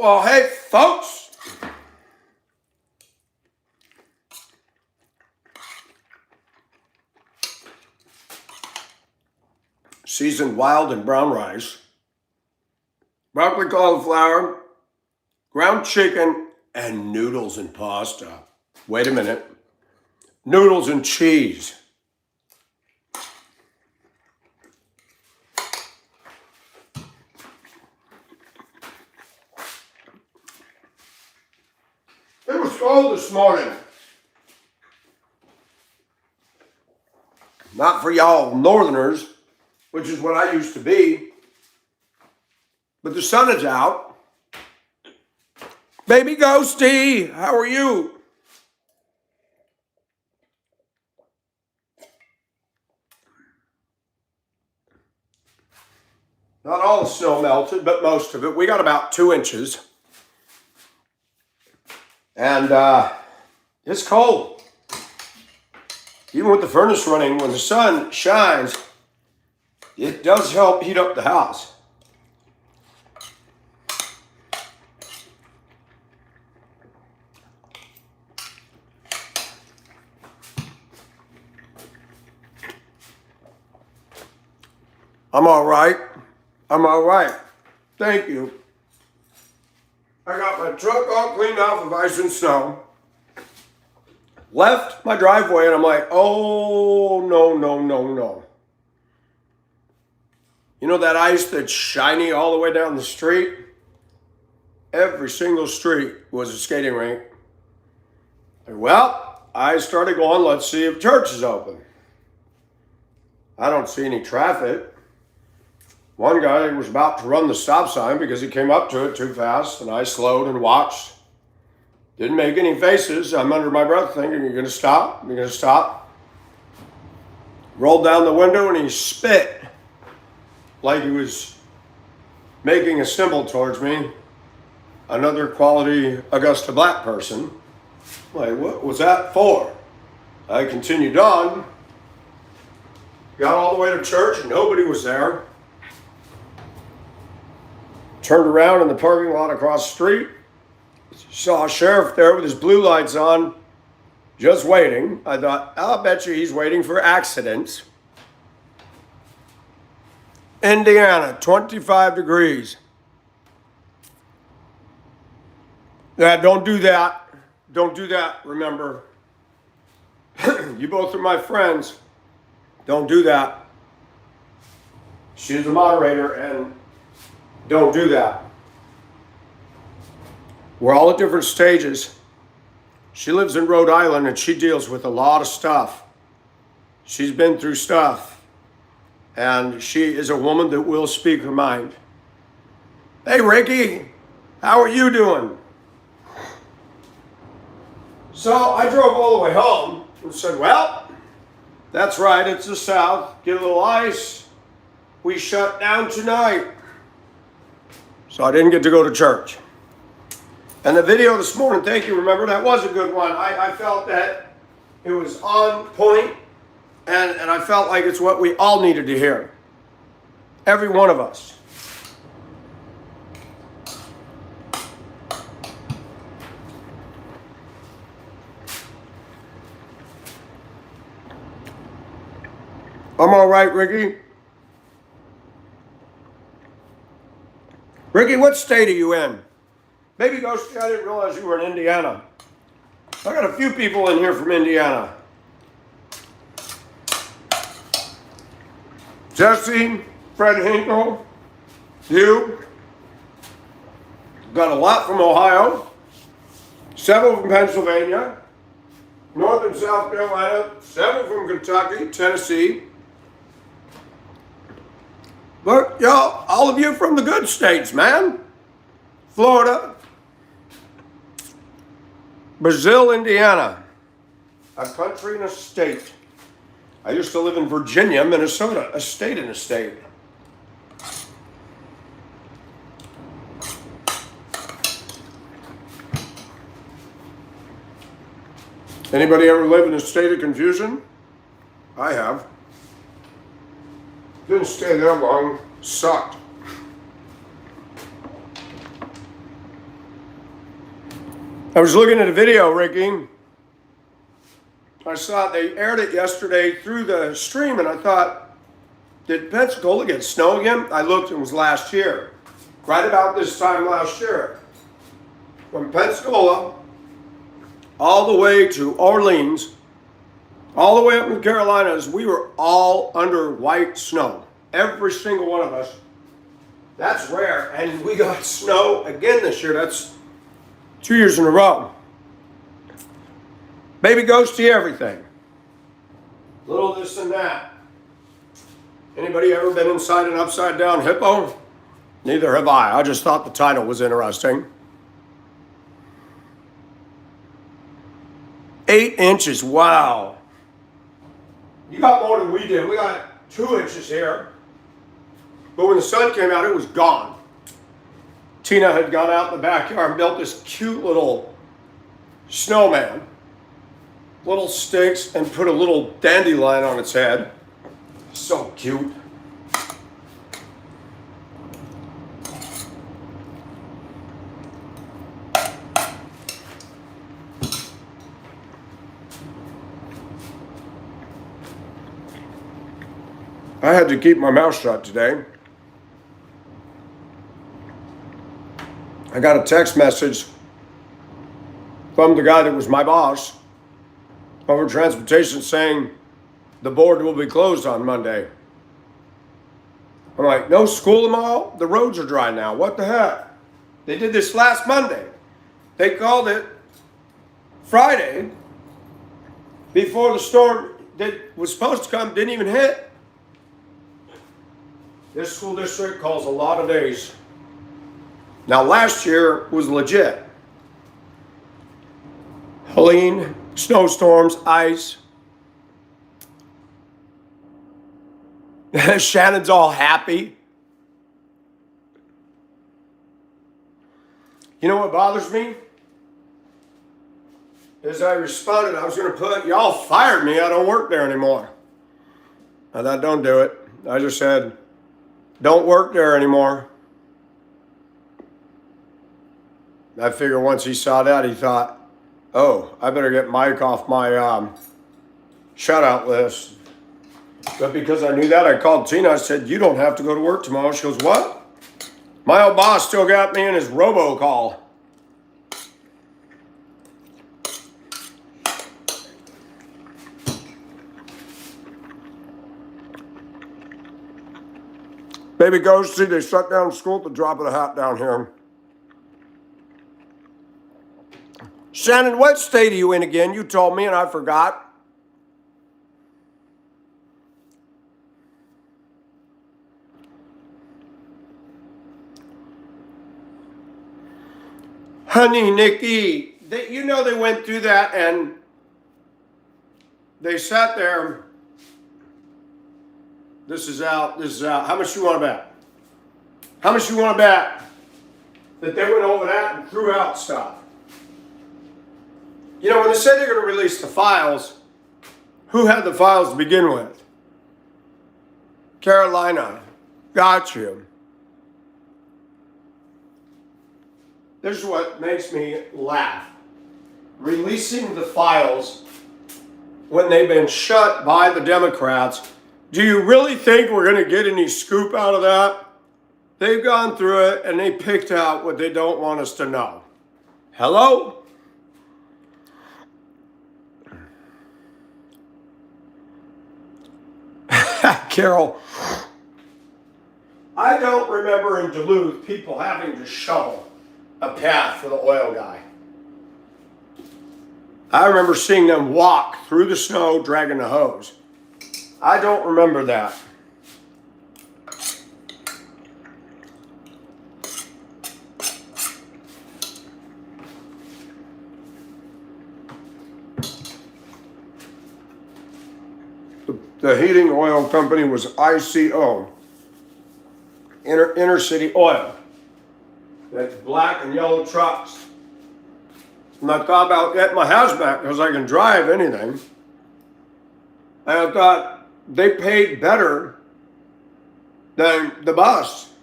Well, hey, folks. Seasoned wild and brown rice, broccoli cauliflower, ground chicken, and noodles and pasta. Wait a minute. Noodles and cheese. It was cold this morning. Not for y'all northerners, which is what I used to be. But the sun is out. Baby Ghosty, how are you? Not all the snow melted, but most of it. We got about 2 inches. And it's cold. Even with the furnace running, when the sun shines, it does help heat up the house. I'm all right. I'm all right. Thank you. I got my truck all cleaned off of ice and snow. Left my driveway and I'm like, oh, no, no, no, no. You know that ice that's shiny all the way down the street? Every single street was a skating rink. Well, I started going, let's see if church is open. I don't see any traffic. One guy was about to run the stop sign because he came up to it too fast, and I slowed and watched. Didn't make any faces. I'm under my breath thinking, you're going to stop? You're going to stop? Rolled down the window and he spit like he was making a symbol towards me. Another quality Augusta black person. Like, what was that for? I continued on. Got all the way to church and nobody was there. Turned around in the parking lot across the street. Saw a sheriff there with his blue lights on, just waiting. I thought, I'll bet you he's waiting for accidents. Indiana, 25 degrees. Yeah, don't do that. Don't do that, remember. You both are my friends. Don't do that. She's the moderator, and don't do that. We're all at different stages. She lives in Rhode Island and she deals with a lot of stuff. She's been through stuff. And she is a woman that will speak her mind. Hey, Ricky, how are you doing? So I drove all the way home and said, well, that's right, it's the South. Get a little ice. We shut down tonight. So I didn't get to go to church. And the video this morning, thank you, remember, that was a good one. I felt that it was on point, and I felt like it's what we all needed to hear. Every one of us. I'm all right, Ricky. Ricky, what state are you in? Baby Ghosty, I didn't realize you were in Indiana. I got a few people in here from Indiana. Jesse, Fred Hinkle, you. Got a lot from Ohio. Several from Pennsylvania. North and South Carolina. Several from Kentucky, Tennessee. But y'all, all of you from the good states, man. Florida. Brazil, Indiana. A country and a state. I used to live in Virginia, Minnesota, a state and a state. Anybody ever live in a state of confusion? I have. Didn't stay there long. Sucked. I was looking at a video, Ricky. I saw they aired it yesterday through the stream, and I thought, did Pensacola get snow again? I looked, it was last year. Right about this time last year. From Pensacola all the way to Orleans, all the way up in the Carolinas, we were all under white snow. Every single one of us. That's rare. And we got snow again this year. That's 2 years in a row. Baby ghosty everything. Little this and that. Anybody ever been inside an upside down hippo? Neither have I. I just thought the title was interesting. 8 inches, wow. You got more than we did. We got 2 inches here. But when the sun came out, it was gone. Tina had gone out in the backyard and built this cute little snowman. Little sticks and put a little dandelion on its head. So cute. I had to keep my mouth shut today. I got a text message from the guy that was my boss over transportation saying the board will be closed on Monday. I'm like, no school tomorrow? The roads are dry now. What the heck? They did this last Monday. They called it Friday before the storm that was supposed to come didn't even hit. This school district calls a lot of days. Now last year was legit. Helene, snowstorms, ice. Shannon's all happy. You know what bothers me? As I responded, I was going to put, y'all fired me, I don't work there anymore. I thought, don't do it. I just said, don't work there anymore. I figure once he saw that, he thought, oh, I better get Mike off my shutout list. But because I knew that, I called Tina. I said, you don't have to go to work tomorrow. She goes, what? My old boss still got me in his robocall. Baby Ghosty, they shut down school at the drop of the hat down here. Shannon, what state are you in again? You told me and I forgot. Honey, Nikki, you know they went through that and they sat there. This is out. How much you want to bet? How much you want to bet that they went over that and threw out stuff? You know, when they said they're going to release the files, who had the files to begin with? Carolina. Got you. This is what makes me laugh. Releasing the files when they've been shut by the Democrats. Do you really think we're going to get any scoop out of that? They've gone through it and they picked out what they don't want us to know. Hello? Carol, I don't remember in Duluth people having to shovel a path for the oil guy. I remember seeing them walk through the snow dragging the hose. I don't remember that. The heating oil company was ICO, Inner City Oil. That's black and yellow trucks. And I thought about getting my hazmat because I can drive anything. And I thought they paid better than the bus.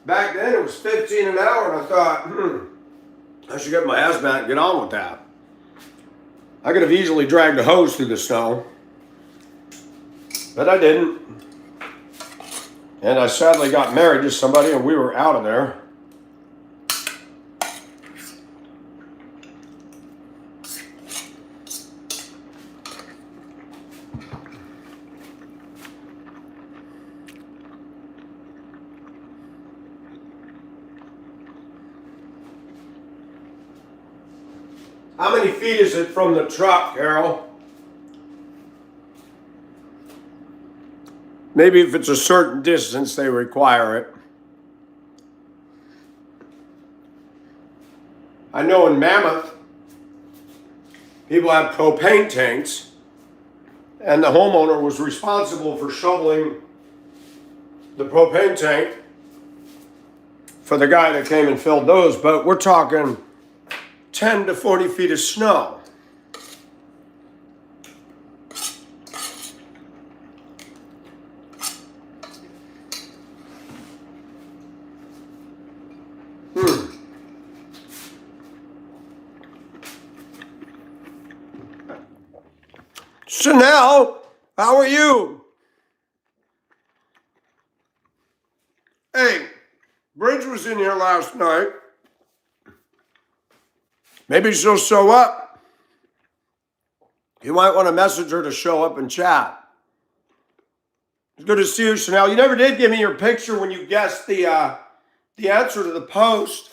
Back then it was $15 an hour, and I thought, I should get my hazmat and get on with that. I could have easily dragged a hose through the snow, but I didn't. And I sadly got married to somebody and we were out of there. How many feet is it from the truck, Carol? Maybe if it's a certain distance, they require it. I know in Mammoth, people have propane tanks, and the homeowner was responsible for shoveling the propane tank for the guy that came and filled those, but we're talking 10 to 40 feet of snow. Chanel, how are you? Hey, Bridge was in here last night. Maybe she'll show up. You might want to message her to show up and chat. It's good to see you, Chanel. You never did give me your picture when you guessed the answer to the post.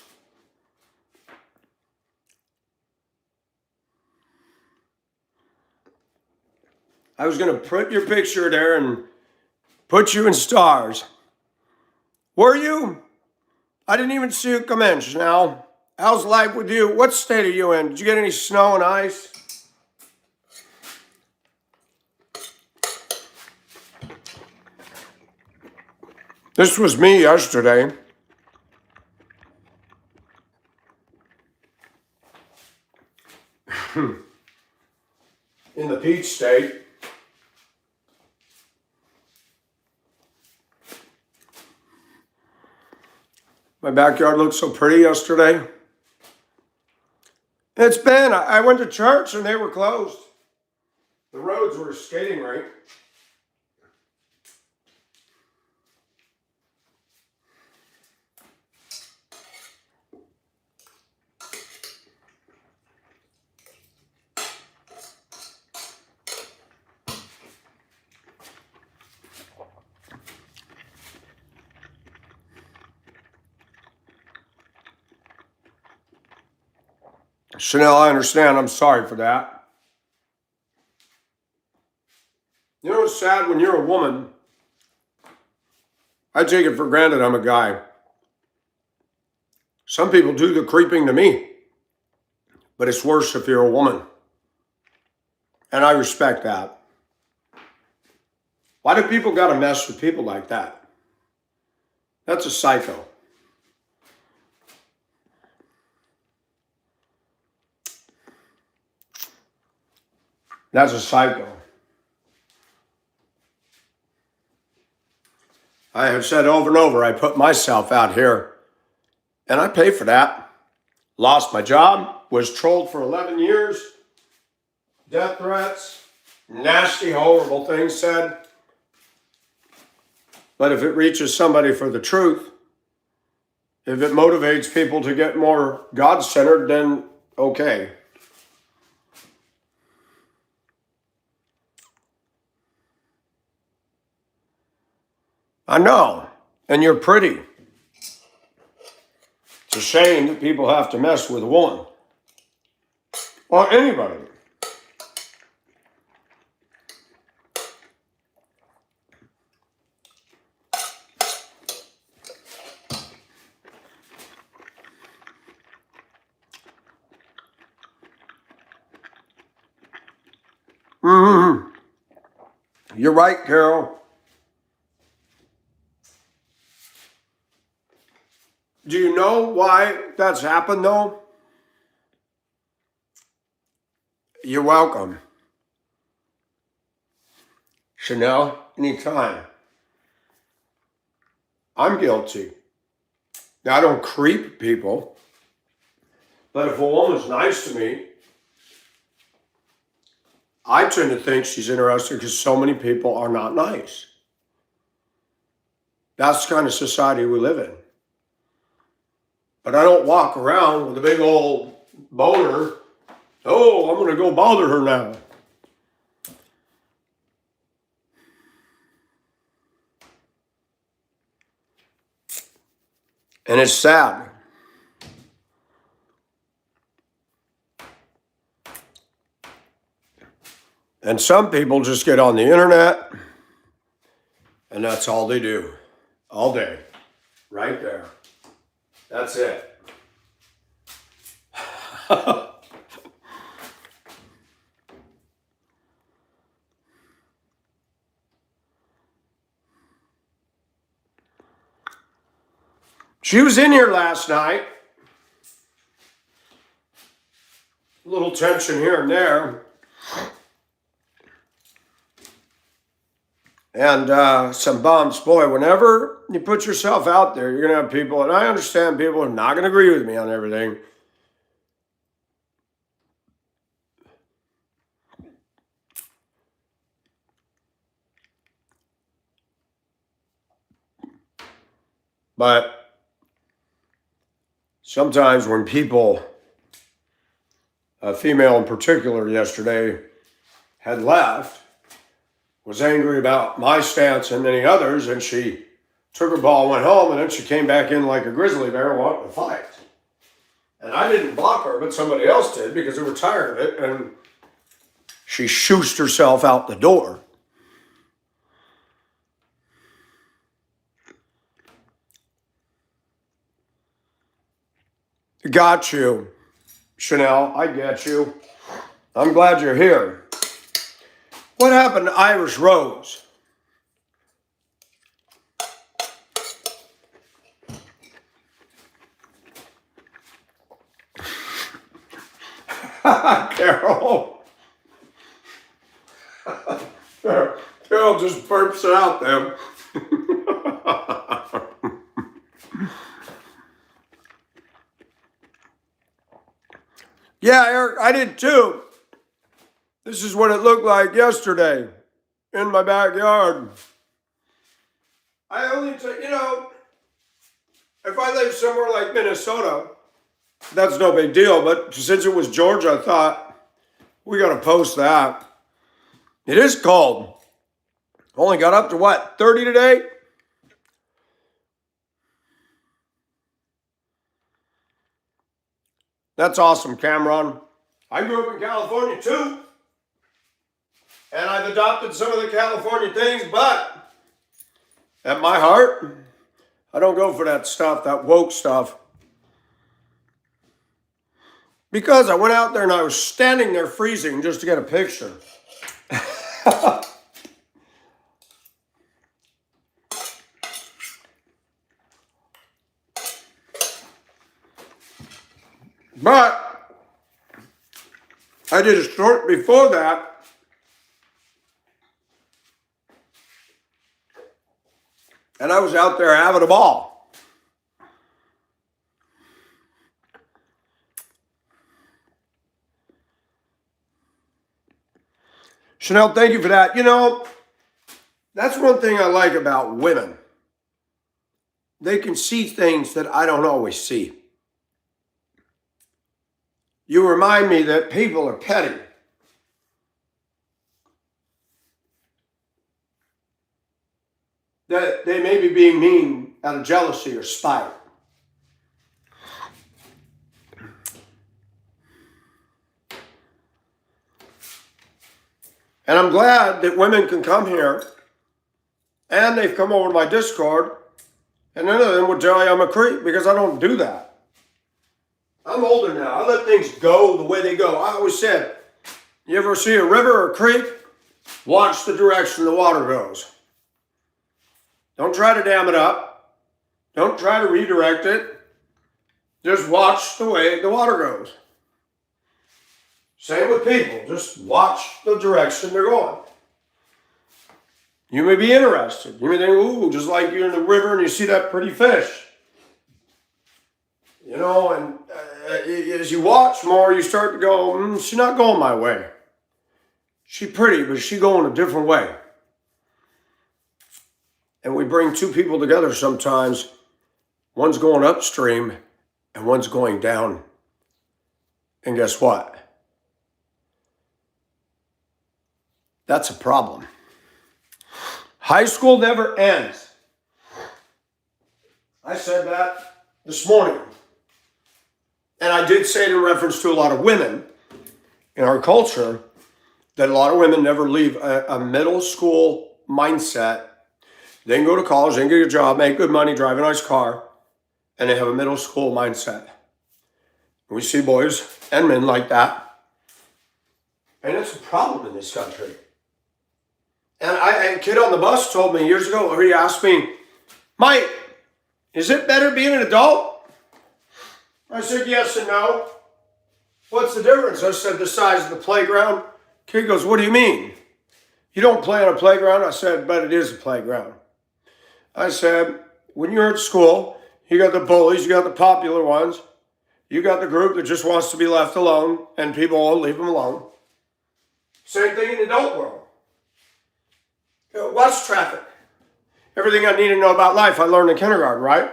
I was going to put your picture there and put you in stars. Were you? I didn't even see you come in, Chanel. How's life with you? What state are you in? Did you get any snow and ice? This was me yesterday. In the Peach State. My backyard looked so pretty yesterday. It's been, I went to church and they were closed. The roads were a skating rink. Chanel, I understand. I'm sorry for that. You know what's sad? When you're a woman, I take it for granted I'm a guy. Some people do the creeping to me, but it's worse if you're a woman. And I respect that. Why do people got to mess with people like that? That's a psycho. That's a psycho. I have said over and over, I put myself out here, and I pay for that. Lost my job, was trolled for 11 years, death threats, nasty, horrible things said. But if it reaches somebody for the truth, if it motivates people to get more God-centered, then okay. I know, and you're pretty. It's a shame that people have to mess with a woman. Or anybody. You're right, Carol. Do you know why that's happened, though? You're welcome. Chanel, anytime. I'm guilty. Now, I don't creep people. But if a woman's nice to me, I tend to think she's interested because so many people are not nice. That's the kind of society we live in. But I don't walk around with a big old boner. Oh, I'm going to go bother her now. And it's sad. And some people just get on the internet and that's all they do. All day. Right there. That's it. She was in here last night. A little tension here and there. And some bumps. Boy, whenever you put yourself out there, you're going to have people, and I understand people are not going to agree with me on everything. But sometimes when people, a female in particular yesterday, had left, was angry about my stance and many others, and she took her ball and went home, and then she came back in like a grizzly bear wanting to fight. And I didn't block her, but somebody else did because they were tired of it, and she shoosed herself out the door. Got you, Chanel. I get you. I'm glad you're here. What happened to Irish Rose? Carol. Carol just burps it out there. Yeah, Eric, I did too. This is what it looked like yesterday in my backyard. I only take, if I live somewhere like Minnesota, that's no big deal. But since it was Georgia, I thought we got to post that. It is cold. Only got up to what, 30 today? That's awesome, Cameron. I grew up in California too. And I've adopted some of the California things, but at my heart, I don't go for that stuff, that woke stuff. Because I went out there and I was standing there freezing just to get a picture. But I did a short before that. And I was out there having a ball. Chanel, thank you for that. That's one thing I like about women. They can see things that I don't always see. You remind me that people are petty. That they may be being mean out of jealousy or spite. And I'm glad that women can come here and they've come over to my Discord and none of them would tell you I'm a creep because I don't do that. I'm older now. I let things go the way they go. I always said, you ever see a river or a creek? Watch the direction the water goes. Don't try to dam it up. Don't try to redirect it. Just watch the way the water goes. Same with people. Just watch the direction they're going. You may be interested. You may think, ooh, just like you're in the river and you see that pretty fish. And as you watch more, you start to go, she's not going my way. She's pretty, but she's going a different way. And we bring two people together sometimes. One's going upstream and one's going down. And guess what? That's a problem. High school never ends. I said that this morning. And I did say it in reference to a lot of women in our culture, that a lot of women never leave a middle school mindset. They can go to college, they can get a job, make good money, drive a nice car, and they have a middle school mindset. We see boys and men like that. And it's a problem in this country. And a kid on the bus told me years ago, or he asked me, Mike, is it better being an adult? I said, yes and no. What's the difference? I said, the size of the playground. Kid goes, what do you mean? You don't play on a playground? I said, but it is a playground. I said, when you're at school, you got the bullies, you got the popular ones, you got the group that just wants to be left alone, and people won't leave them alone. Same thing in the adult world. Watch traffic. Everything I need to know about life I learned in kindergarten, right?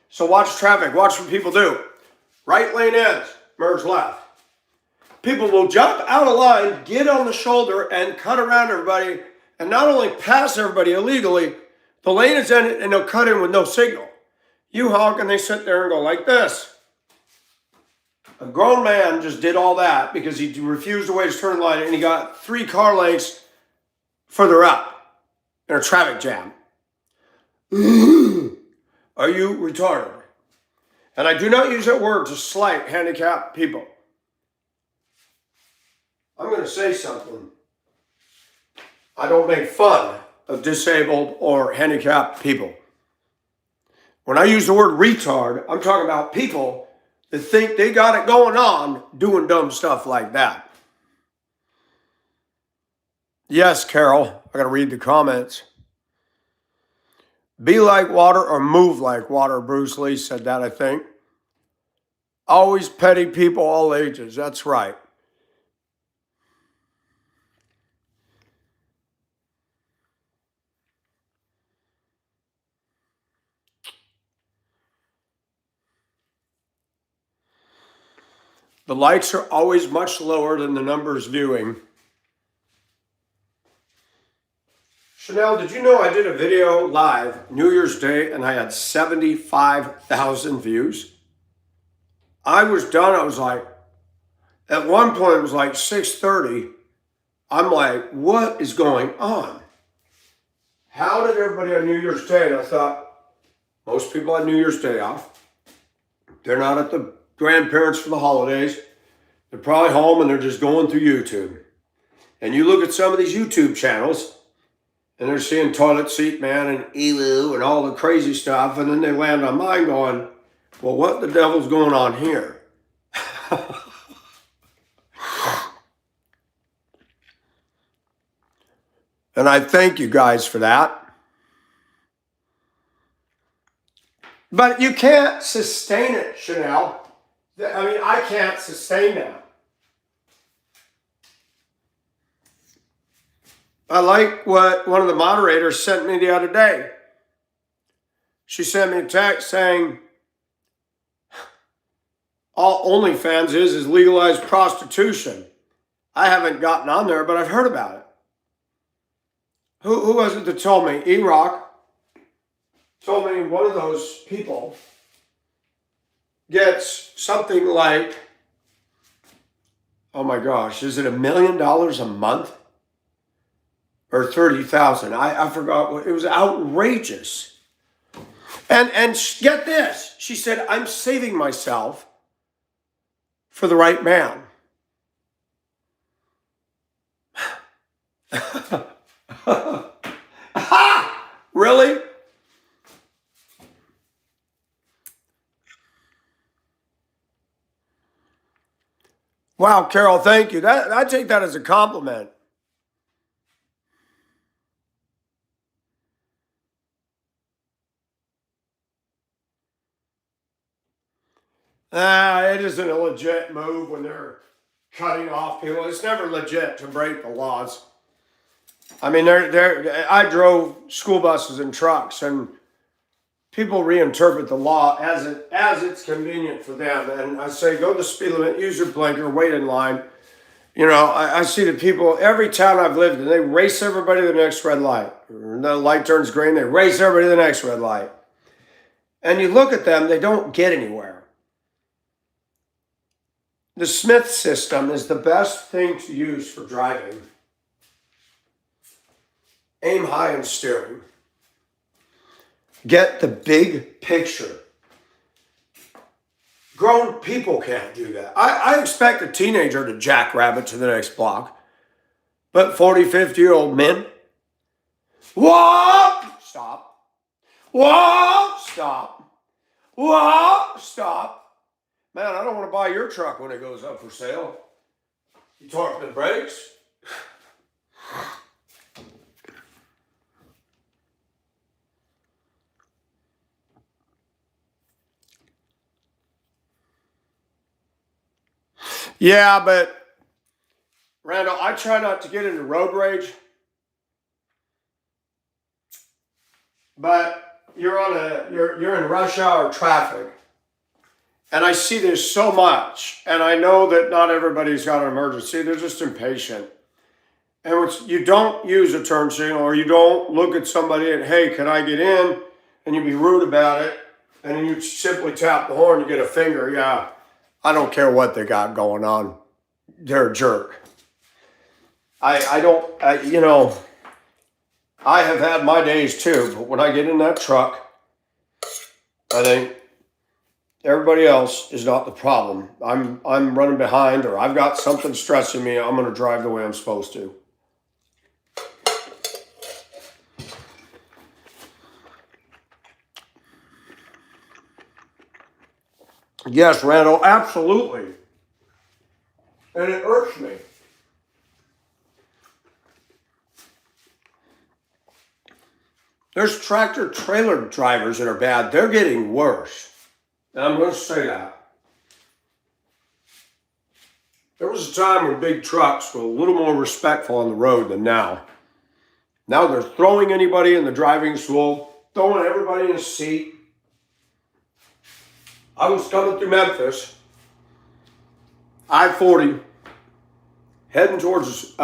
So watch traffic. Watch what people do. Right lane ends, merge left. People will jump out of line, get on the shoulder, and cut around everybody, and not only pass everybody illegally, the lane is ended, and they'll cut in with no signal. You honk, and they sit there and go like this. A grown man just did all that because he refused to wait his turn line, and he got 3 car lengths further up in a traffic jam. Are you retarded? And I do not use that word to slight handicapped people. I'm going to say something. I don't make fun of disabled or handicapped people. When I use the word retard, I'm talking about people that think they got it going on doing dumb stuff like that. Yes, Carol, I got to read the comments. Be like water or move like water, Bruce Lee said that, I think. Always petty people, all ages. That's right. The likes are always much lower than the numbers viewing. Chanel, did you know I did a video live New Year's Day and I had 75,000 views? I was done. I was like, at one point it was like 6:30. I'm like, what is going on? How did everybody on New Year's Day? And I thought, most people had New Year's Day off. They're not at the grandparents for the holidays. They're probably home and they're just going through YouTube. And you look at some of these YouTube channels and they're seeing Toilet Seat Man and Elu and all the crazy stuff. And then they land on mine going, well, what the devil's going on here? And I thank you guys for that. But you can't sustain it, Chanel. I mean, I can't sustain that. I like what one of the moderators sent me the other day. She sent me a text saying, all OnlyFans is legalized prostitution. I haven't gotten on there, but I've heard about it. Who was it that told me? E-Rock told me one of those people gets something like, oh my gosh, is it $1 million a month? Or 30,000. I forgot what, it was outrageous. And get this, she said, I'm saving myself for the right man. Really? Wow, Carol, thank you. I take that as a compliment. It isn't a legit move when they're cutting off people. It's never legit to break the laws. I mean, I drove school buses and trucks, and people reinterpret the law as it's convenient for them. And I say, go to the speed limit, use your blinker, wait in line. You know, I see the people, every town I've lived in, they race everybody to the next red light. And the light turns green, they race everybody to the next red light. And you look at them, they don't get anywhere. The Smith system is the best thing to use for driving. Aim high in steering. Get the big picture. Grown people can't do that. I expect a teenager to jackrabbit to the next block. But 40, 50-year-old men, whoa, stop. Whoa, stop. Whoa, stop. Man, I don't want to buy your truck when it goes up for sale. You torque the brakes. Yeah, but Randall, I try not to get into road rage, but you're in rush hour traffic, and I see this so much, and I know that not everybody's got an emergency; they're just impatient, and you don't use a turn signal, or you don't look at somebody and, hey, can I get in? And you be rude about it, and then you simply tap the horn, you get a finger. Yeah, I don't care what they got going on; they're a jerk. I have had my days too, but when I get in that truck, I think everybody else is not the problem. I'm running behind, or I've got something stressing me. I'm going to drive the way I'm supposed to. Yes, Randall, absolutely. And it irks me. There's tractor trailer drivers that are bad. They're getting worse. And I'm going to say that. There was a time when big trucks were a little more respectful on the road than now. Now they're throwing anybody in the driving school, throwing everybody in a seat. I was coming through Memphis, I-40, heading towards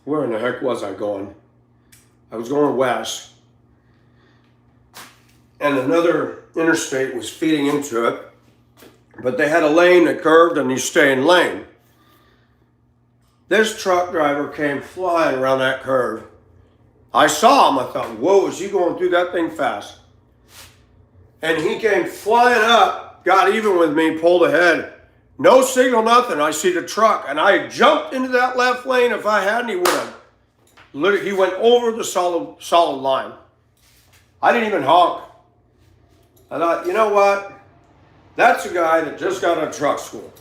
where in the heck was I going? I was going west, and another interstate was feeding into it, but they had a lane that curved, and you stay in lane. This truck driver came flying around that curve. I saw him. I thought, whoa, is he going through that thing fast? And he came flying up, got even with me, pulled ahead. No signal, nothing. I see the truck, and I jumped into that left lane. If I hadn't, he would have. Literally, he went over the solid line. I didn't even honk. I thought, you know what? That's a guy that just got out of truck school.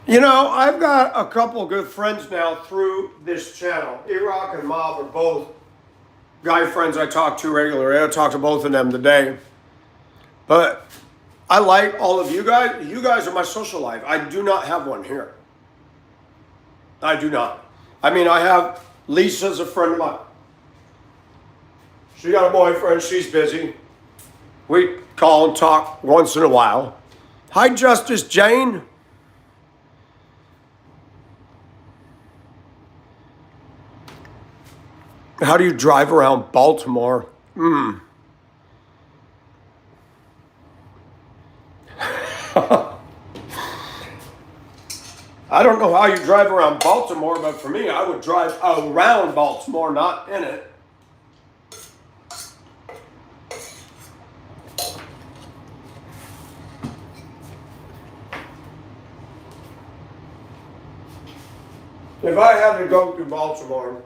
You know, I've got a couple of good friends now through this channel. E-Rock and Mob are both guy friends I talk to regularly. I talk to both of them today. But I like all of you guys. You guys are my social life. I do not have one here. I do not. I mean, I have Lisa's a friend of mine. She got a boyfriend. She's busy. We call and talk once in a while. Hi, Justice Jane. How do you drive around Baltimore? I don't know how you drive around Baltimore, but for me, I would drive around Baltimore, not in it. If I had to go through Baltimore,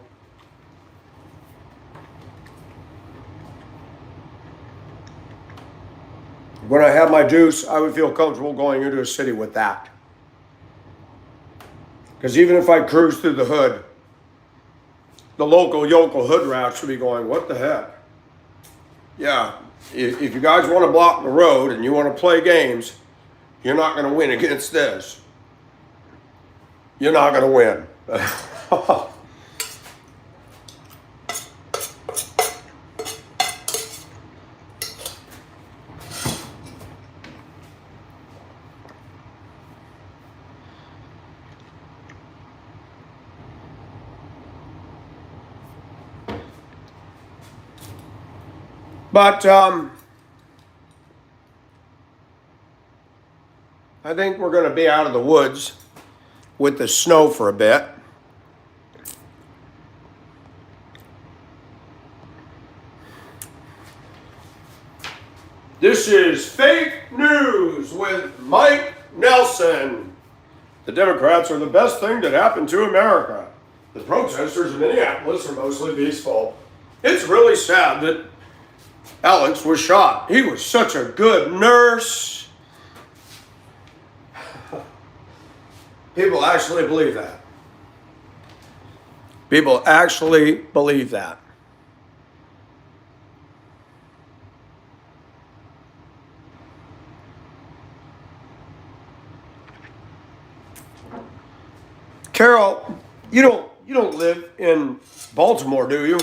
When I have my juice, I would feel comfortable going into a city with that. Because even if I cruise through the hood, the local yokel hood rat should be going, what the heck? Yeah, if you guys want to block the road and you want to play games, you're not going to win against this. You're not going to win. But I think we're going to be out of the woods with the snow for a bit. This is Fake News with Mike Nelson. The Democrats are the best thing that happened to America. The protesters in Minneapolis are mostly peaceful. It's really sad that Alex was shot. He was such a good nurse. People actually believe that. People actually believe that. Carol, you don't live in Baltimore, do you?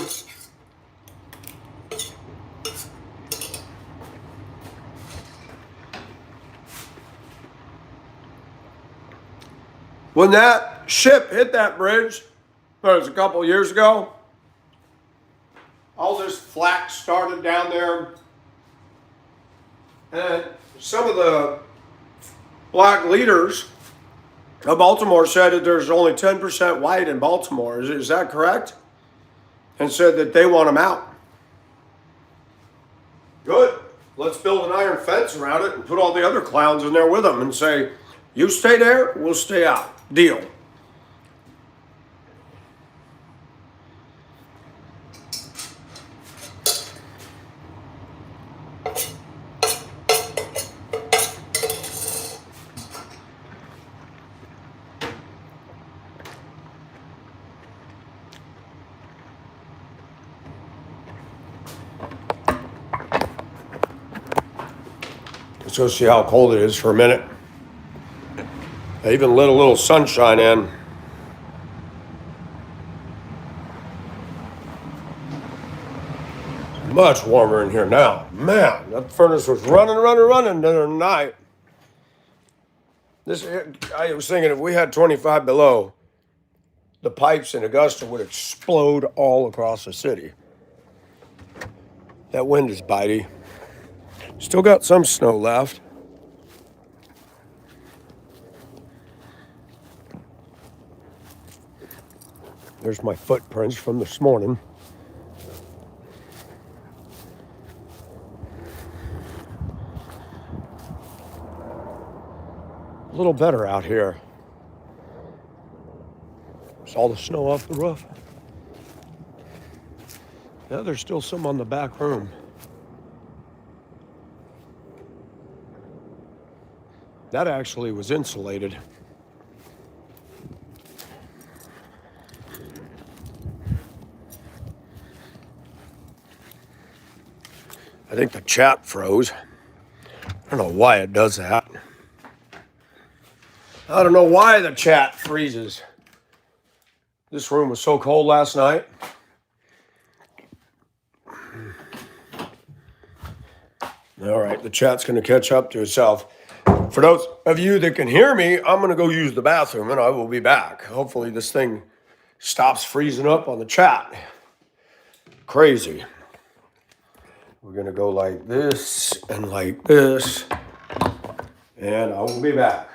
When that ship hit that bridge, that was a couple years ago, all this flak started down there. And some of the black leaders of Baltimore said that there's only 10% white in Baltimore. Is that correct? And said that they want them out. Good. Let's build an iron fence around it and put all the other clowns in there with them and say, you stay there, we'll stay out. Deal. Let's go see how cold it is for a minute. I even let a little sunshine in. Much warmer in here now. Man, that furnace was running the other night. I was thinking if we had 25 below, the pipes in Augusta would explode all across the city. That wind is bitey. Still got some snow left. There's my footprints from this morning. A little better out here. There's all the snow off the roof. Yeah, there's still some on the back room. That actually was insulated. I think the chat froze. I don't know why it does that. I don't know why the chat freezes. This room was so cold last night. All right, the chat's going to catch up to itself. For those of you that can hear me, I'm going to go use the bathroom and I will be back. Hopefully this thing stops freezing up on the chat. Crazy. We're going to go like this and like this, and I will be back.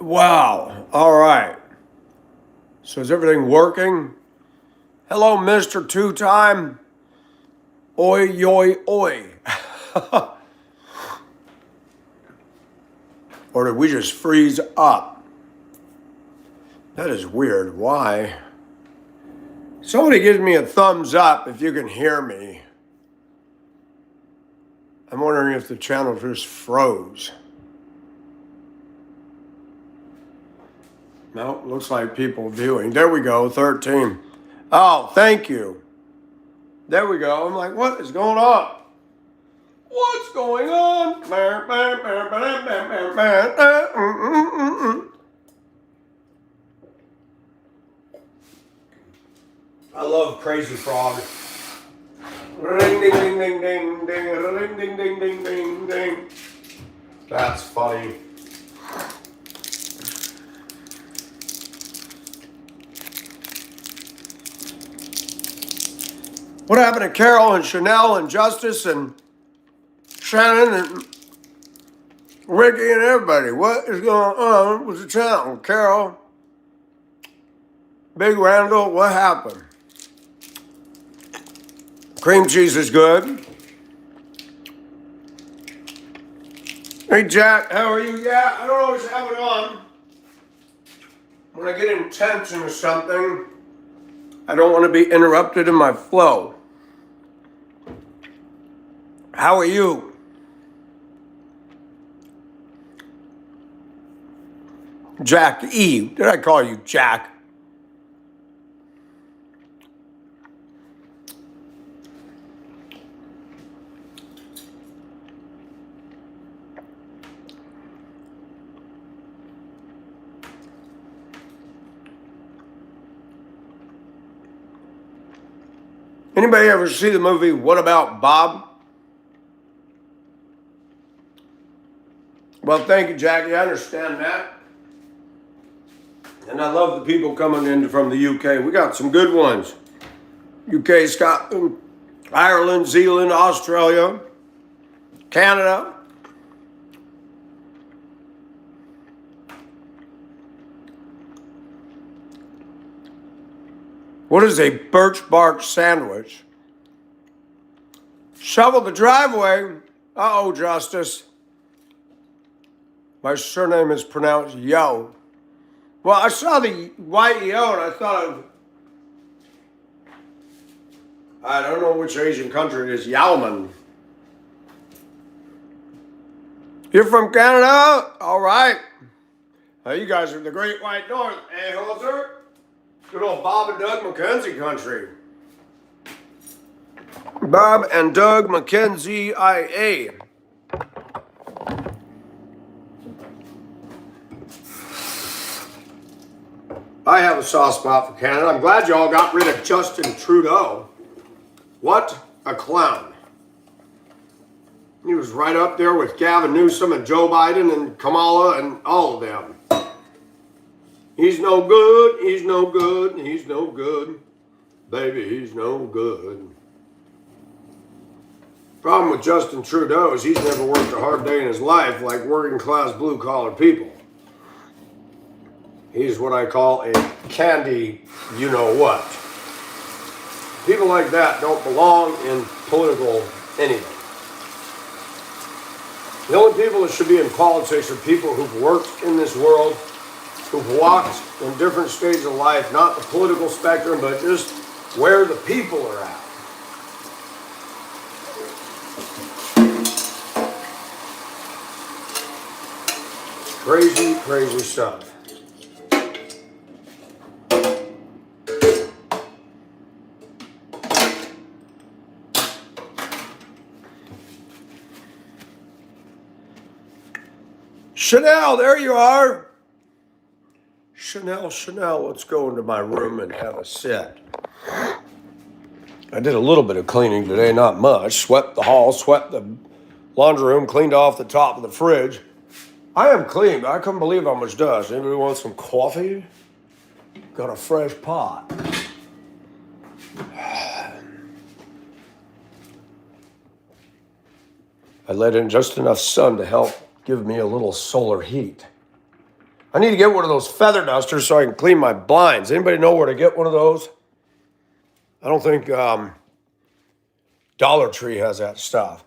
Wow. All right. So is everything working? Hello, Mr. Two-Time. Oi, yoy, oi. Or did we just freeze up? That is weird. Why? Somebody gives me a thumbs up if you can hear me. I'm wondering if the channel just froze. No, looks like people viewing. There we go, 13. Oh, thank you. There we go. I'm like, what is going on? What's going on? I love Crazy Frog. Ring ding ding ding ding ding ring ding ding ding ding ding. That's funny. What happened to Carol and Chanel and Justice and Shannon and Ricky and everybody? What is going on with the channel? Carol, Big Randall, what happened? Cream cheese is good. Hey, Jack, how are you? Yeah, I don't always have it on. When I get intense into something, I don't want to be interrupted in my flow. How are you? Jack E. Did I call you Jack? Anybody ever see the movie What About Bob? Well, thank you, Jackie. I understand that. And I love the people coming in from the UK. We got some good ones. UK, Scotland, Ireland, Zealand, Australia, Canada. What is a birch bark sandwich? Shovel the driveway. Uh-oh, Justice. My surname is pronounced Yo. Well, I saw the Y-E-O and I thought of, I don't know which Asian country it is, Yalman. You're from Canada? All right. You guys are the Great White North, eh, Holzer? Good old Bob and Doug McKenzie country. Bob and Doug McKenzie, IA. I have a soft spot for Canada. I'm glad you all got rid of Justin Trudeau. What a clown. He was right up there with Gavin Newsom and Joe Biden and Kamala and all of them. He's no good, he's no good, he's no good. Baby, he's no good. Problem with Justin Trudeau is he's never worked a hard day in his life like working class blue collar people. He's what I call a candy you know what. People like that don't belong in political anything. The only people that should be in politics are people who've worked in this world, who've walked in different stages of life, not the political spectrum, but just where the people are at. Crazy, crazy stuff. Chanel, there you are. Chanel, let's go into my room and have a sit. I did a little bit of cleaning today, not much. Swept the hall, swept the laundry room, cleaned off the top of the fridge. I am clean, but I couldn't believe how much dust. Anybody want some coffee? Got a fresh pot. I let in just enough sun to help give me a little solar heat. I need to get one of those feather dusters so I can clean my blinds. Anybody know where to get one of those? I don't think Dollar Tree has that stuff.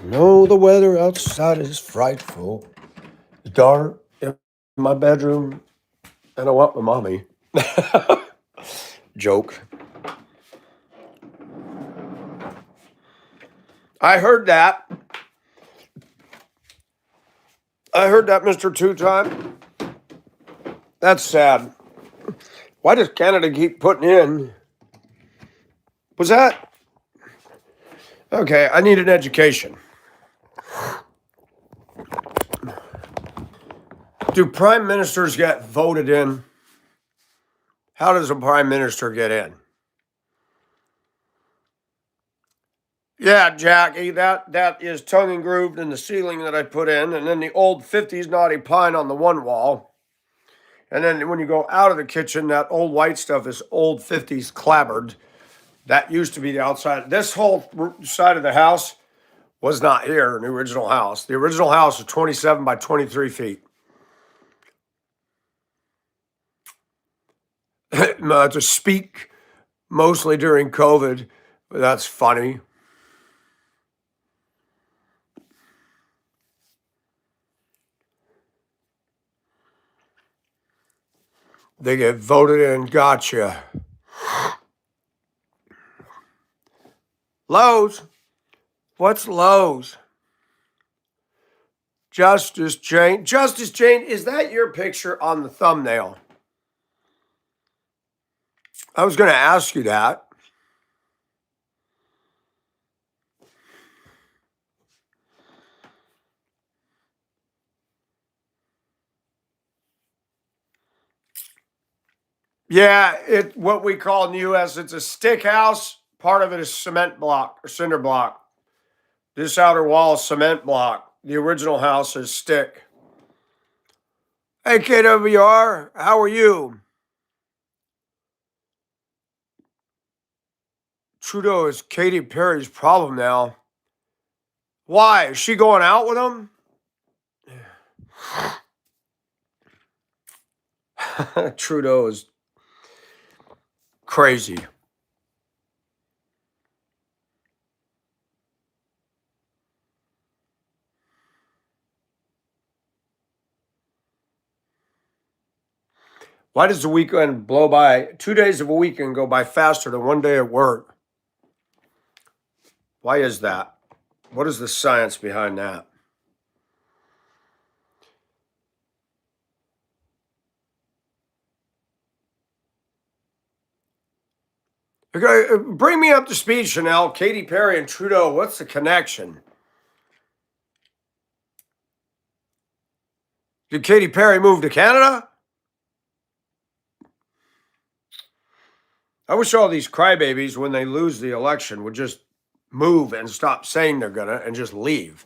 No, the weather outside is frightful. It's dark in my bedroom, and I want my mommy. Joke. I heard that. Mr. Two-Time. That's sad. Why does Canada keep putting in? Was that? Okay, I need an education. Do prime ministers get voted in? How does a prime minister get in? Yeah, Jackie, that is tongue and grooved in the ceiling that I put in, and then the old 50s naughty pine on the one wall. And then when you go out of the kitchen, that old white stuff is old 50s clapboard. That used to be the outside. This whole side of the house was not here in the original house. The original house was 27 by 23 feet. To speak mostly during COVID. That's funny. They get voted in. Gotcha. Lowe's. What's Lowe's? Justice Jane. Justice Jane, is that your picture on the thumbnail? I was going to ask you that. Yeah, what we call in the U.S., it's a stick house. Part of it is cement block or cinder block. This outer wall is cement block. The original house is stick. Hey, KWR, how are you? Trudeau is Katy Perry's problem now. Why? Is she going out with him? Trudeau is crazy. Why does the weekend blow by? 2 days of a weekend go by faster than 1 day at work. Why is that? What is the science behind that? Okay, bring me up to speed, Chanel. Katy Perry and Trudeau, what's the connection? Did Katy Perry move to Canada? I wish all these crybabies, when they lose the election, would just move and stop saying they're gonna and just leave.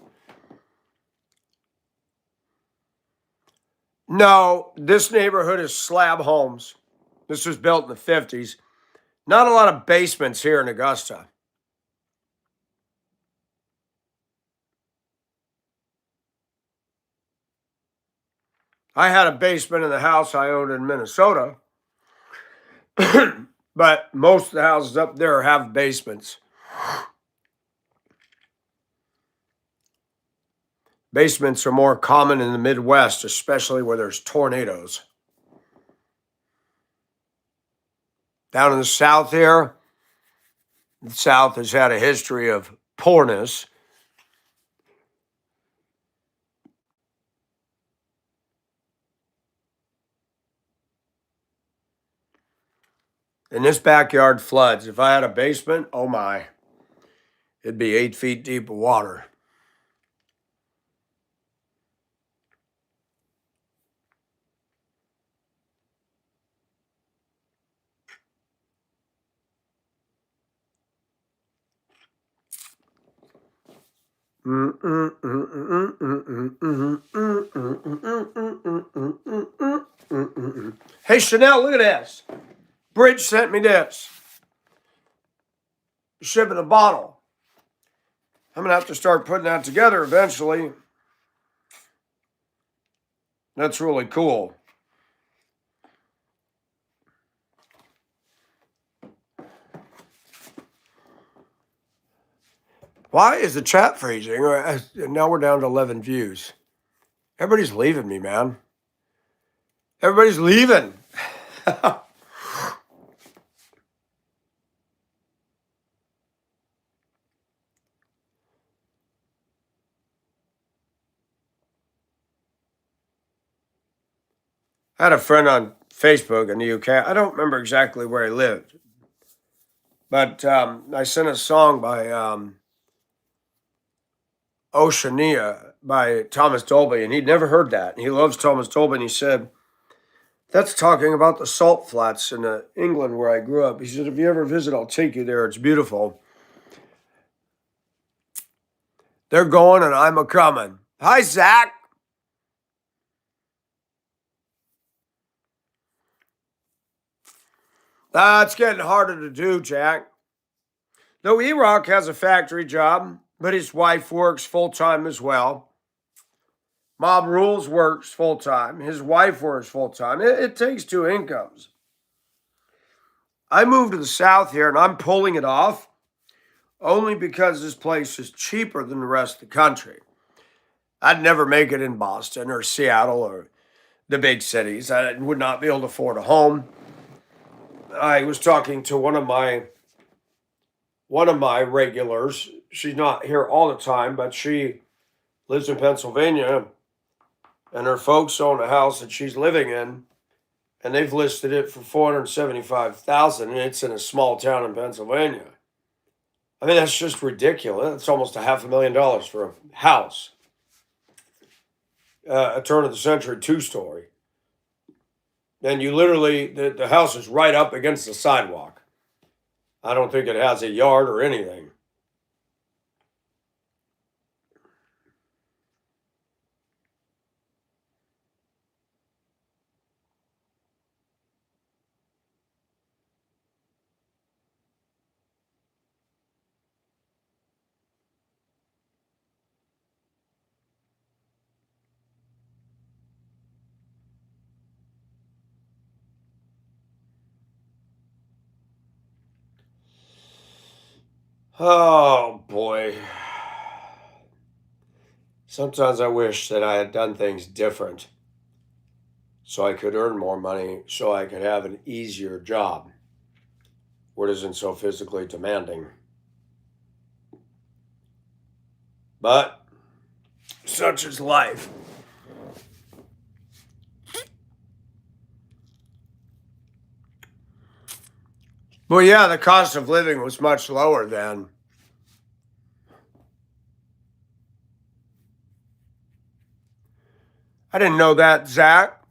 No, this neighborhood is slab homes. This was built in the 50s. Not a lot of basements here in Augusta. I had a basement in the house I owned in Minnesota, but most of the houses up there have basements. Basements are more common in the Midwest, especially where there's tornadoes. Down in the South here, the South has had a history of poorness. And this backyard floods. If I had a basement, oh my, it'd be 8 feet deep of water. Hey, Chanel, look at this. Bridge sent me this. Shipping a bottle. I'm going to have to start putting that together eventually. That's really cool. Why is the chat freezing? Now we're down to 11 views. Everybody's leaving me, man. Everybody's leaving. I had a friend on Facebook in the UK. I don't remember exactly where he lived, but I sent a song by Oceania by Thomas Dolby, and he'd never heard that. He loves Thomas Dolby, and he said, that's talking about the salt flats in England where I grew up. He said, if you ever visit, I'll take you there. It's beautiful. They're going and I'm a-coming. Hi, Zach. It's getting harder to do, Jack. Though E-Rock has a factory job, but his wife works full-time as well. Mob Rules works full-time. His wife works full-time. It takes two incomes. I moved to the South here, and I'm pulling it off only because this place is cheaper than the rest of the country. I'd never make it in Boston or Seattle or the big cities. I would not be able to afford a home. I was talking to one of my regulars. She's not here all the time, but she lives in Pennsylvania, and her folks own a house that she's living in, and they've listed it for $475,000, and it's in a small town in Pennsylvania. I mean, that's just ridiculous. It's almost $500,000 for a house, a turn of the century 2-story. And you literally, the house is right up against the sidewalk. I don't think it has a yard or anything. Oh, boy. Sometimes I wish that I had done things different so I could earn more money, so I could have an easier job where it isn't so physically demanding. But such is life. Well, yeah, the cost of living was much lower then. I didn't know that, Zach.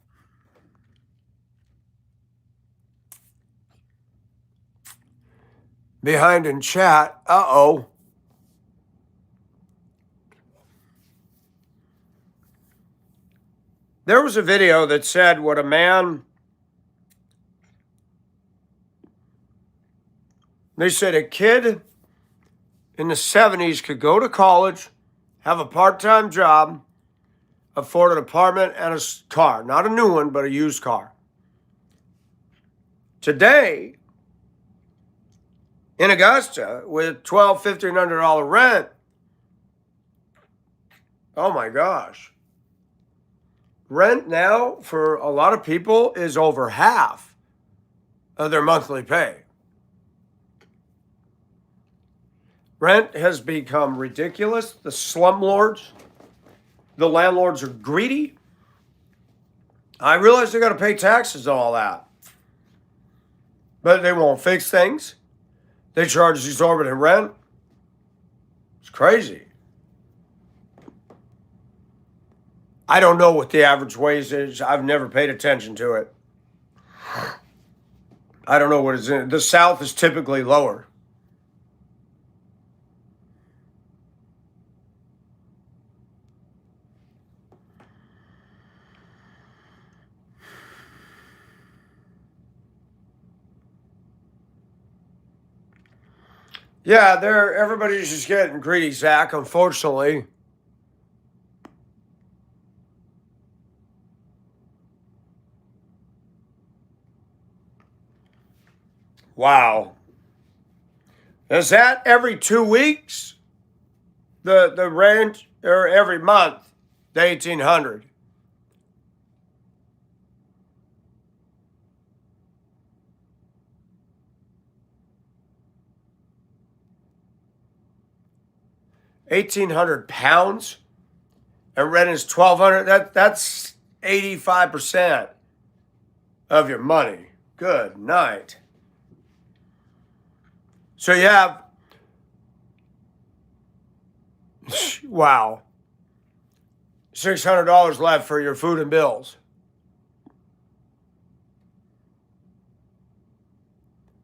Behind in chat. Uh-oh. There was a video that said what a man... They said a kid in the 70s could go to college, have a part-time job, afford an apartment and a car. Not a new one, but a used car. Today, in Augusta, with $1,200, $1,500 rent, oh my gosh. Rent now for a lot of people is over half of their monthly pay. Rent has become ridiculous. The slumlords, the landlords are greedy. I realize they got to pay taxes and all that, but they won't fix things. They charge exorbitant rent. It's crazy. I don't know what the average wage is. I've never paid attention to it. I don't know what is in it. The South is typically lower. Yeah, everybody's just getting greedy, Zach, unfortunately. Wow. Is that every 2 weeks? The rent, or every month, the 1,800? £1,800 and rent is 1,200. That's 85% of your money. Good night. So you have, wow, $600 left for your food and bills.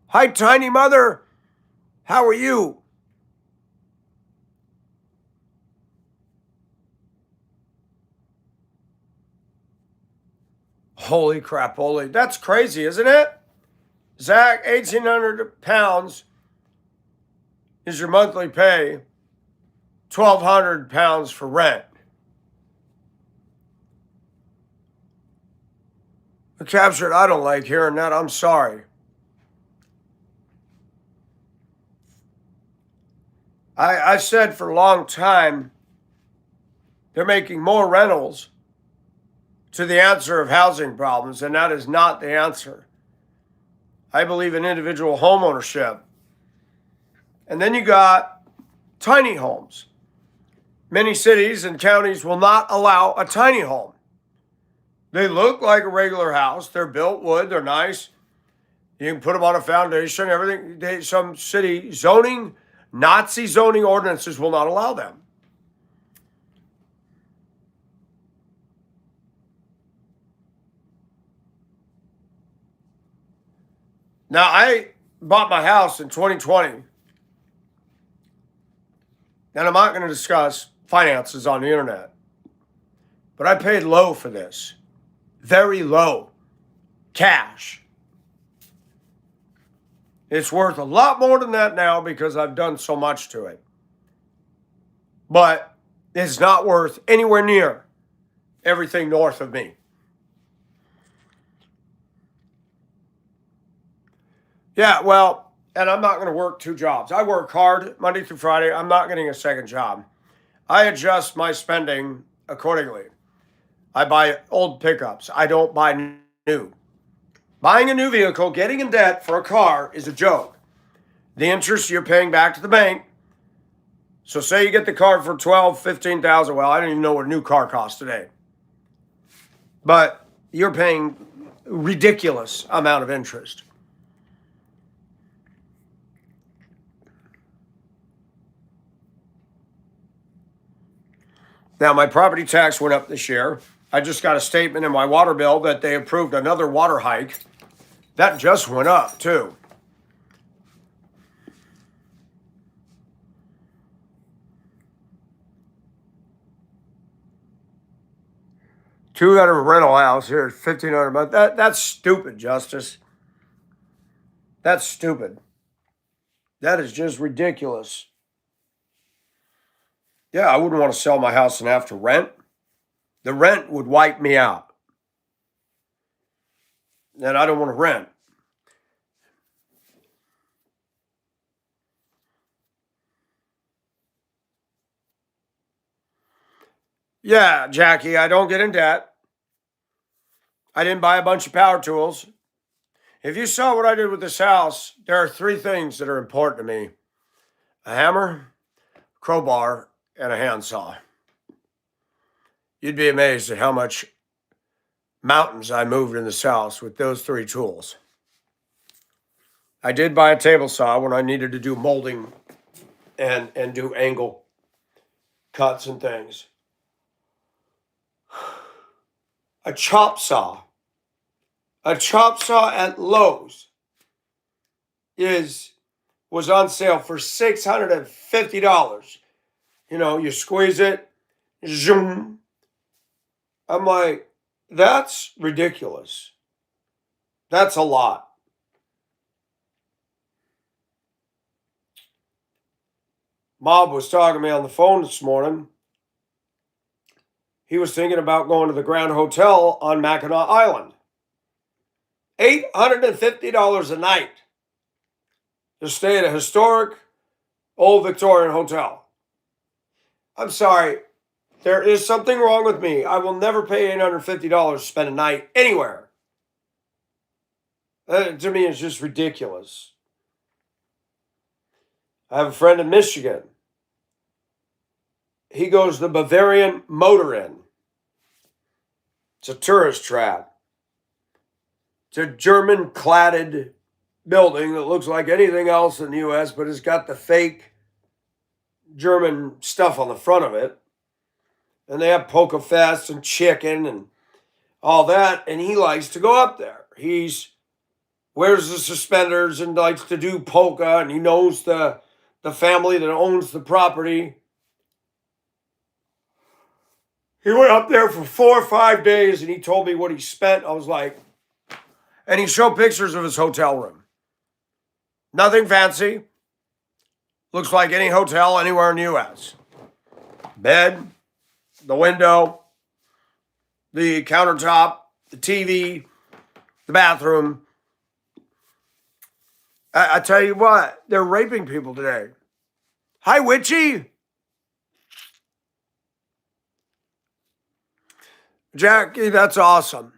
Hi, tiny mother. How are you? Holy crap, holy. That's crazy, isn't it? Zach, £1,800 is your monthly pay, £1,200 for rent. A captured, I don't like hearing that. I'm sorry. I said for a long time they're making more rentals to the answer of housing problems, and that is not the answer. I believe in individual home ownership. And then you got tiny homes. Many cities and counties will not allow a tiny home. They look like a regular house. They're built wood. They're nice. You can put them on a foundation, everything. Some city zoning, Nazi zoning ordinances will not allow them. Now, I bought my house in 2020, and I'm not going to discuss finances on the internet, but I paid low for this. Very low. Cash. It's worth a lot more than that now because I've done so much to it. But it's not worth anywhere near everything north of me. Yeah, well, and I'm not going to work 2 jobs. I work hard Monday through Friday. I'm not getting a second job. I adjust my spending accordingly. I buy old pickups. I don't buy new. Buying a new vehicle, getting in debt for a car is a joke. The interest you're paying back to the bank. So say you get the car for 12, 15,000. Well, I don't even know what a new car costs today. But you're paying ridiculous amount of interest. Now, my property tax went up this year. I just got a statement in my water bill that they approved another water hike. That just went up, too. $200 rental house here, $1,500 a month. That's stupid, Justice. That's stupid. That is just ridiculous. Yeah, I wouldn't want to sell my house and have to rent. The rent would wipe me out. And I don't want to rent. Yeah, Jackie, I don't get in debt. I didn't buy a bunch of power tools. If you saw what I did with this house, there are 3 things that are important to me: a hammer, crowbar, and a handsaw. You'd be amazed at how much mountains I moved in this house with those 3 tools. I did buy a table saw when I needed to do molding and do angle cuts and things. A chop saw. A chop saw at Lowe's was on sale for $650. You know, you squeeze it, zoom. I'm like, that's ridiculous. That's a lot. Mob was talking to me on the phone this morning. He was thinking about going to the Grand Hotel on Mackinac Island. $850 a night to stay at a historic old Victorian hotel. I'm sorry, there is something wrong with me. I will never pay $850 to spend a night anywhere. To me, it's just ridiculous. I have a friend in Michigan. He goes to the Bavarian Motor Inn. It's a tourist trap. It's a German cladded building that looks like anything else in the U.S., but it's got the fake German stuff on the front of it. And they have polka fest and chicken and all that. And he likes to go up there. He's wears the suspenders and likes to do polka, and he knows the family that owns the property. He went up there for 4 or 5 days, and he told me what he spent. I was like, and he showed pictures of his hotel room. Nothing fancy. Looks like any hotel anywhere in the U.S. Bed, the window, the countertop, the TV, the bathroom. I tell you what, they're raping people today. Hi, Witchy. Jackie, that's awesome.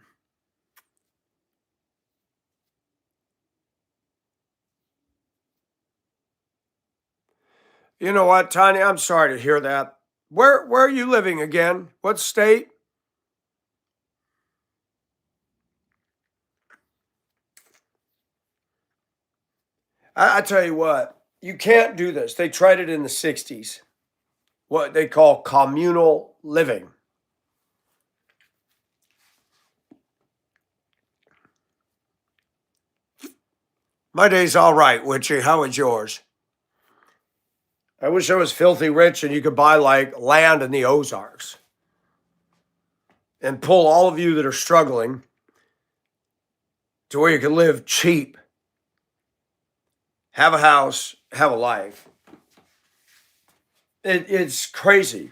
You know what, Tanya? I'm sorry to hear that. Where are you living again? What state? I tell you what, you can't do this. They tried it in the 60s, what they call communal living. My day's all right, Witchy. How is yours? I wish I was filthy rich and you could buy like land in the Ozarks and pull all of you that are struggling to where you can live cheap, have a house, have a life. It's crazy.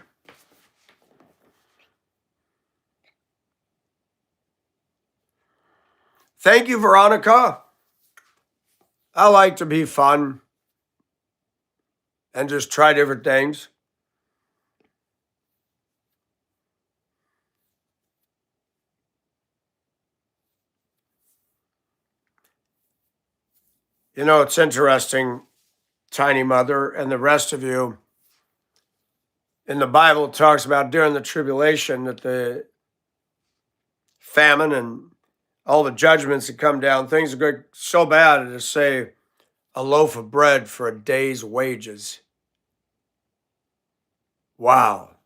Thank you, Veronica. I like to be fun and just try different things. You know, it's interesting, Tiny Mother, and the rest of you. In the Bible, it talks about during the tribulation that the famine and all the judgments that come down, things are going so bad to say a loaf of bread for a day's wages. Wow.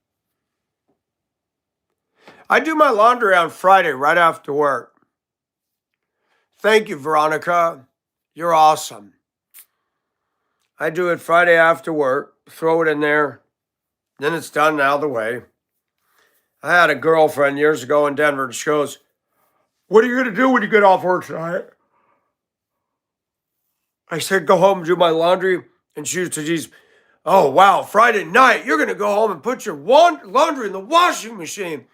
I do my laundry on Friday right after work. Thank you, Veronica. You're awesome. I do it Friday after work, throw it in there, then it's done and out of the way. I had a girlfriend years ago in Denver, and she goes, "What are you going to do when you get off work tonight?" I said, "Go home and do my laundry." And she used to just, "Oh, wow, Friday night, you're going to go home and put your laundry in the washing machine."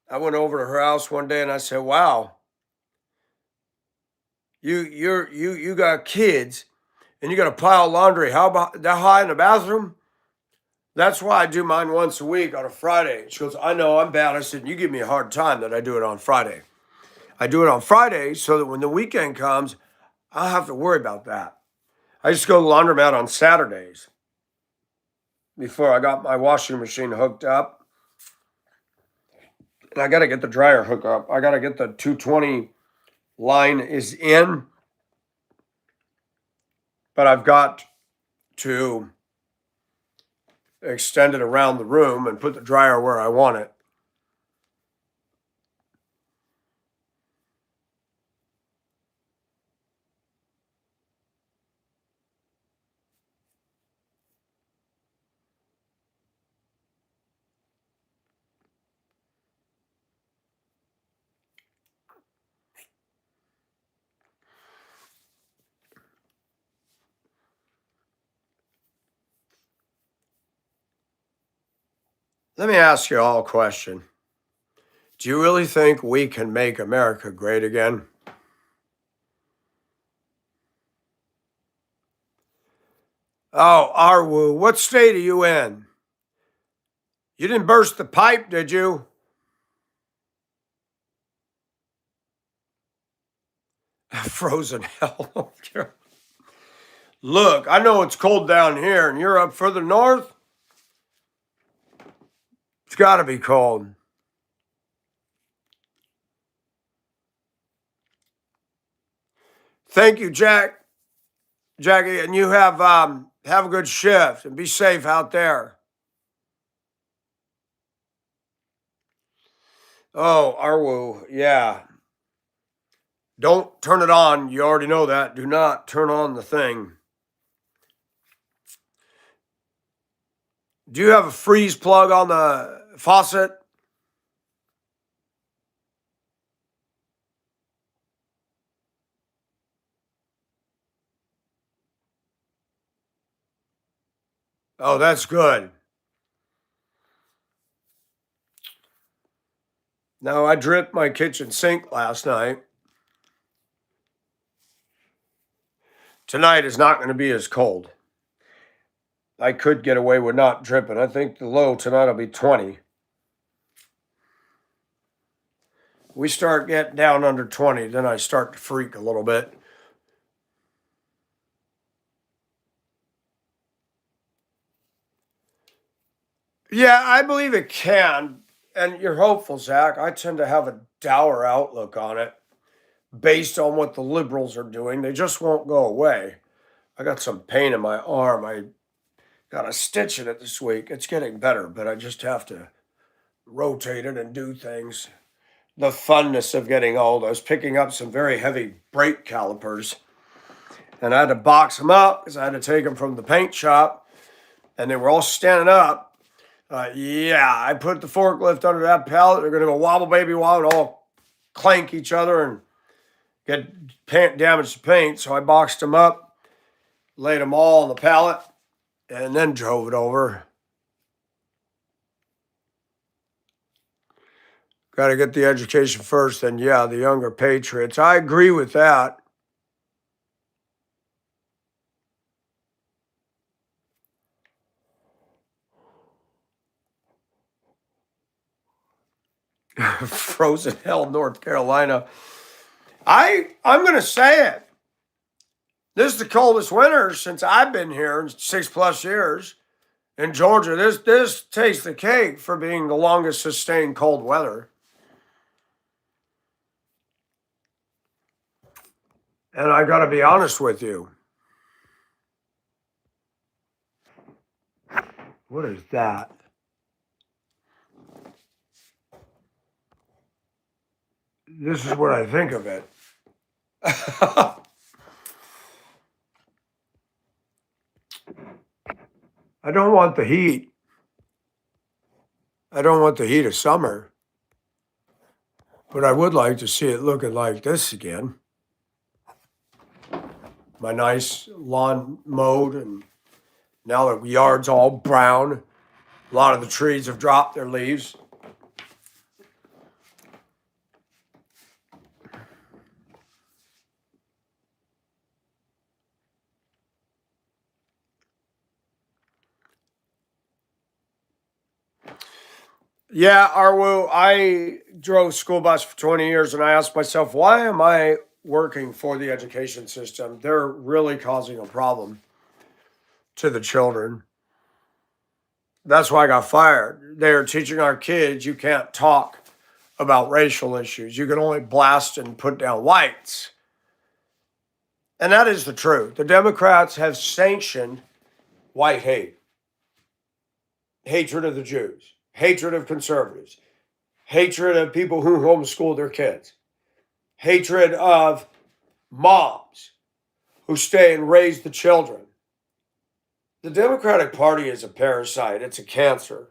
I went over to her house one day and I said, "Wow, you got kids and you got a pile of laundry. How about that high in the bathroom?" That's why I do mine once a week on a Friday. She goes, "I know, I'm bad." I said, "You give me a hard time that I do it on Friday. I do it on Friday so that when the weekend comes, I don't have to worry about that." I just go to the laundromat on Saturdays before I got my washing machine hooked up. And I got to get the dryer hooked up. I got to get the 220 line is in. But I've got to extend it around the room and put the dryer where I want it. Let me ask you all a question. Do you really think we can make America great again? Oh, Arwu, what state are you in? You didn't burst the pipe, did you? Frozen hell. Look, I know it's cold down here, and you're up further north. It's got to be cold. Thank you, Jackie, and you have a good shift and be safe out there. Oh, Arwu, yeah. Don't turn it on. You already know that. Do not turn on the thing. Do you have a freeze plug on the faucet? Oh, that's good. No, I dripped my kitchen sink last night. Tonight is not going to be as cold. I could get away with not dripping. I think the low tonight will be 20. We start getting down under 20, then I start to freak a little bit. Yeah, I believe it can. And you're hopeful, Zach. I tend to have a dour outlook on it based on what the liberals are doing. They just won't go away. I got some pain in my arm. I got a stitch in it this week. It's getting better, but I just have to rotate it and do things. The funness of getting old. I was picking up some very heavy brake calipers, and I had to box them up because I had to take them from the paint shop, and they were all standing up. Yeah, I put the forklift under that pallet. They're going to go wobble, baby, wobble, and all clank each other and get damage to paint. So I boxed them up, laid them all on the pallet, and then drove it over. Got to get the education first, and yeah, the younger patriots. I agree with that. Frozen hell, North Carolina. I'm going to say it. This is the coldest winter since I've been here in 6+ years. In Georgia, this takes the cake for being the longest sustained cold weather. And I got to be honest with you. What is that? This is what I think of it. I don't want the heat. I don't want the heat of summer. But I would like to see it looking like this again. My nice lawn mowed, and now the yard's all brown. A lot of the trees have dropped their leaves. Yeah, Arwu, I drove school bus for 20 years, and I asked myself, why am I working for the education system? They're really causing a problem to the children. That's why I got fired. They're teaching our kids you can't talk about racial issues. You can only blast and put down whites. And that is the truth. The Democrats have sanctioned white hate, hatred of the Jews, hatred of conservatives, hatred of people who homeschool their kids, hatred of moms who stay and raise the children. The Democratic Party is a parasite. It's a cancer.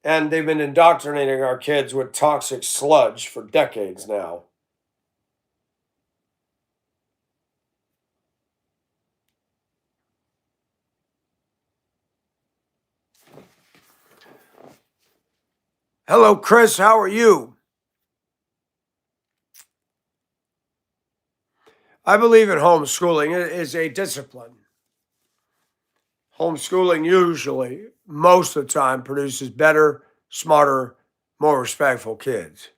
And they've been indoctrinating our kids with toxic sludge for decades now. Hello, Chris. How are you? I believe in homeschooling. It is a discipline. Homeschooling usually, most of the time, produces better, smarter, more respectful kids.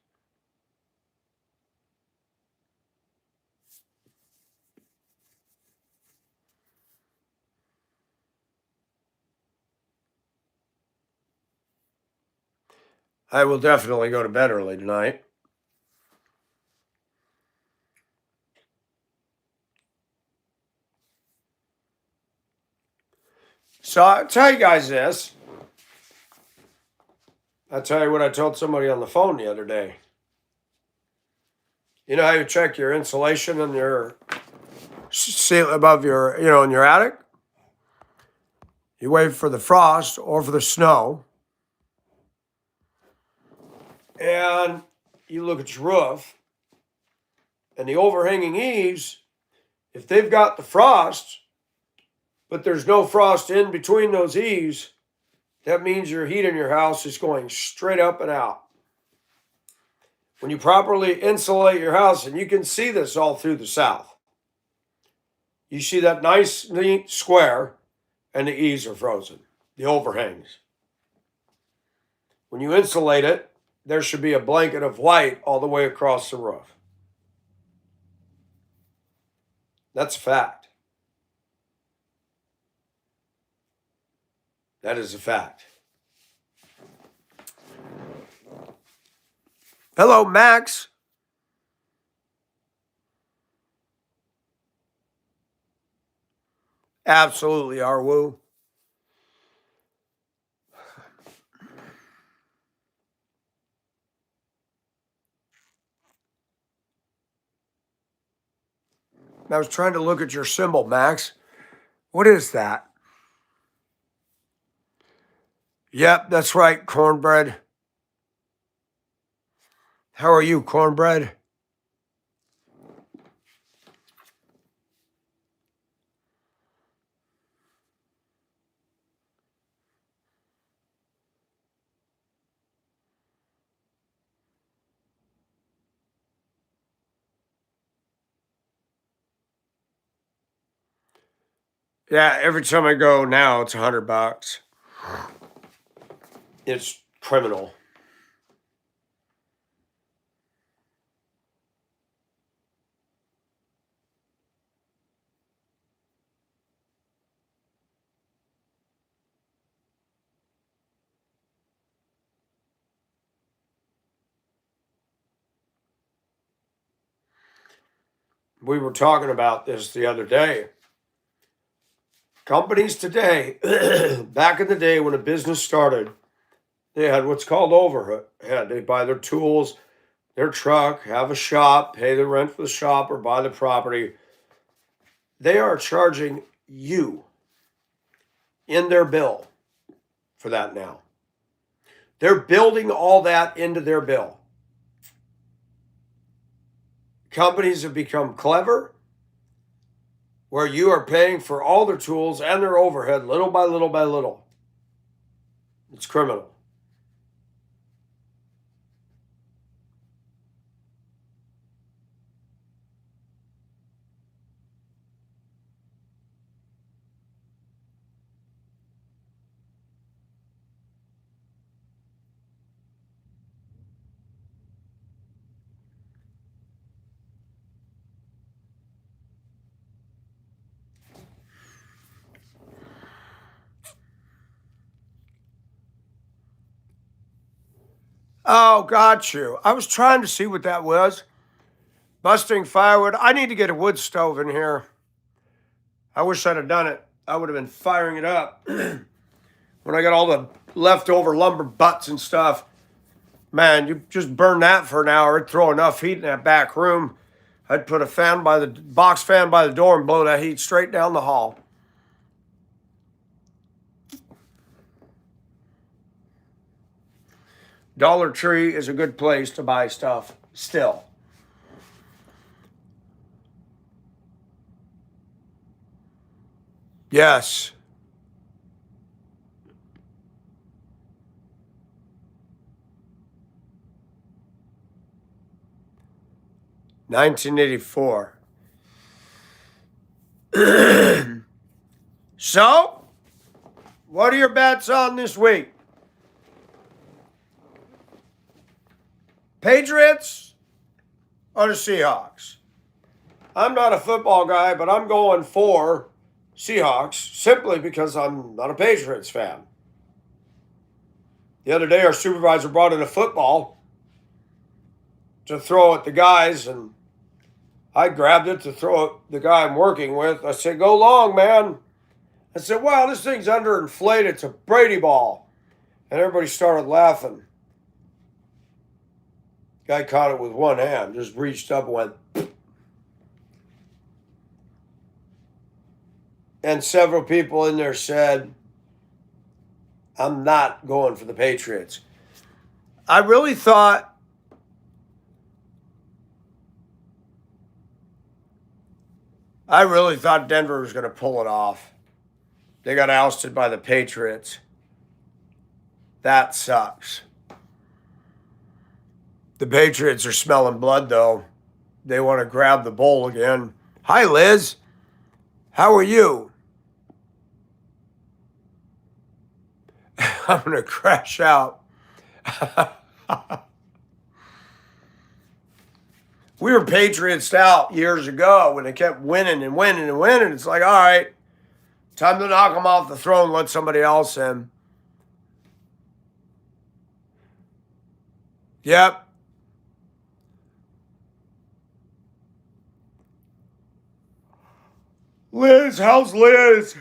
I will definitely go to bed early tonight. So I'll tell you guys this. I'll tell you what I told somebody on the phone the other day. You know how you check your insulation in your seal above your, in your attic? You wait for the frost or for the snow, and you look at your roof and the overhanging eaves. If they've got the frost, but there's no frost in between those eaves, that means your heat in your house is going straight up and out. When you properly insulate your house, and you can see this all through the South, you see that nice, neat square, and the eaves are frozen, the overhangs. When you insulate it, there should be a blanket of white all the way across the roof. That's a fact. That is a fact. Hello, Max. Absolutely, Arwoo. I was trying to look at your symbol, Max. What is that? Yep, that's right, cornbread. How are you, cornbread? Yeah, every time I go now, it's $100. It's criminal. We were talking about this the other day. Companies today, back in the day when a business started, they had what's called overhead. They buy their tools, their truck, have a shop, pay the rent for the shop, or buy the property. They are charging you in their bill for that now. They're building all that into their bill. Companies have become clever where you are paying for all their tools and their overhead little by little by little. It's criminal. Oh, got you. I was trying to see what that was. Busting firewood. I need to get a wood stove in here. I wish I'd have done it. I would have been firing it up when I got all the leftover lumber butts and stuff. Man, you just burn that for an hour, it'd throw enough heat in that back room. I'd put a fan by the box fan by the door and blow that heat straight down the hall. Dollar Tree is a good place to buy stuff still. Yes. 1984. So, what are your bets on this week? Patriots or the Seahawks? I'm not a football guy, but I'm going for Seahawks simply because I'm not a Patriots fan. The other day, our supervisor brought in a football to throw at the guys, and I grabbed it to throw at the guy I'm working with. I said, "Go long, man." I said, "Wow, this thing's underinflated. It's a Brady ball." And everybody started laughing. Guy caught it with one hand, just reached up and went. And several people in there said, "I'm not going for the Patriots." I really thought Denver was going to pull it off. They got ousted by the Patriots. That sucks. The Patriots are smelling blood, though. They want to grab the bowl again. Hi, Liz. How are you? I'm going to crash out. We were Patriots out years ago when they kept winning and winning and winning. It's like, all right, time to knock them off the throne, let somebody else in. Yep. Liz, how's Liz?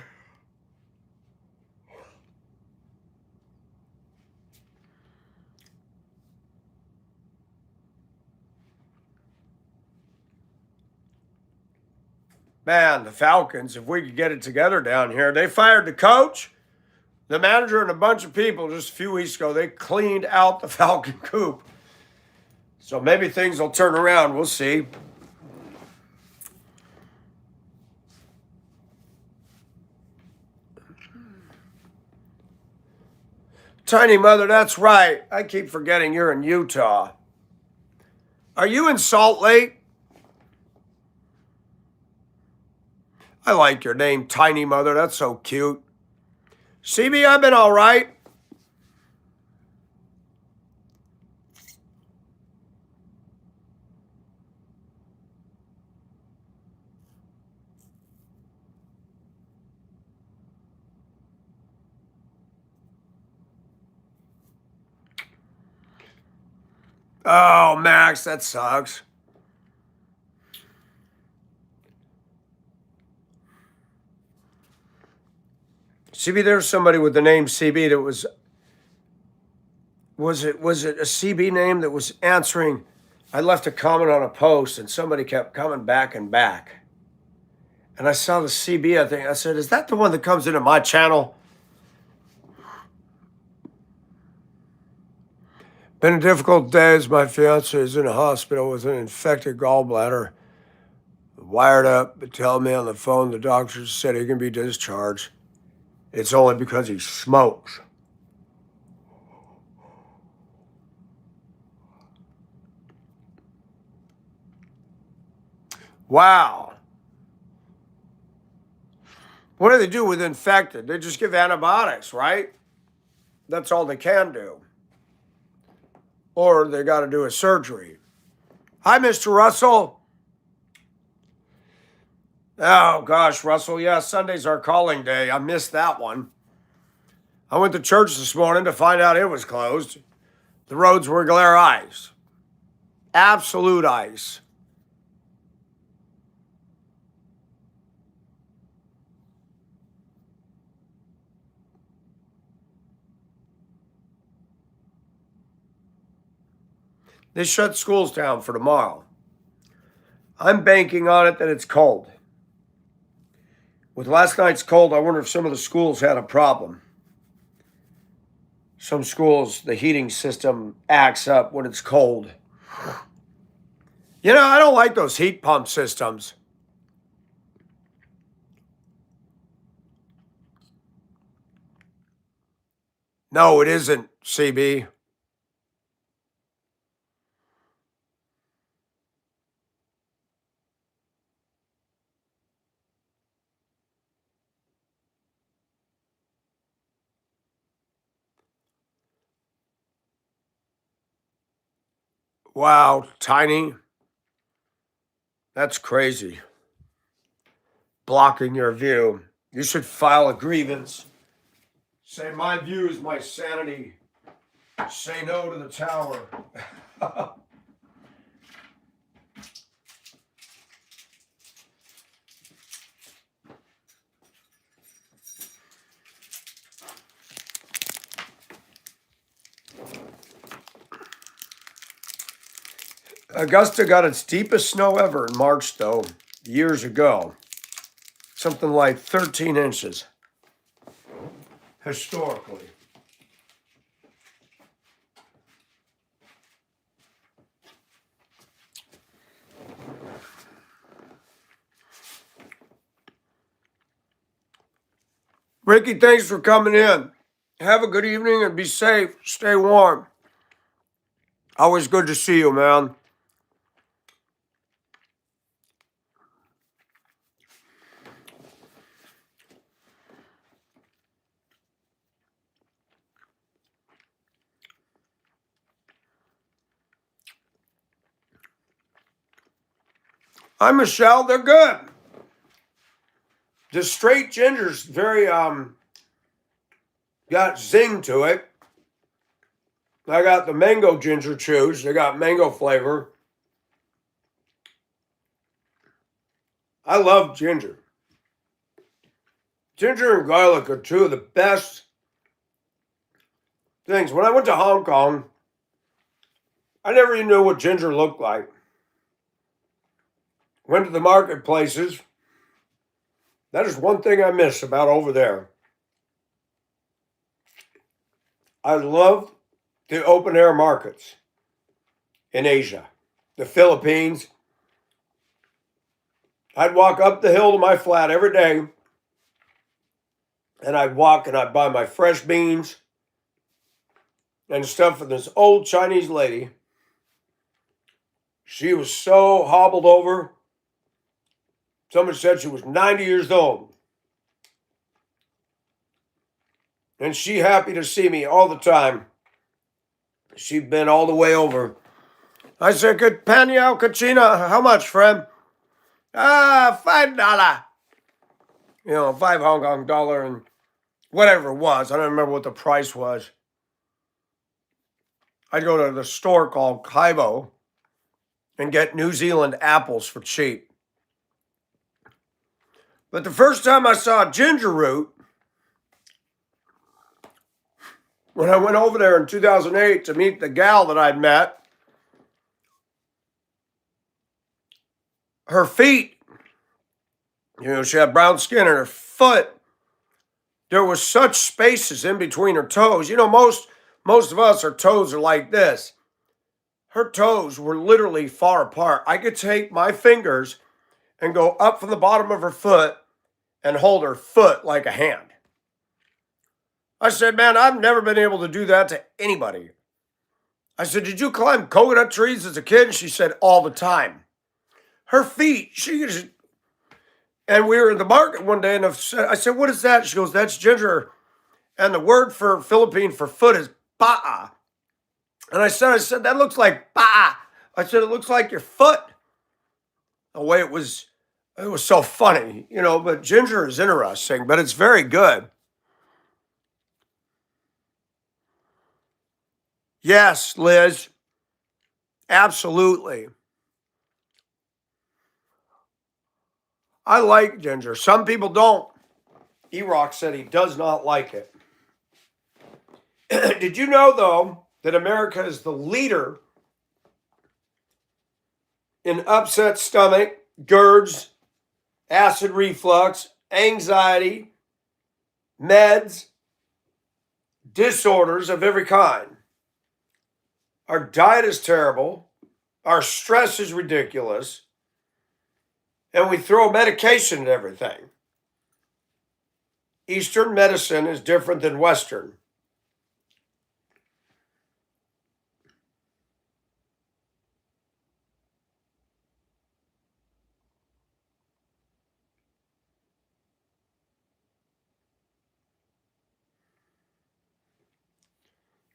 Man, the Falcons, if we could get it together down here, they fired the coach, the manager, and a bunch of people just a few weeks ago. They cleaned out the Falcon coop. So maybe things will turn around. We'll see. Tiny Mother, that's right. I keep forgetting you're in Utah. Are you in Salt Lake? I like your name, Tiny Mother. That's so cute. CB, I've been all right. Oh, Max, that sucks. CB, there's somebody with the name CB that was it a CB name that was answering? I left a comment on a post and somebody kept coming back and back. And I saw the CB, I think. I said, is that the one that comes into my channel? Been a difficult day as my fiance is in a hospital with an infected gallbladder. Wired up, but tell me on the phone the doctor said he can be discharged. It's only because he smokes. Wow. What do they do with infected? They just give antibiotics, right? That's all they can do. Or they got to do a surgery. Hi, Mr. Russell. Oh, gosh, Russell. Yeah, Sunday's our calling day. I missed that one. I went to church this morning to find out it was closed. The roads were glare ice. Absolute ice. They shut schools down for tomorrow. I'm banking on it that it's cold. With last night's cold, I wonder if some of the schools had a problem. Some schools, the heating system acts up when it's cold. You know, I don't like those heat pump systems. No, it isn't, CB. Wow, tiny. That's crazy. Blocking your view. You should file a grievance. Say, my view is my sanity. Say no to the tower. Augusta got its deepest snow ever in March, though, years ago. Something like 13 inches, historically. Ricky, thanks for coming in. Have a good evening and be safe. Stay warm. Always good to see you, man. Hi, Michelle. They're good. The straight ginger's very got zing to it. I got the mango ginger chews. They got mango flavor. I love ginger. Ginger and garlic are two of the best things. When I went to Hong Kong, I never even knew what ginger looked like. Went to the marketplaces. That is one thing I miss about over there. I love the open air markets in Asia, the Philippines. I'd walk up the hill to my flat every day, and I'd walk and I'd buy my fresh beans and stuff from this old Chinese lady. She was so hobbled over. Someone said she was 90 years old. And she happy to see me all the time. She'd been all the way over. I said, good Paniao Kachina, how much, friend? $5. You know, 5 Hong Kong dollar and whatever it was. I don't remember what the price was. I'd go to the store called Hippo and get New Zealand apples for cheap. But the first time I saw ginger root, when I went over there in 2008 to meet the gal that I'd met, her feet, you know, she had brown skin, and her foot, there was such spaces in between her toes. You know, most of us, our toes are like this. Her toes were literally far apart. I could take my fingers and go up from the bottom of her foot and hold her foot like a hand. I said, man, I've never been able to do that to anybody. I said, did you climb coconut trees as a kid? And she said, all the time. Her feet, and we were in the market one day, and I said, what is that? She goes, that's ginger. And the word for Philippine for foot is ba'a. And I said, that looks like ba'a. I said, it looks like your foot. The way it was so funny, you know, but ginger is interesting, but it's very good. Yes, Liz. Absolutely. I like ginger. Some people don't. E-Rock said he does not like it. Did you know, though, that America is the leader in upset stomach, GERDs, acid reflux, anxiety, meds, disorders of every kind? Our diet is terrible. Our stress is ridiculous. And we throw medication at everything. Eastern medicine is different than Western.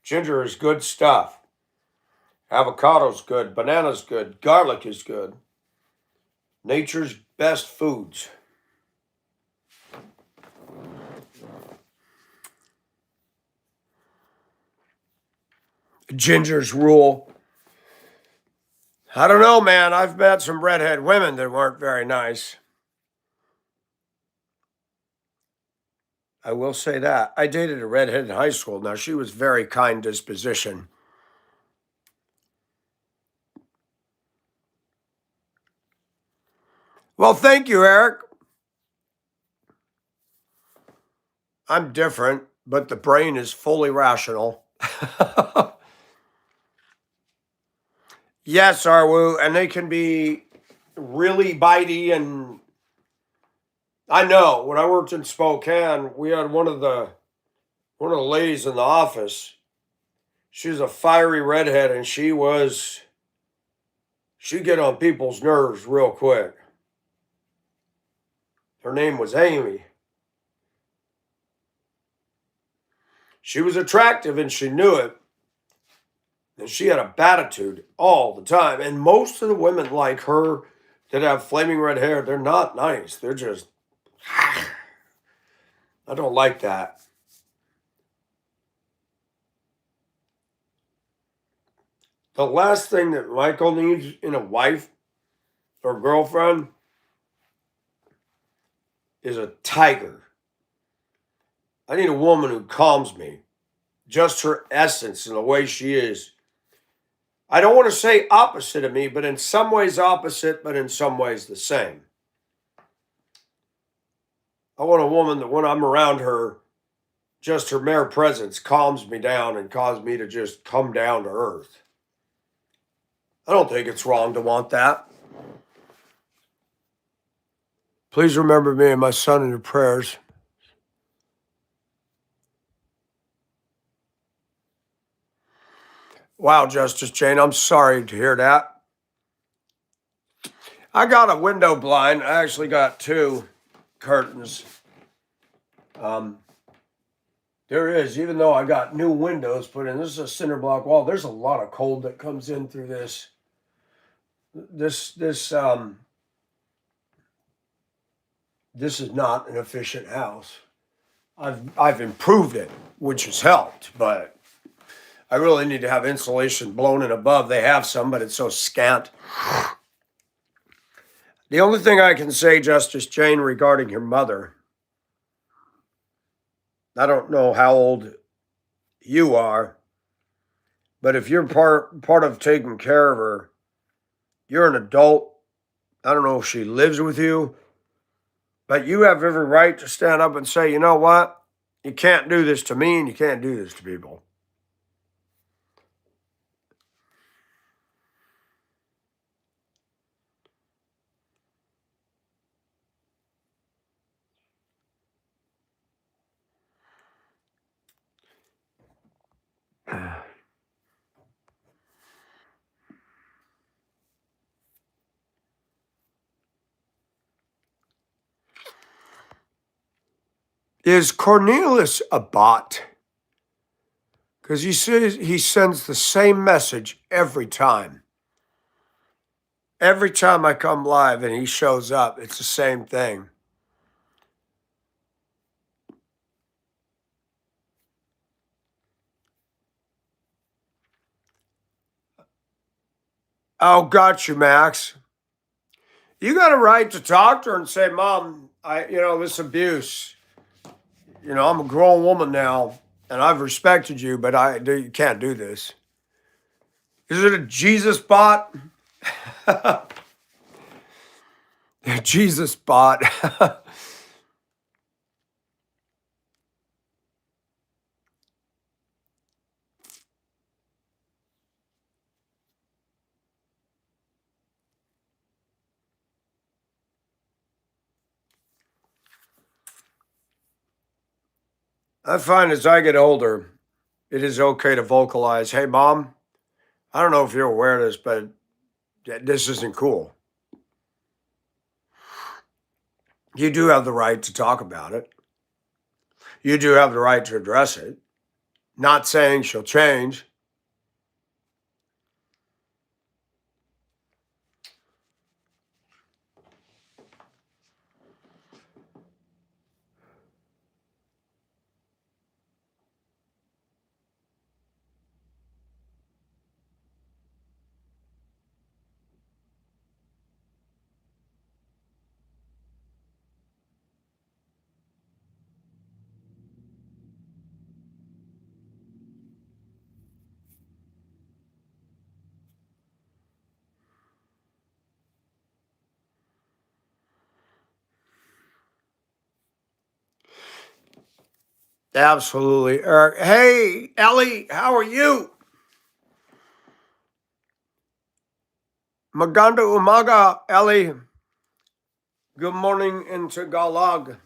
Ginger is good stuff. Avocado's good. Banana's good. Garlic is good. Nature's best foods. Ginger's rule. I don't know, man. I've met some redhead women that weren't very nice. I will say that. I dated a redhead in high school. Now, she was very kind disposition. Well, thank you, Eric. I'm different, but the brain is fully rational. Yes, Arwu, and they can be really bitey. And I know when I worked in Spokane, we had one of the ladies in the office. She was a fiery redhead, and she'd get on people's nerves real quick. Her name was Amy. She was attractive and she knew it. And she had a bad attitude all the time. And most of the women like her that have flaming red hair, they're not nice. They're just, I don't like that. The last thing that Michael needs in a wife or girlfriend is a tiger. I need a woman who calms me. Just her essence and the way she is. I don't want to say opposite of me, but in some ways opposite, but in some ways the same. I want a woman that when I'm around her, just her mere presence calms me down and causes me to just come down to earth. I don't think it's wrong to want that. Please remember me and my son in your prayers. Wow, Justice Jane, I'm sorry to hear that. I got a window blind. I actually got 2 curtains. There is, even though I got new windows put in, this is a cinder block wall. There's a lot of cold that comes in through this. This is not an efficient house. I've improved it, which has helped, but I really need to have insulation blown in above. They have some, but it's so scant. The only thing I can say, Justice Jane, regarding your mother, I don't know how old you are, but if you're part of taking care of her, you're an adult. I don't know if she lives with you, but you have every right to stand up and say, you know what? You can't do this to me and you can't do this to people. Is Cornelius a bot? Because he says he sends the same message every time. Every time I come live and he shows up, it's the same thing. Oh, got you, Max. You got a right to talk to her and say, Mom, this abuse. I'm a grown woman now and I've respected you, but you can't do this. Is it a Jesus bot? Jesus bot. I find as I get older, it is okay to vocalize, hey, Mom, I don't know if you're aware of this, but this isn't cool. You do have the right to talk about it. You do have the right to address it. Not saying she'll change. Absolutely, Eric. Hey, Ellie, how are you? Maganda umaga, Ellie. Good morning in Tagalog.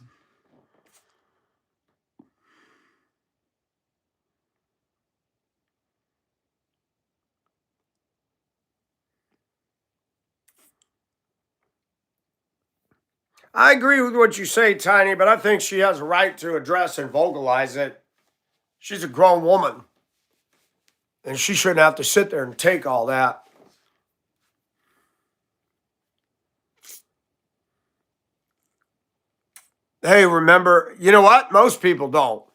I agree with what you say, Tiny, but I think she has a right to address and vocalize it. She's a grown woman, and she shouldn't have to sit there and take all that. Hey, remember, you know what? Most people don't.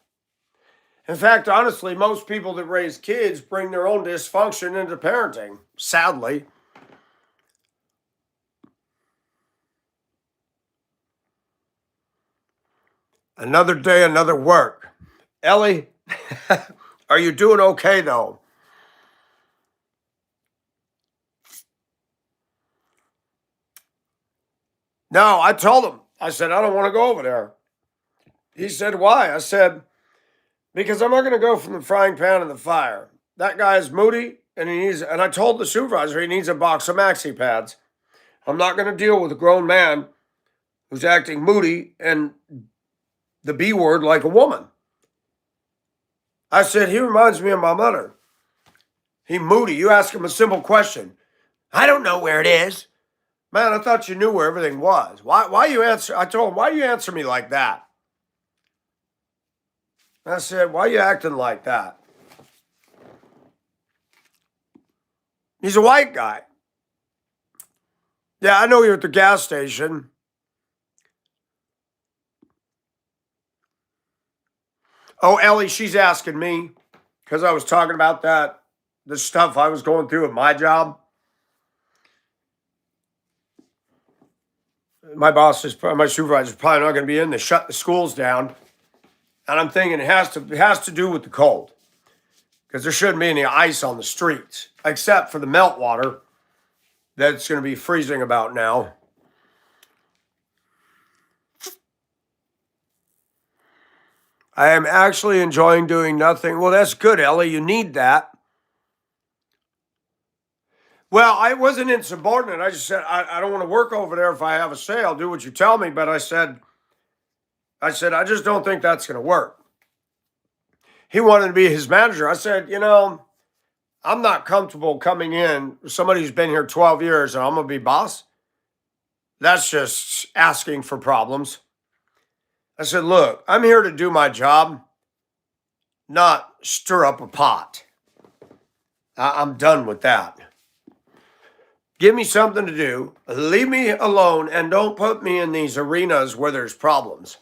In fact, honestly, most people that raise kids bring their own dysfunction into parenting, sadly. Another day, another work. Ellie, are you doing okay though? No, I told him. I said, I don't want to go over there. He said, why? I said, because I'm not going to go from the frying pan to the fire. That guy is moody and and I told the supervisor he needs a box of maxi pads. I'm not going to deal with a grown man who's acting moody and the B word like a woman. I said, he reminds me of my mother. He moody. You ask him a simple question. I don't know where it is. Man, I thought you knew where everything was. Why you answer? I told him, why do you answer me like that? I said, why are you acting like that? He's a white guy. Yeah, I know you're at the gas station. Oh, Ellie, she's asking me because I was talking about the stuff I was going through at my job. My my supervisor is probably not going to be in to shut the schools down. And I'm thinking it has to do with the cold because there shouldn't be any ice on the streets except for the meltwater that's going to be freezing about now. I am actually enjoying doing nothing. Well, that's good, Ellie. You need that. Well, I wasn't insubordinate. I just said, I don't want to work over there if I have a say. I'll do what you tell me. But I just don't think that's going to work. He wanted to be his manager. I said, I'm not comfortable coming in with somebody who's been here 12 years and I'm going to be boss. That's just asking for problems. I said, look, I'm here to do my job, not stir up a pot. I'm done with that. Give me something to do. Leave me alone and don't put me in these arenas where there's problems.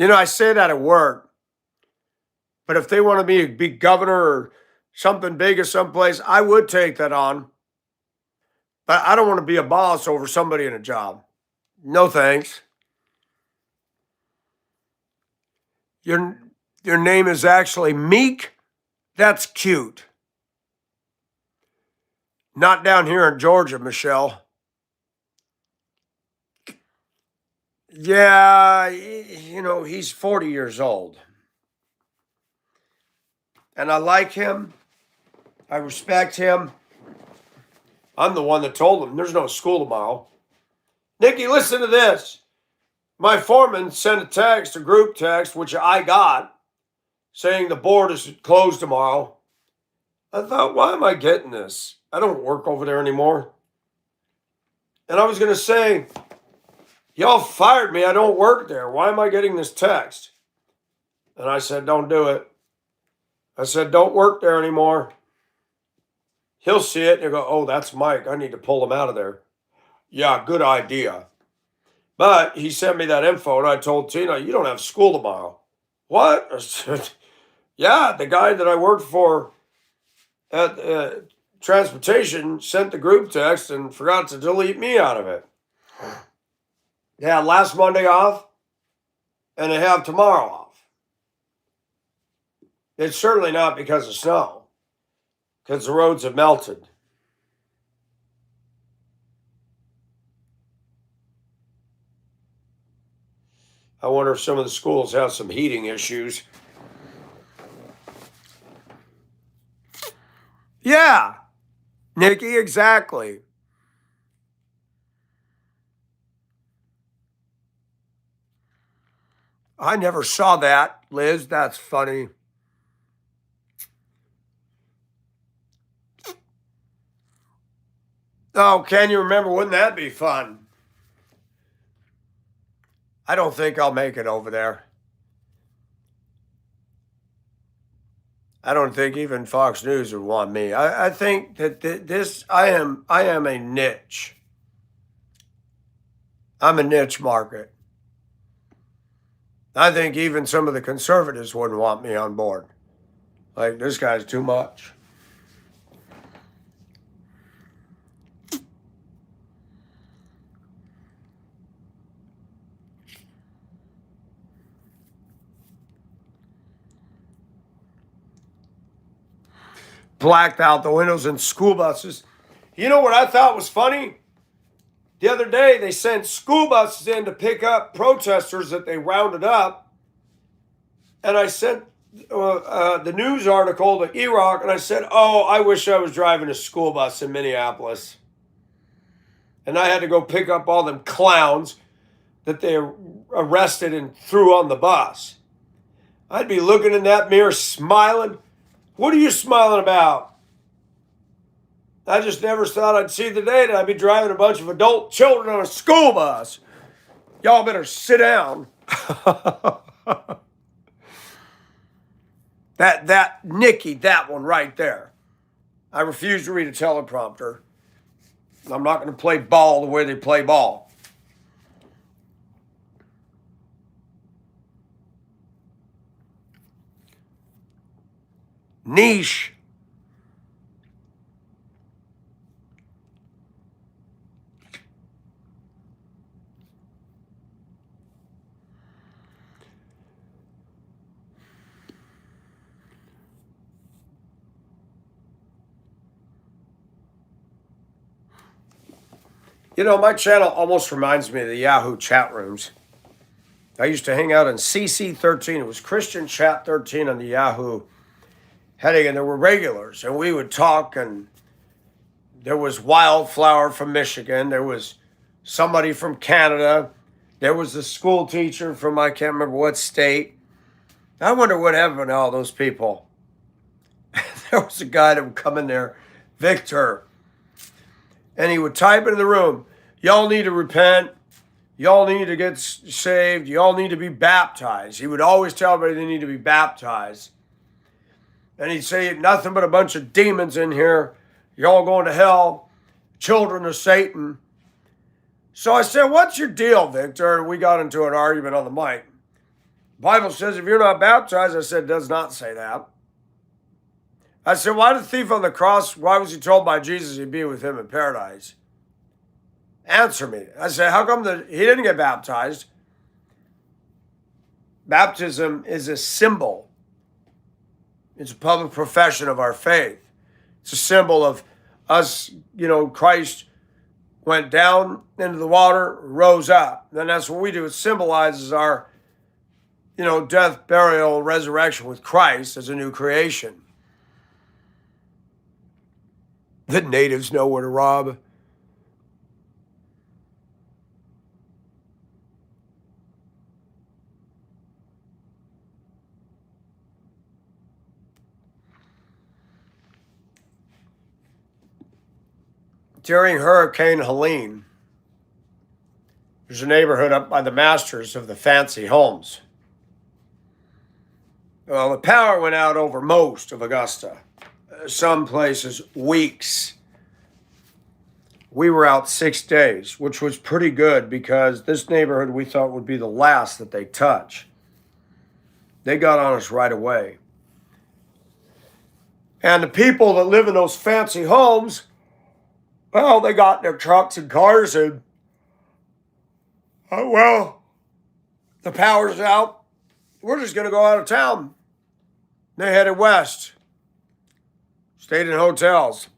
I say that at work, but if they want to be governor or something big at someplace, I would take that on. But I don't want to be a boss over somebody in a job. No thanks. Your your name is actually Meek. That's cute. Not down here in Georgia, Michelle. Yeah, he's 40 years old. And I like him. I respect him. I'm the one that told him there's no school tomorrow. Nikki, listen to this. My foreman sent a group text, which I got, saying the board is closed tomorrow. I thought, why am I getting this? I don't work over there anymore. And I was going to say, y'all fired me. I don't work there. Why am I getting this text? And I said, don't do it. I said, don't work there anymore. He'll see it and he'll go, oh, that's Mike. I need to pull him out of there. Yeah, good idea. But he sent me that info and I told Tina, you don't have school tomorrow. What? I said, yeah, the guy that I worked for at transportation sent the group text and forgot to delete me out of it. They had last Monday off and they have tomorrow off. It's certainly not because of snow, because the roads have melted. I wonder if some of the schools have some heating issues. Yeah, Nikki, exactly. I never saw that, Liz. That's funny. Oh, can you remember? Wouldn't that be fun? I don't think I'll make it over there. I don't think even Fox News would want me. I think that I am a niche. I'm a niche market. I think even some of the conservatives wouldn't want me on board. Like, this guy's too much. Blacked out the windows in school buses. You know what I thought was funny? The other day, they sent school buses in to pick up protesters that they rounded up. And I sent the news article to E-Rock, and I said, oh, I wish I was driving a school bus in Minneapolis. And I had to go pick up all them clowns that they arrested and threw on the bus. I'd be looking in that mirror smiling. What are you smiling about? I just never thought I'd see the day that I'd be driving a bunch of adult children on a school bus. Y'all better sit down. That Nikki, that one right there. I refuse to read a teleprompter. I'm not going to play ball the way they play ball. Niche. You know, my channel almost reminds me of the Yahoo chat rooms. I used to hang out in CC13. It was Christian Chat 13 on the Yahoo heading, and there were regulars, and we would talk, and there was Wildflower from Michigan. There was somebody from Canada. There was a school teacher from I can't remember what state. I wonder what happened to all those people. There was a guy that would come in there, Victor, and he would type into the room, y'all need to repent. Y'all need to get saved. Y'all need to be baptized. He would always tell everybody they need to be baptized. And he'd say, nothing but a bunch of demons in here. Y'all going to hell. Children of Satan. So I said, what's your deal, Victor? And we got into an argument on the mic. The Bible says if you're not baptized, I said, it does not say that. I said, why did the thief on the cross, why was he told by Jesus he'd be with him in paradise? Answer me. I said, how come he didn't get baptized? Baptism is a symbol. It's a public profession of our faith. It's a symbol of us, Christ went down into the water, rose up. And that's what we do. It symbolizes our, death, burial, resurrection with Christ as a new creation. The natives know where to rob. During Hurricane Helene, there's a neighborhood up by the Masters of the fancy homes. Well, the power went out over most of Augusta. Some places, weeks. We were out 6 days, which was pretty good because this neighborhood we thought would be the last that they touch. They got on us right away. And the people that live in those fancy homes, well, they got their trucks and cars and, the power's out. We're just going to go out of town. They headed west. Stayed in hotels.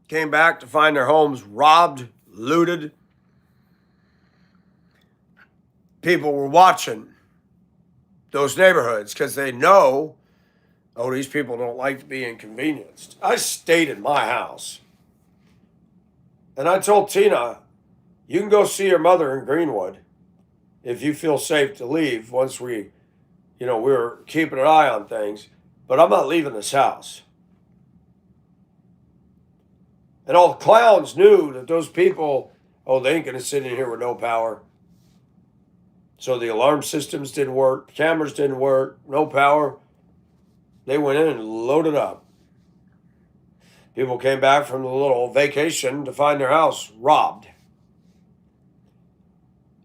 Came back to find their homes robbed, looted. people were watching those neighborhoods because they know, oh, these people don't like to be inconvenienced. I stayed in my house. And I told Tina, you can go see your mother in Greenwood if you feel safe to leave once we were keeping an eye on things, but I'm not leaving this house. And all the clowns knew that those people, oh, they ain't going to sit in here with no power. So the alarm systems didn't work, the cameras didn't work, no power. They went in and loaded up. People came back from the little vacation to find their house robbed.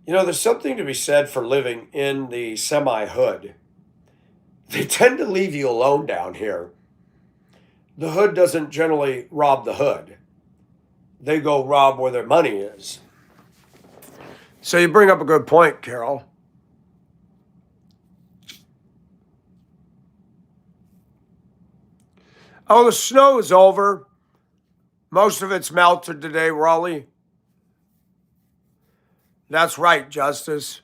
There's something to be said for living in the semi-hood. They tend to leave you alone down here. The hood doesn't generally rob the hood. They go rob where their money is. So you bring up a good point, Carol. Oh, the snow is over. Most of it's melted today, Raleigh. That's right, Justice.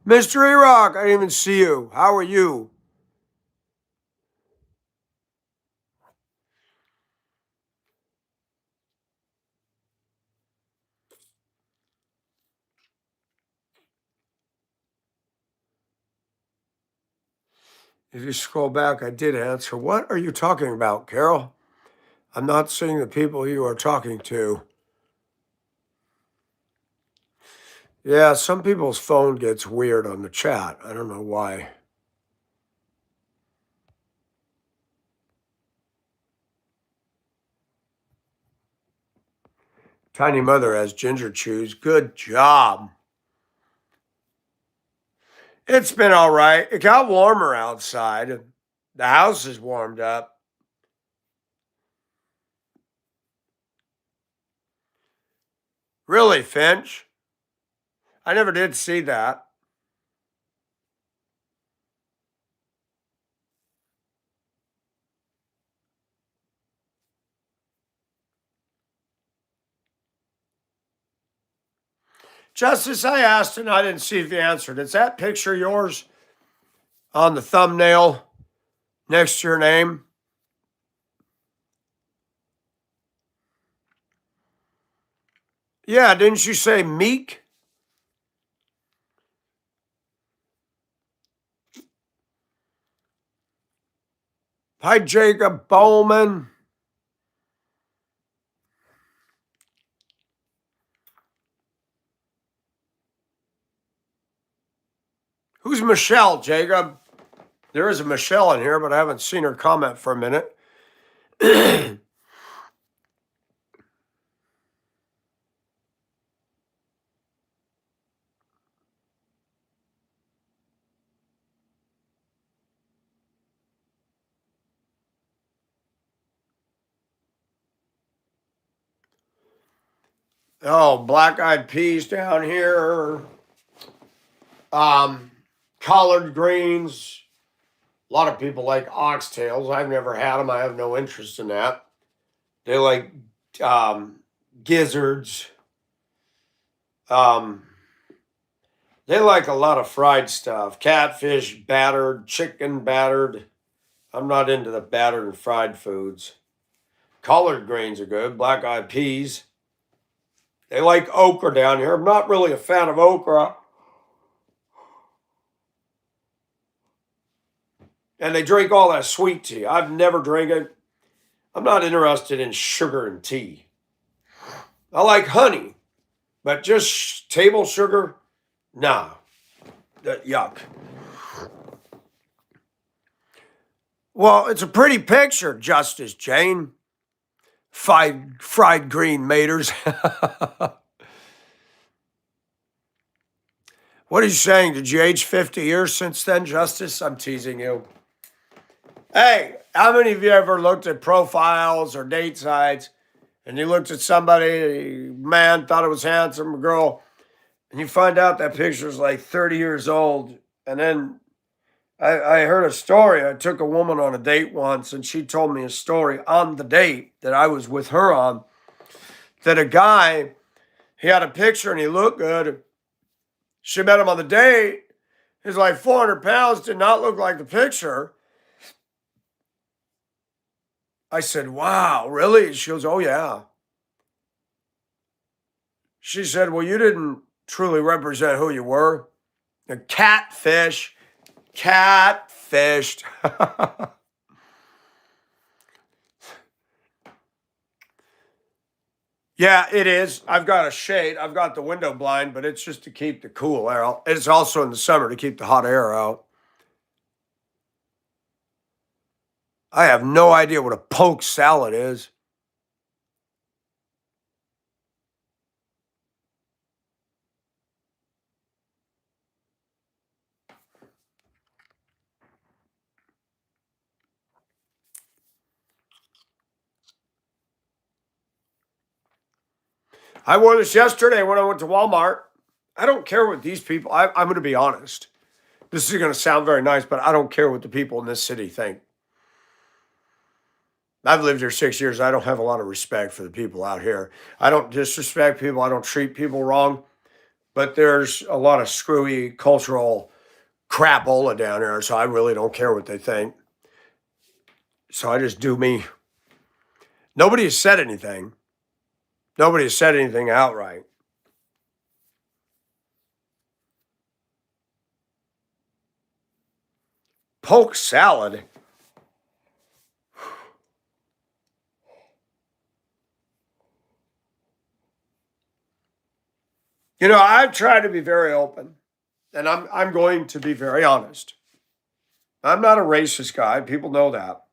Mr. E-Rock, I didn't even see you. How are you? If you scroll back, I did answer. What are you talking about, Carol? I'm not seeing the people you are talking to. Yeah, some people's phone gets weird on the chat. I don't know why. Tiny Mother has ginger chews. Good job. It's been all right. It got warmer outside. The house is warmed up. Really, Finch? I never did see that. Justice, I asked and I didn't see if you answered. Is that picture yours on the thumbnail next to your name? Yeah, didn't you say Meek? Hi, Jacob Bowman. Who's Michelle, Jacob? There is a Michelle in here, but I haven't seen her comment for a minute. Oh, black eyed peas down here. Collard greens. A lot of people like oxtails. I've never had them. I have no interest in that. They like gizzards. They like a lot of fried stuff. Catfish battered, chicken battered. I'm not into the battered and fried foods. Collard greens are good. Black eyed peas. They like okra down here. I'm not really a fan of okra. And they drink all that sweet tea. I've never drank it. I'm not interested in sugar and tea. I like honey, but just table sugar, nah. Yuck. Well, it's a pretty picture, Justice Jane. Fried green maters. What are you saying? Did you age 50 years since then, Justice? I'm teasing you. Hey, how many of you ever looked at profiles or date sites and you looked at somebody, man, thought it was handsome, a girl, and you find out that picture's like 30 years old, and then I heard a story. I took a woman on a date once, and she told me a story on the date that I was with her on. That a guy, he had a picture and he looked good. She met him on the date. He's like 400 pounds, did not look like the picture. I said, wow, really? She goes, oh, yeah. She said, well, you didn't truly represent who you were. A catfish, catfished. Yeah, it is. I've got a shade. I've got the window blind, but it's just to keep the cool air out. It's also in the summer to keep the hot air out. I have no idea what a poke salad is. I wore this yesterday when I went to Walmart. I don't care what these people, I'm going to be honest. This is going to sound very nice, but I don't care what the people in this city think. I've lived here 6 years. I don't have a lot of respect for the people out here. I don't disrespect people. I don't treat people wrong. But there's a lot of screwy cultural crapola down here. So I really don't care what they think. So I just do me. Nobody has said anything. Nobody has said anything outright. Poke salad. You know, I've tried to be very open, and I'm going to be very honest. I'm not a racist guy. People know that.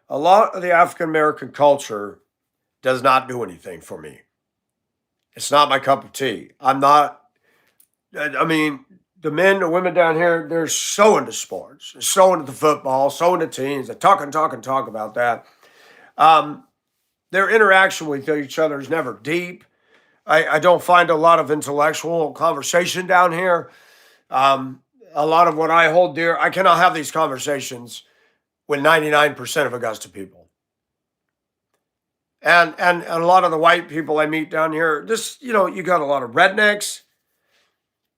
A lot of the African American culture does not do anything for me. It's not my cup of tea. I'm not, I mean, the men, the women down here, they're so into sports, so into the football, so into teams. They talk and talk and talk about that. Um, their interaction with each other is never deep. I don't find a lot of intellectual conversation down here. A lot of what I hold dear, I cannot have these conversations with 99% of Augusta people. And a lot of the white people I meet down here, just, you got a lot of rednecks.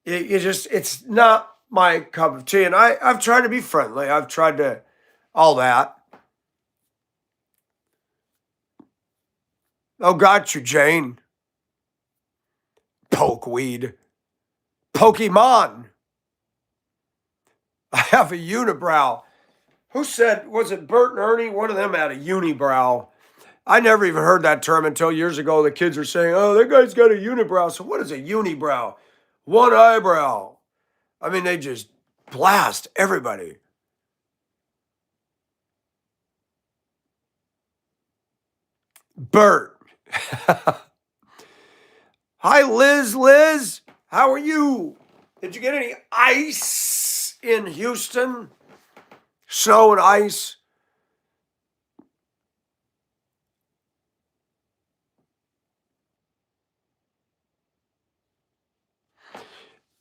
It's not my cup of tea. And I've tried to be friendly. I've tried to all that. Oh, got you, Jane. Pokeweed. Pokemon. I have a unibrow. Who said, was it Bert and Ernie? One of them had a unibrow. I never even heard that term until years ago. The kids are saying, oh, that guy's got a unibrow. So what is a unibrow? One eyebrow. I mean, they just blast everybody. Bert. Hi, Liz. Liz, how are you? Did you get any ice in Houston? Snow and ice?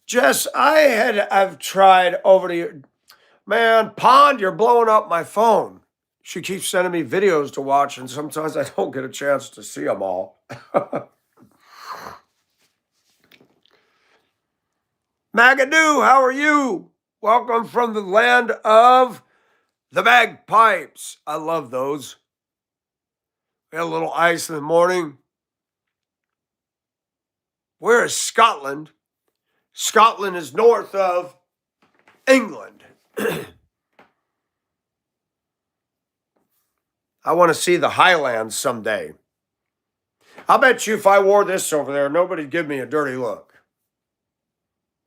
Jess, I've tried over the man, Pond, you're blowing up my phone. She keeps sending me videos to watch, and sometimes I don't get a chance to see them all. Magadoo, how are you? Welcome from the land of the bagpipes. I love those. We had a little ice in the morning. Where is Scotland? Scotland is north of England. I want to see the Highlands someday. I bet you if I wore this over there, nobody'd give me a dirty look.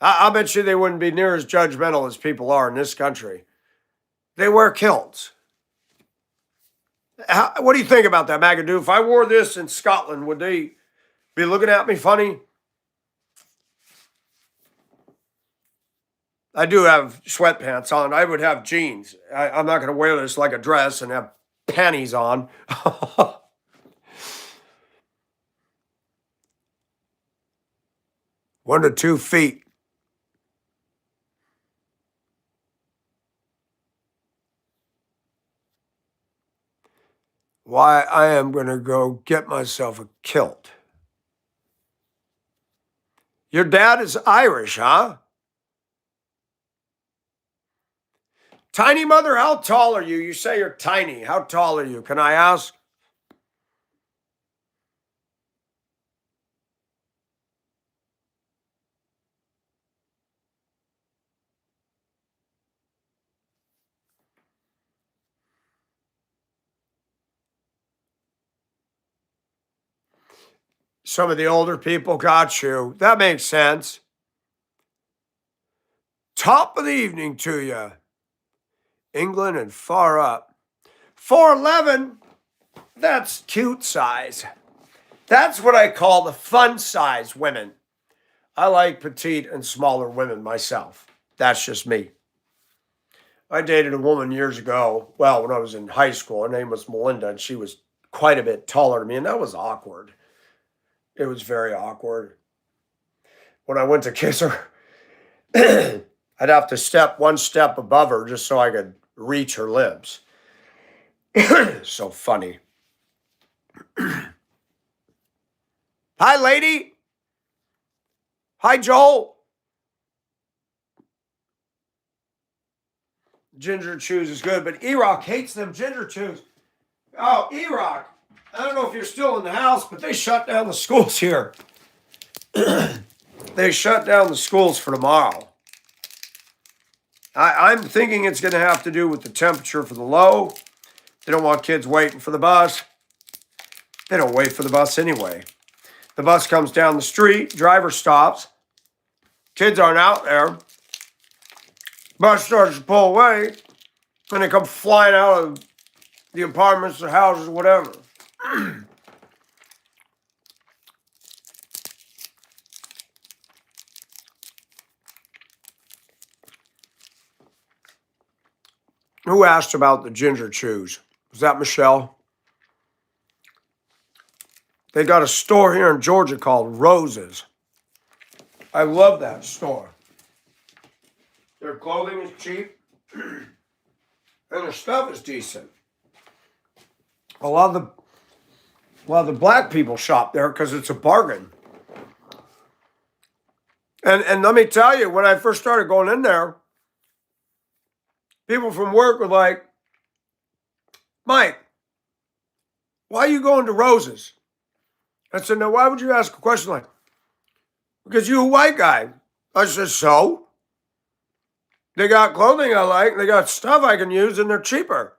I bet you they wouldn't be near as judgmental as people are in this country. They wear kilts. What do you think about that, Magadoo? If I wore this in Scotland, would they be looking at me funny? I do have sweatpants on. I would have jeans. I'm not going to wear this like a dress and have panties on. 1 to 2 feet. why I am going to go get myself a kilt. Your dad is Irish, huh? Tiny mother, how tall are you? You say you're tiny. How tall are you? Can I ask? Some of the older people got you. That makes sense. Top of the evening to you. England and far up. 4'11", that's cute size. That's what I call the fun size women. I like petite and smaller women myself. That's just me. I dated a woman years ago, well, when I was in high school. Her name was Melinda, and she was quite a bit taller than me, and that was awkward. It was very awkward. When I went to kiss her, I'd have to step one step above her just so I could reach her lips. So funny. Hi, lady. Hi, Joel. Ginger chews is good, but E-Rock hates them ginger chews. Oh, E-Rock. I don't know if you're still in the house, but they shut down the schools here. They shut down the schools for tomorrow. I'm thinking it's going to have to do with the temperature for the low. They don't want kids waiting for the bus. They don't wait for the bus anyway. The bus comes down the street, driver stops. Kids aren't out there. Bus starts to pull away, and they come flying out of the apartments or houses or whatever. Who asked about the ginger chews? Was that Michelle? They got a store here in Georgia called Roses. I love that store. Their clothing is cheap, and their stuff is decent. A lot of the black people shop there because it's a bargain. And let me tell you, when I first started going in there, people from work were like, Mike, why are you going to Roses? I said, now why would you ask a question like, because you're a white guy. I said, so? They got clothing I like, they got stuff I can use, and they're cheaper.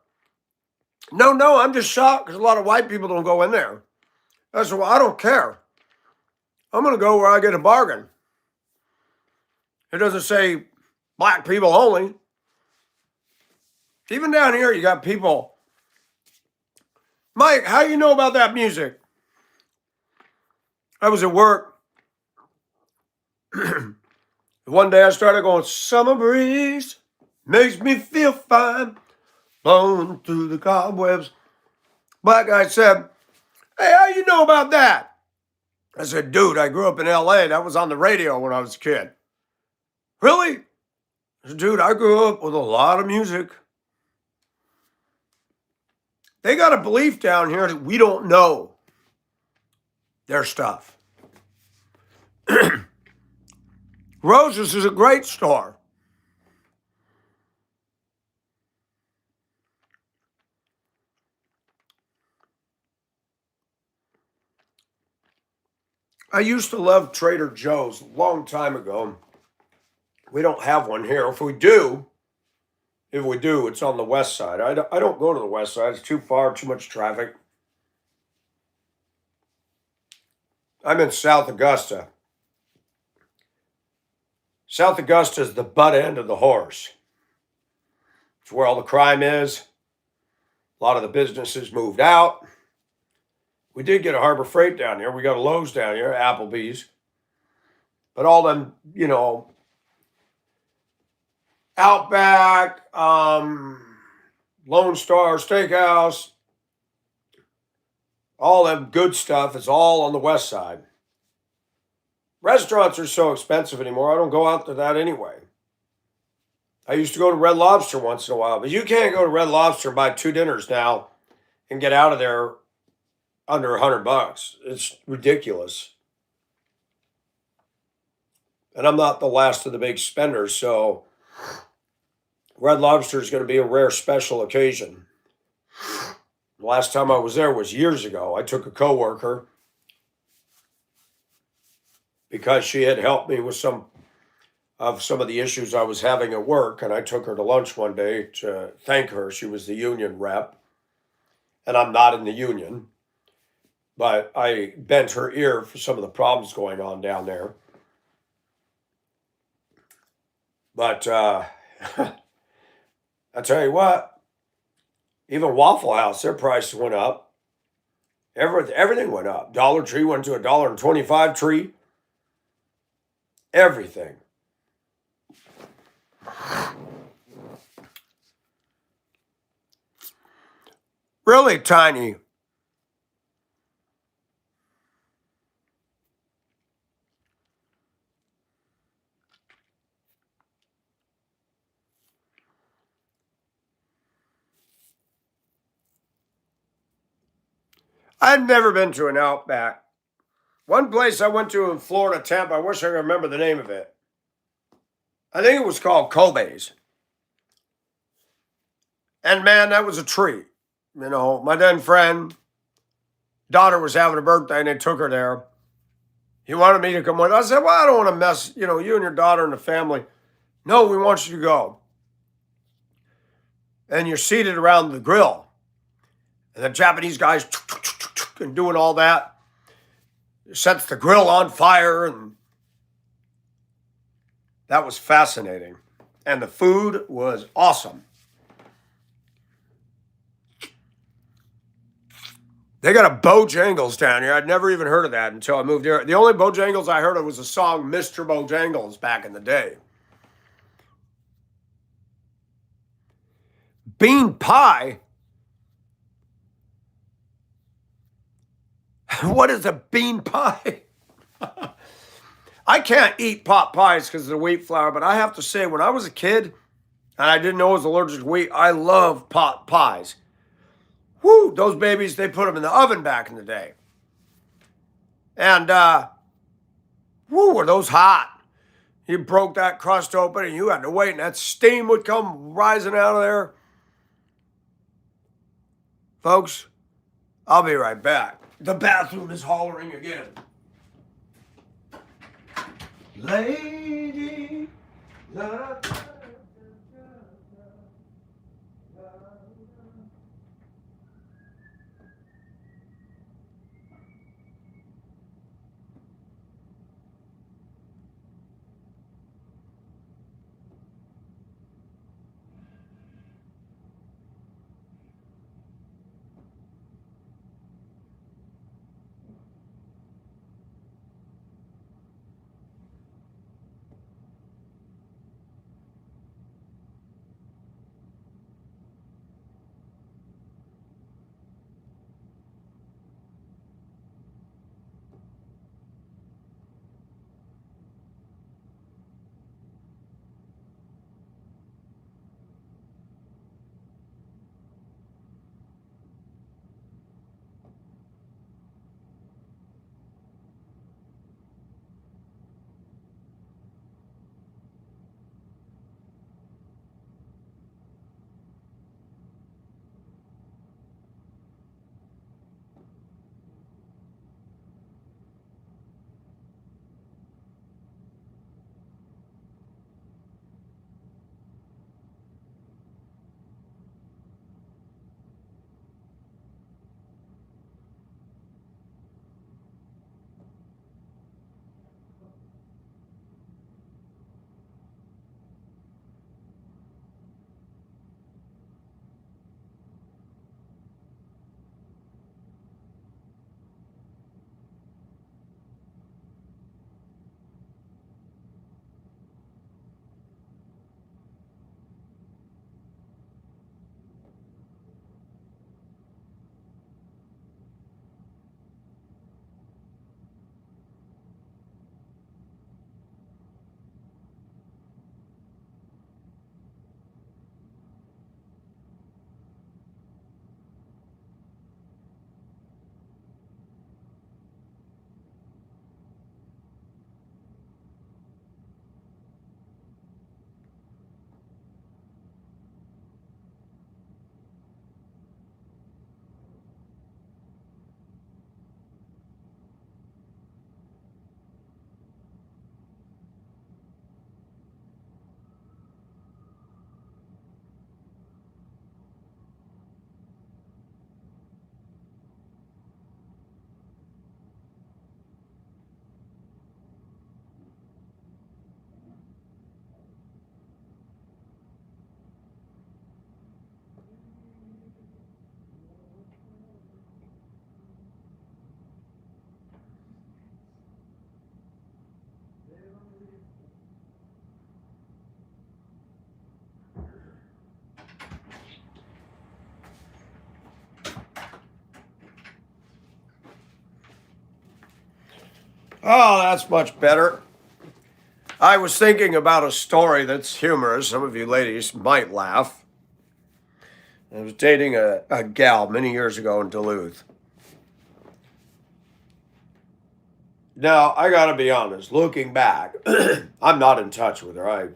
No, I'm just shocked because a lot of white people don't go in there. I said, well, I don't care. I'm going to go where I get a bargain. It doesn't say black people only. Even down here, you got people. Mike, how you know about that music? I was at work. One day I started going, summer breeze makes me feel fine, blowing through the cobwebs. Black guy said, hey, how you know about that? I said, dude, I grew up in LA. That was on the radio when I was a kid. Really? I said, dude, I grew up with a lot of music. They got a belief down here that we don't know their stuff. Roses is a great store. I used to love Trader Joe's a long time ago. We don't have one here. If we do, it's on the west side. I don't go to the west side. It's too far, too much traffic. I'm in South Augusta. South Augusta is the butt end of the horse. It's where all the crime is. A lot of the businesses moved out. We did get a Harbor Freight down here. We got a Lowe's down here, Applebee's. But all them, Outback, Lone Star Steakhouse, all that good stuff is all on the west side. Restaurants are so expensive anymore, I don't go out to that anyway. I used to go to Red Lobster once in a while, but you can't go to Red Lobster and buy 2 dinners now and get out of there under $100. It's ridiculous. And I'm not the last of the big spenders, so Red Lobster is going to be a rare special occasion. The last time I was there was years ago. I took a coworker because she had helped me with some of the issues I was having at work, and I took her to lunch one day to thank her. She was the union rep, and I'm not in the union, but I bent her ear for some of the problems going on down there. But I tell you what, even Waffle House, their prices went up. Everything went up. Dollar Tree went to $1.25 tree. Everything. Really tiny. I've never been to an Outback. One place I went to in Florida, Tampa, I wish I could remember the name of it. I think it was called Kobe's. And man, that was a treat. You know, my then friend, daughter was having a birthday and they took her there. He wanted me to come with. I said, well, I don't want to mess, you and your daughter and the family. No, we want you to go. And you're seated around the grill. And the Japanese guys and doing all that. Sets the grill on fire, and that was fascinating. And the food was awesome. They got a Bojangles down here. I'd never even heard of that until I moved here. The only Bojangles I heard of was the song Mr. Bojangles back in the day. Bean pie? What is a bean pie? I can't eat pot pies because of the wheat flour, but I have to say, when I was a kid and I didn't know I was allergic to wheat, I love pot pies. Woo, those babies, they put them in the oven back in the day. And, woo, were those hot. You broke that crust open and you had to wait, and that steam would come rising out of there. Folks, I'll be right back. The bathroom is hollering again. Lady, Oh, that's much better. I was thinking about a story that's humorous. Some of you ladies might laugh. I was dating a gal many years ago in Duluth. Now, I got to be honest, looking back, I'm not in touch with her. I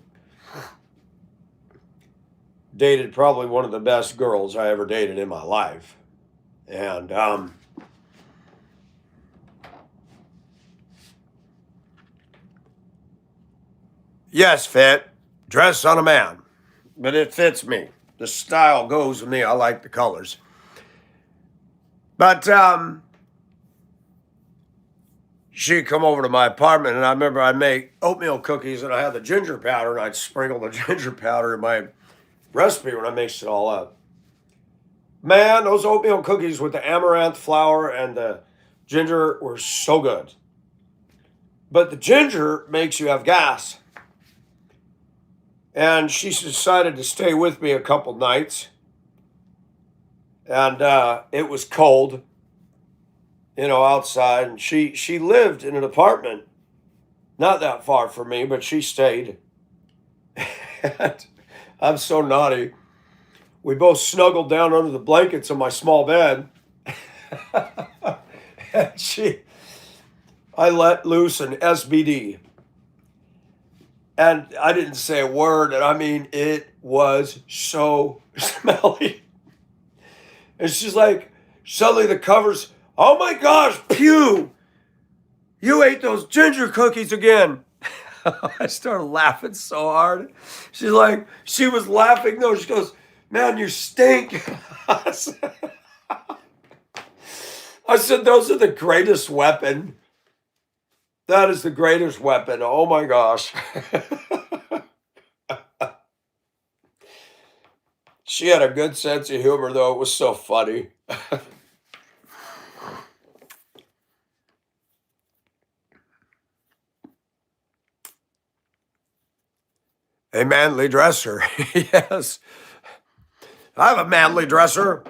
dated probably one of the best girls I ever dated in my life. And yes, fit, dress on a man, but it fits me. The style goes with me. I like the colors. But she'd come over to my apartment, and I remember I'd make oatmeal cookies, and I had the ginger powder, and I'd sprinkle the ginger powder in my recipe when I mixed it all up. Man, those oatmeal cookies with the amaranth flour and the ginger were so good. But the ginger makes you have gas. And she decided to stay with me a couple nights. And it was cold, outside. And she lived in an apartment not that far from me, but she stayed. And I'm so naughty. We both snuggled down under the blankets of my small bed. And I let loose an SBD. And I didn't say a word. And I mean, it was so smelly. And she's like, suddenly the covers, oh my gosh, pew, you ate those ginger cookies again. I started laughing so hard. She was laughing though. She goes, man, you stink. I said, those are the greatest weapon. That is the greatest weapon. Oh my gosh. She had a good sense of humor, though. It was so funny. A manly dresser. Yes. I have a manly dresser.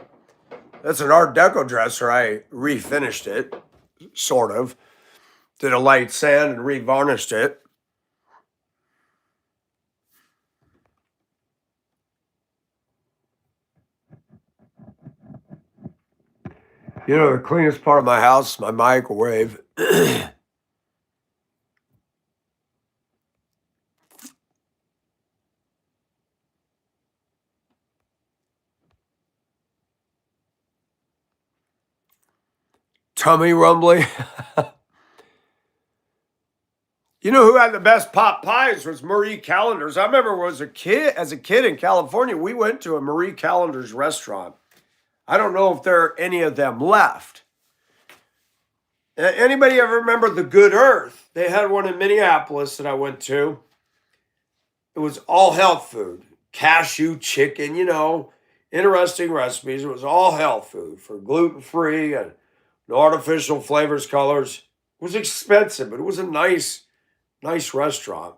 That's an Art Deco dresser. I refinished it, sort of. Did a light sand and revarnished it. The cleanest part of my house is my microwave. Tummy rumbling. You know who had the best pot pies was Marie Callender's. I remember as a kid in California, we went to a Marie Callender's restaurant. I don't know if there are any of them left. Anybody ever remember the Good Earth? They had one in Minneapolis that I went to. It was all health food, cashew chicken, interesting recipes. It was all health food for gluten-free and no artificial flavors, colors. It was expensive, but it was a nice restaurant.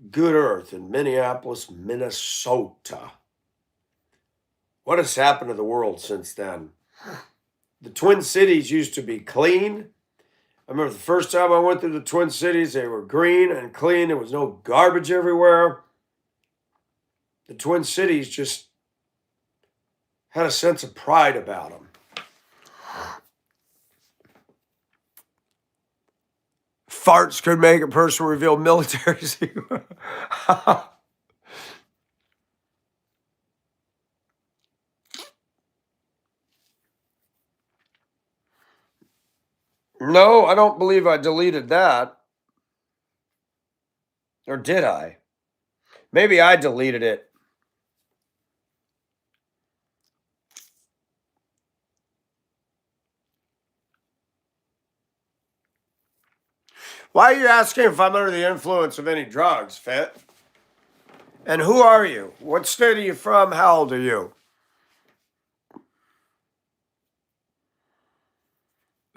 Good Earth in Minneapolis, Minnesota. What has happened to the world since then? The Twin Cities used to be clean. I remember the first time I went to the Twin Cities, they were green and clean. There was no garbage everywhere. The Twin Cities just had a sense of pride about them. Farts could make a person reveal military secret. No, I don't believe I deleted that. Or did I? Maybe I deleted it. Why are you asking if I'm under the influence of any drugs, Fit? And who are you? What state are you from? How old are you?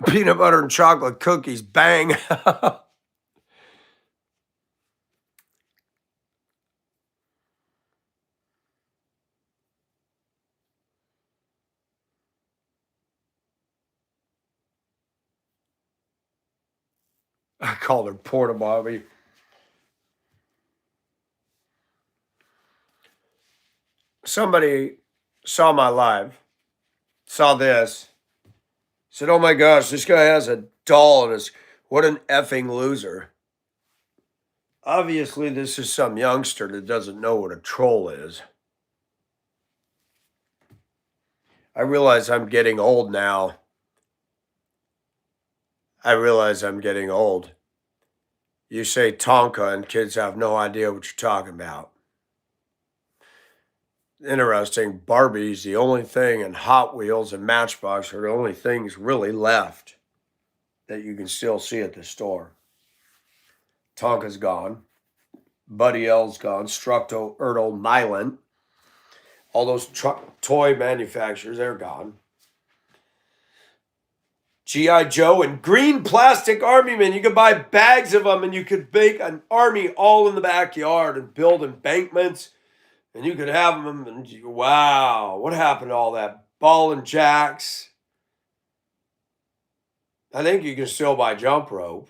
Peanut butter and chocolate cookies, bang. I called her Porta Bobby. Somebody saw my live, saw this, said, "Oh my gosh, this guy has a doll and is what an effing loser." Obviously, this is some youngster that doesn't know what a troll is. I realize I'm getting old now. I realize I'm getting old. You say Tonka, and kids have no idea what you're talking about. Interesting. Barbie's the only thing, and Hot Wheels and Matchbox are the only things really left that you can still see at the store. Tonka's gone. Buddy L's gone. Structo, Ertl, Mylan. All those toy manufacturers, they're gone. G.I. Joe and green plastic army men. You could buy bags of them and you could make an army all in the backyard and build embankments. And you could have them. And wow, what happened to all that? Ball and jacks. I think you can still buy jump rope.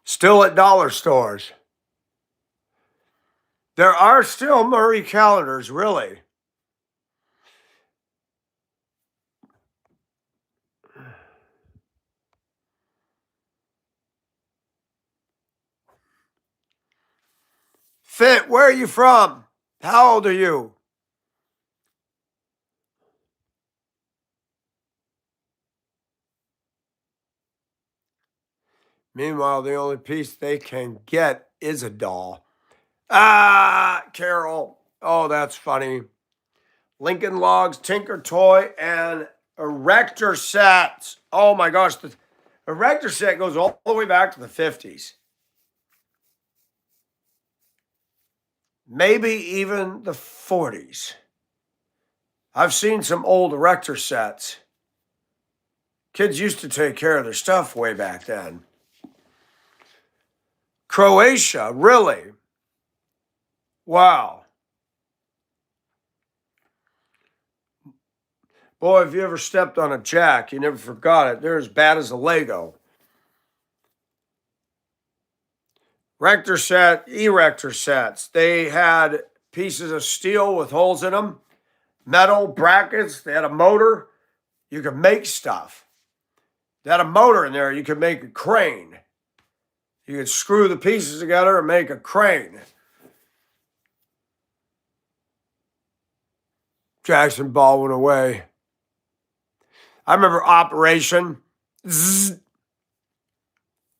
Still at dollar stores. There are still Murray calendars, really. Fit, where are you from? How old are you? Meanwhile, the only piece they can get is a doll. Ah, Carol. Oh, that's funny. Lincoln Logs, Tinker Toy, and Erector sets. Oh my gosh, the Erector set goes all the way back to the 50s. Maybe even the 40s. I've seen some old Erector sets. Kids used to take care of their stuff way back then. Croatia, really? Wow. Boy, if you ever stepped on a jack, you never forgot it. They're as bad as a Lego. Rector set, erector sets. They had pieces of steel with holes in them, metal brackets. They had a motor. You could make stuff. They had a motor in there. You could make a crane. You could screw the pieces together and make a crane. Jackson Ball went away. I remember Operation. Zzz.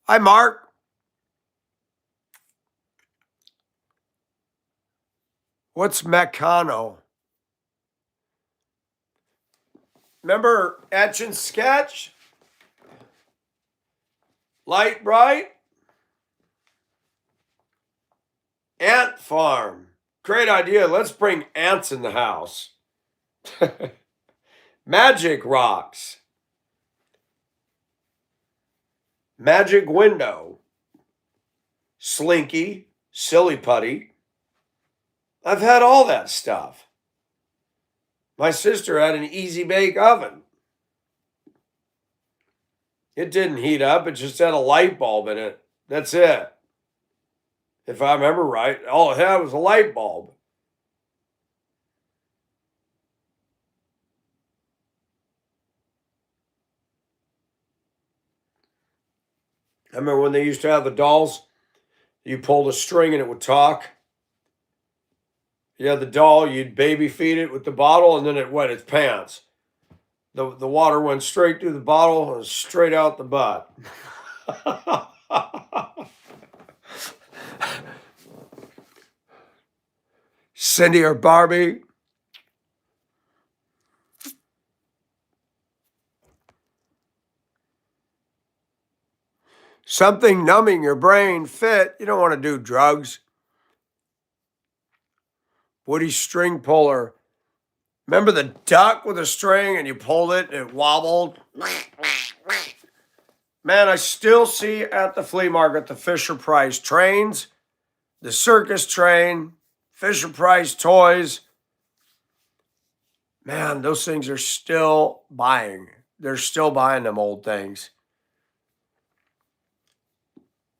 Hi, Mark. What's Meccano? Remember Etch and Sketch? Light Bright? Ant Farm. Great idea. Let's bring ants in the house. Magic Rocks. Magic Window. Slinky. Silly Putty. I've had all that stuff. My sister had an easy bake oven. It didn't heat up, it just had a light bulb in it. That's it. If I remember right, all it had was a light bulb. I remember when they used to have the dolls, you pulled a string and it would talk. You had the doll, you'd baby feed it with the bottle, and then it wet its pants. The water went straight through the bottle and straight out the butt. Cindy or Barbie? Something numbing your brain. Fit. You don't want to do drugs. Woody String Puller. Remember the duck with a string and you pulled it and it wobbled? Man, I still see at the flea market the Fisher Price trains, the circus train, Fisher Price toys. Man, those things are still buying. They're still buying them old things.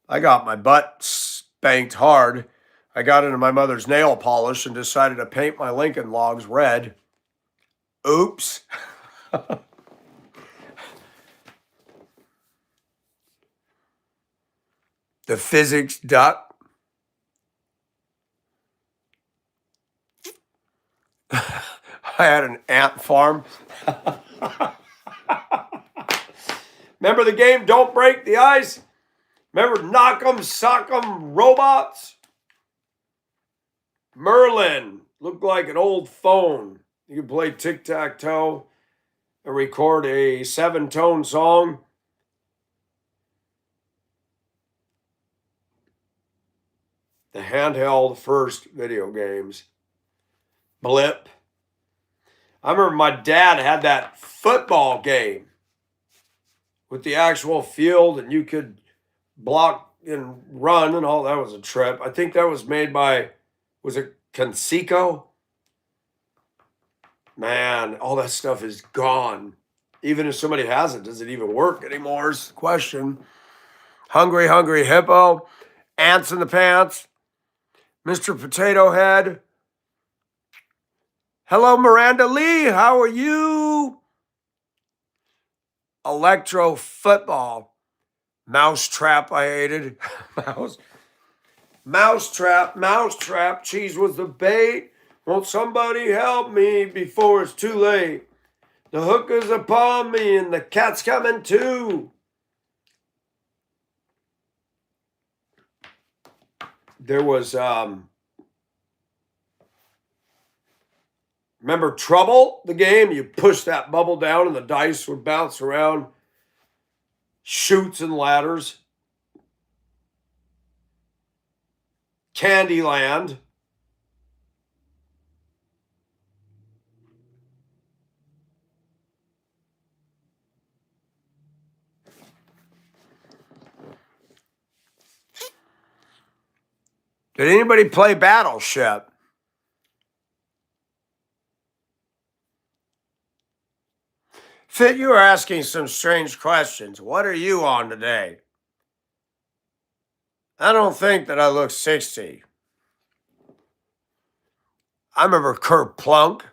I got my butt spanked hard. I got into my mother's nail polish and decided to paint my Lincoln Logs red. Oops. The physics duck. I had an ant farm. Remember the game Don't Break the Ice? Remember Knock 'em, Sock 'em Robots? Merlin looked like an old phone. You could play tic-tac-toe and record a 7-tone song. The handheld first video games. Blip. I remember my dad had that football game with the actual field and you could block and run and all. That was a trip. I think that was made by, was it Conseco? Man, all that stuff is gone. Even if somebody has it, does it even work anymore is the question. Hungry, Hungry Hippo. Ants in the Pants. Mr. Potato Head. Hello, Miranda Lee. How are you? Electro Football. Mousetrap, I hated. Mousetrap. Cheese was the bait. Won't somebody help me before it's too late? The hook is upon me and the cat's coming too. There was, remember Trouble, the game? You push that bubble down and the dice would bounce around. Chutes and ladders. Candyland. Did anybody play Battleship? Fit, you are asking some strange questions. What are you on today? I don't think that I look 60. I remember Kurt Plunk.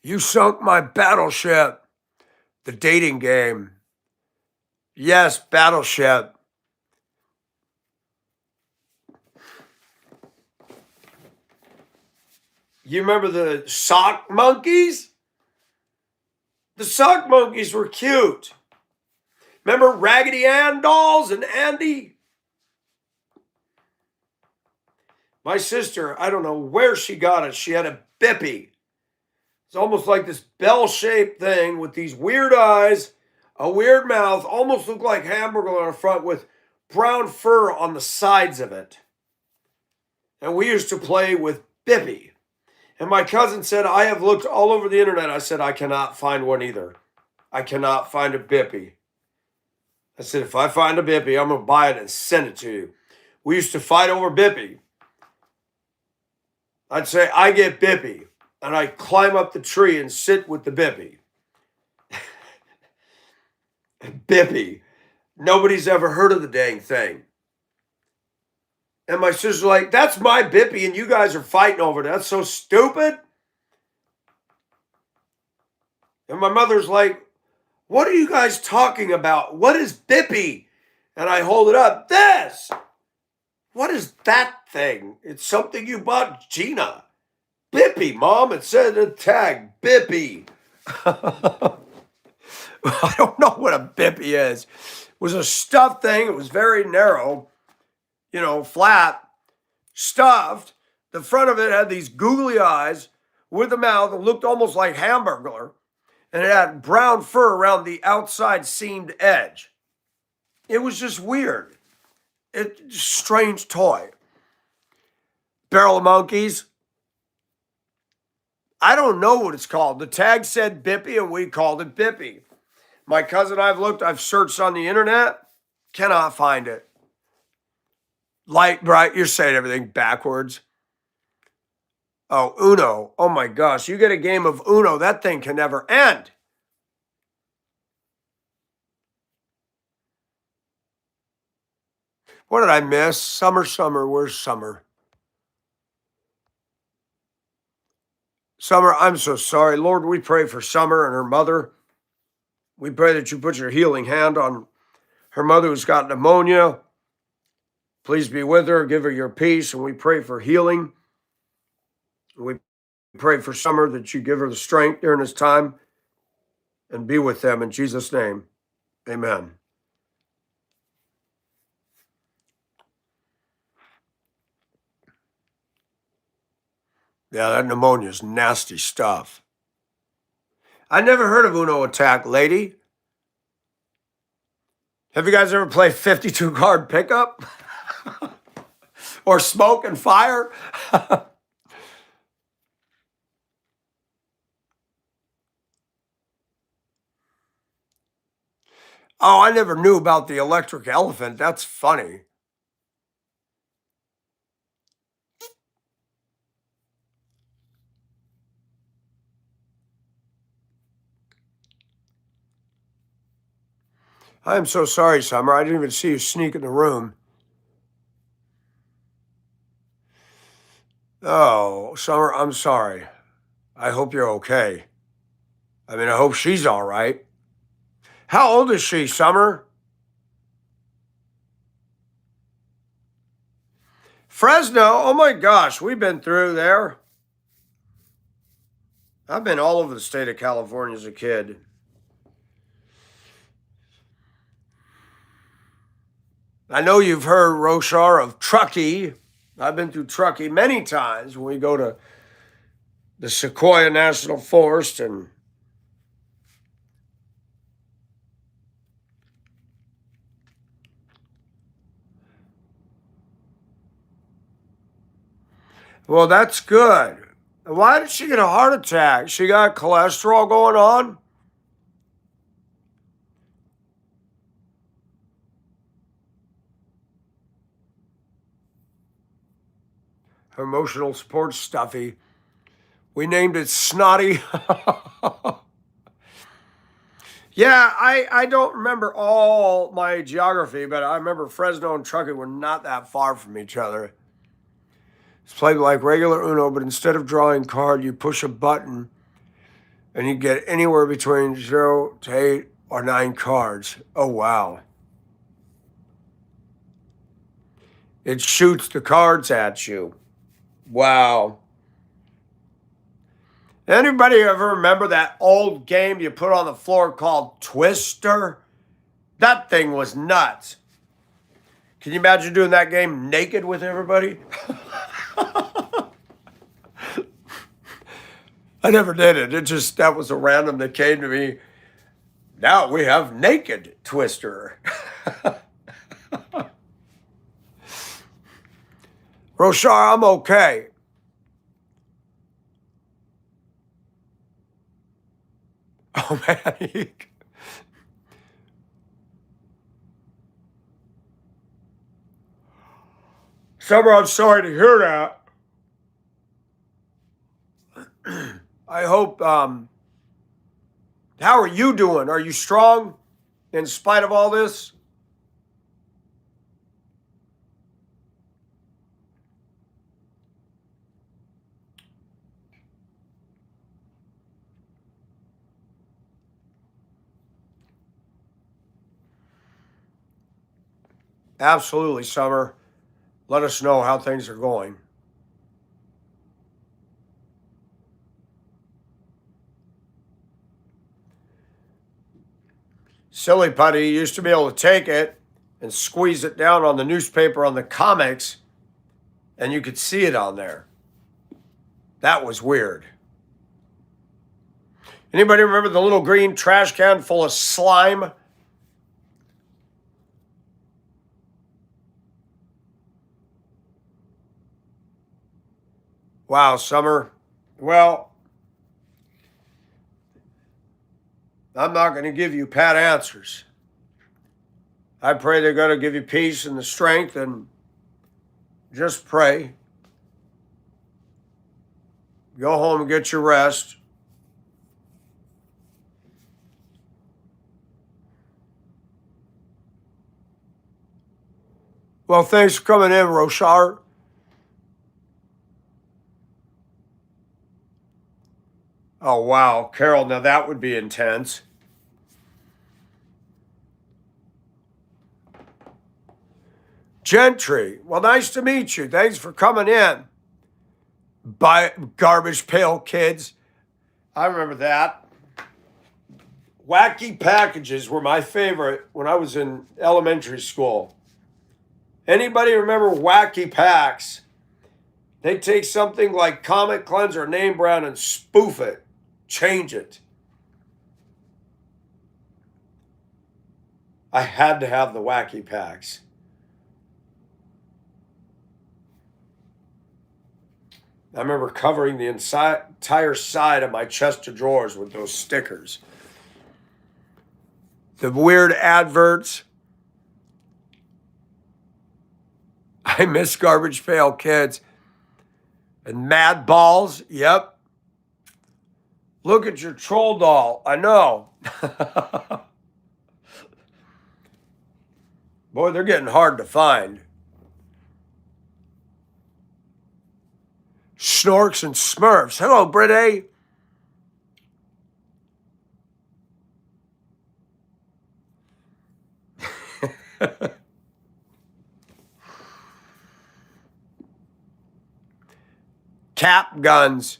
You sunk my battleship. The dating game. Yes, Battleship. You remember the sock monkeys? The sock monkeys were cute. Remember Raggedy Ann dolls and Andy? My sister, I don't know where she got it. She had a Bippy. It's almost like this bell-shaped thing with these weird eyes, a weird mouth, almost looked like hamburger on the front with brown fur on the sides of it. And we used to play with Bippy. And my cousin said, I have looked all over the internet. I said, I cannot find one either. I cannot find a Bippy. I said, if I find a Bippy, I'm going to buy it and send it to you. We used to fight over Bippy. I'd say, I get Bippy. And I'd climb up the tree and sit with the Bippy. Bippy. Nobody's ever heard of the dang thing. And my sister's like, that's my Bippy and you guys are fighting over it. That's so stupid. And my mother's like, what are you guys talking about? What is Bippy? And I hold it up. This. What is that thing? It's something you bought Gina. Bippy, Mom. It said the tag, Bippy. I don't know what a Bippy is. It was a stuffed thing. It was very narrow, flat, stuffed. The front of it had these googly eyes with a mouth. It looked almost like Hamburglar. And it had brown fur around the outside seamed edge. It was just weird. It's a strange toy. Barrel of Monkeys. I don't know what it's called. The tag said Bippy and we called it Bippy. My cousin, I've searched on the internet, cannot find it. Light, bright, you're saying everything backwards. Oh, Uno. Oh my gosh, you get a game of Uno, that thing can never end. What did I miss? Summer, where's Summer? Summer, I'm so sorry. Lord, we pray for Summer and her mother. We pray that you put your healing hand on her mother who's got pneumonia. Please be with her, give her your peace, and we pray for healing. We pray for Summer that you give her the strength during this time and be with them in Jesus' name. Amen. Yeah, that pneumonia is nasty stuff. I never heard of Uno Attack, lady. Have you guys ever played 52 card pickup? Or smoke and fire? Oh, I never knew about the electric elephant. That's funny. I am so sorry, Summer. I didn't even see you sneak in the room. Oh, Summer, I'm sorry. I hope you're okay. I mean, I hope she's all right. How old is she, Summer? Fresno? Oh my gosh, we've been through there. I've been all over the state of California as a kid. I know you've heard, Roshar, of Truckee. I've been through Truckee many times when we go to the Sequoia National Forest and well, that's good. Why did she get a heart attack? She got cholesterol going on? Her emotional support stuffy. We named it Snotty. Yeah, I don't remember all my geography, but I remember Fresno and Truckee were not that far from each other. It's played like regular Uno, but instead of drawing card, you push a button and you get anywhere between 0 to 8 or 9 cards. Oh, wow. It shoots the cards at you. Wow. Anybody ever remember that old game you put on the floor called Twister? That thing was nuts. Can you imagine doing that game naked with everybody? I never did it. That was a random that came to me. Now we have naked Twister. Roshar, I'm okay. Oh man. Summer, I'm sorry to hear that. I hope, how are you doing? Are you strong in spite of all this? Absolutely, Summer. Let us know how things are going. Silly putty used to be able to take it and squeeze it down on the newspaper on the comics, and you could see it on there. That was weird. Anybody remember the little green trash can full of slime? Wow, Summer. Well, I'm not going to give you pat answers. I pray they're going to give you peace and the strength, and just pray. Go home and get your rest. Well, thanks for coming in, Roshar. Oh, wow. Carol, now that would be intense. Gentry, well, nice to meet you. Thanks for coming in. By Garbage Pail Kids. I remember that. Wacky packages were my favorite when I was in elementary school. Anybody remember wacky packs? They take something like Comet Cleanser, Name Brand, and spoof it, change it. I had to have the wacky packs. I remember covering the entire side of my chest of drawers with those stickers. The weird adverts. I miss Garbage Pail Kids. And Mad Balls, yep. Look at your troll doll, I know. Boy, they're getting hard to find. Snorks and Smurfs. Hello, Brittany. Cap guns.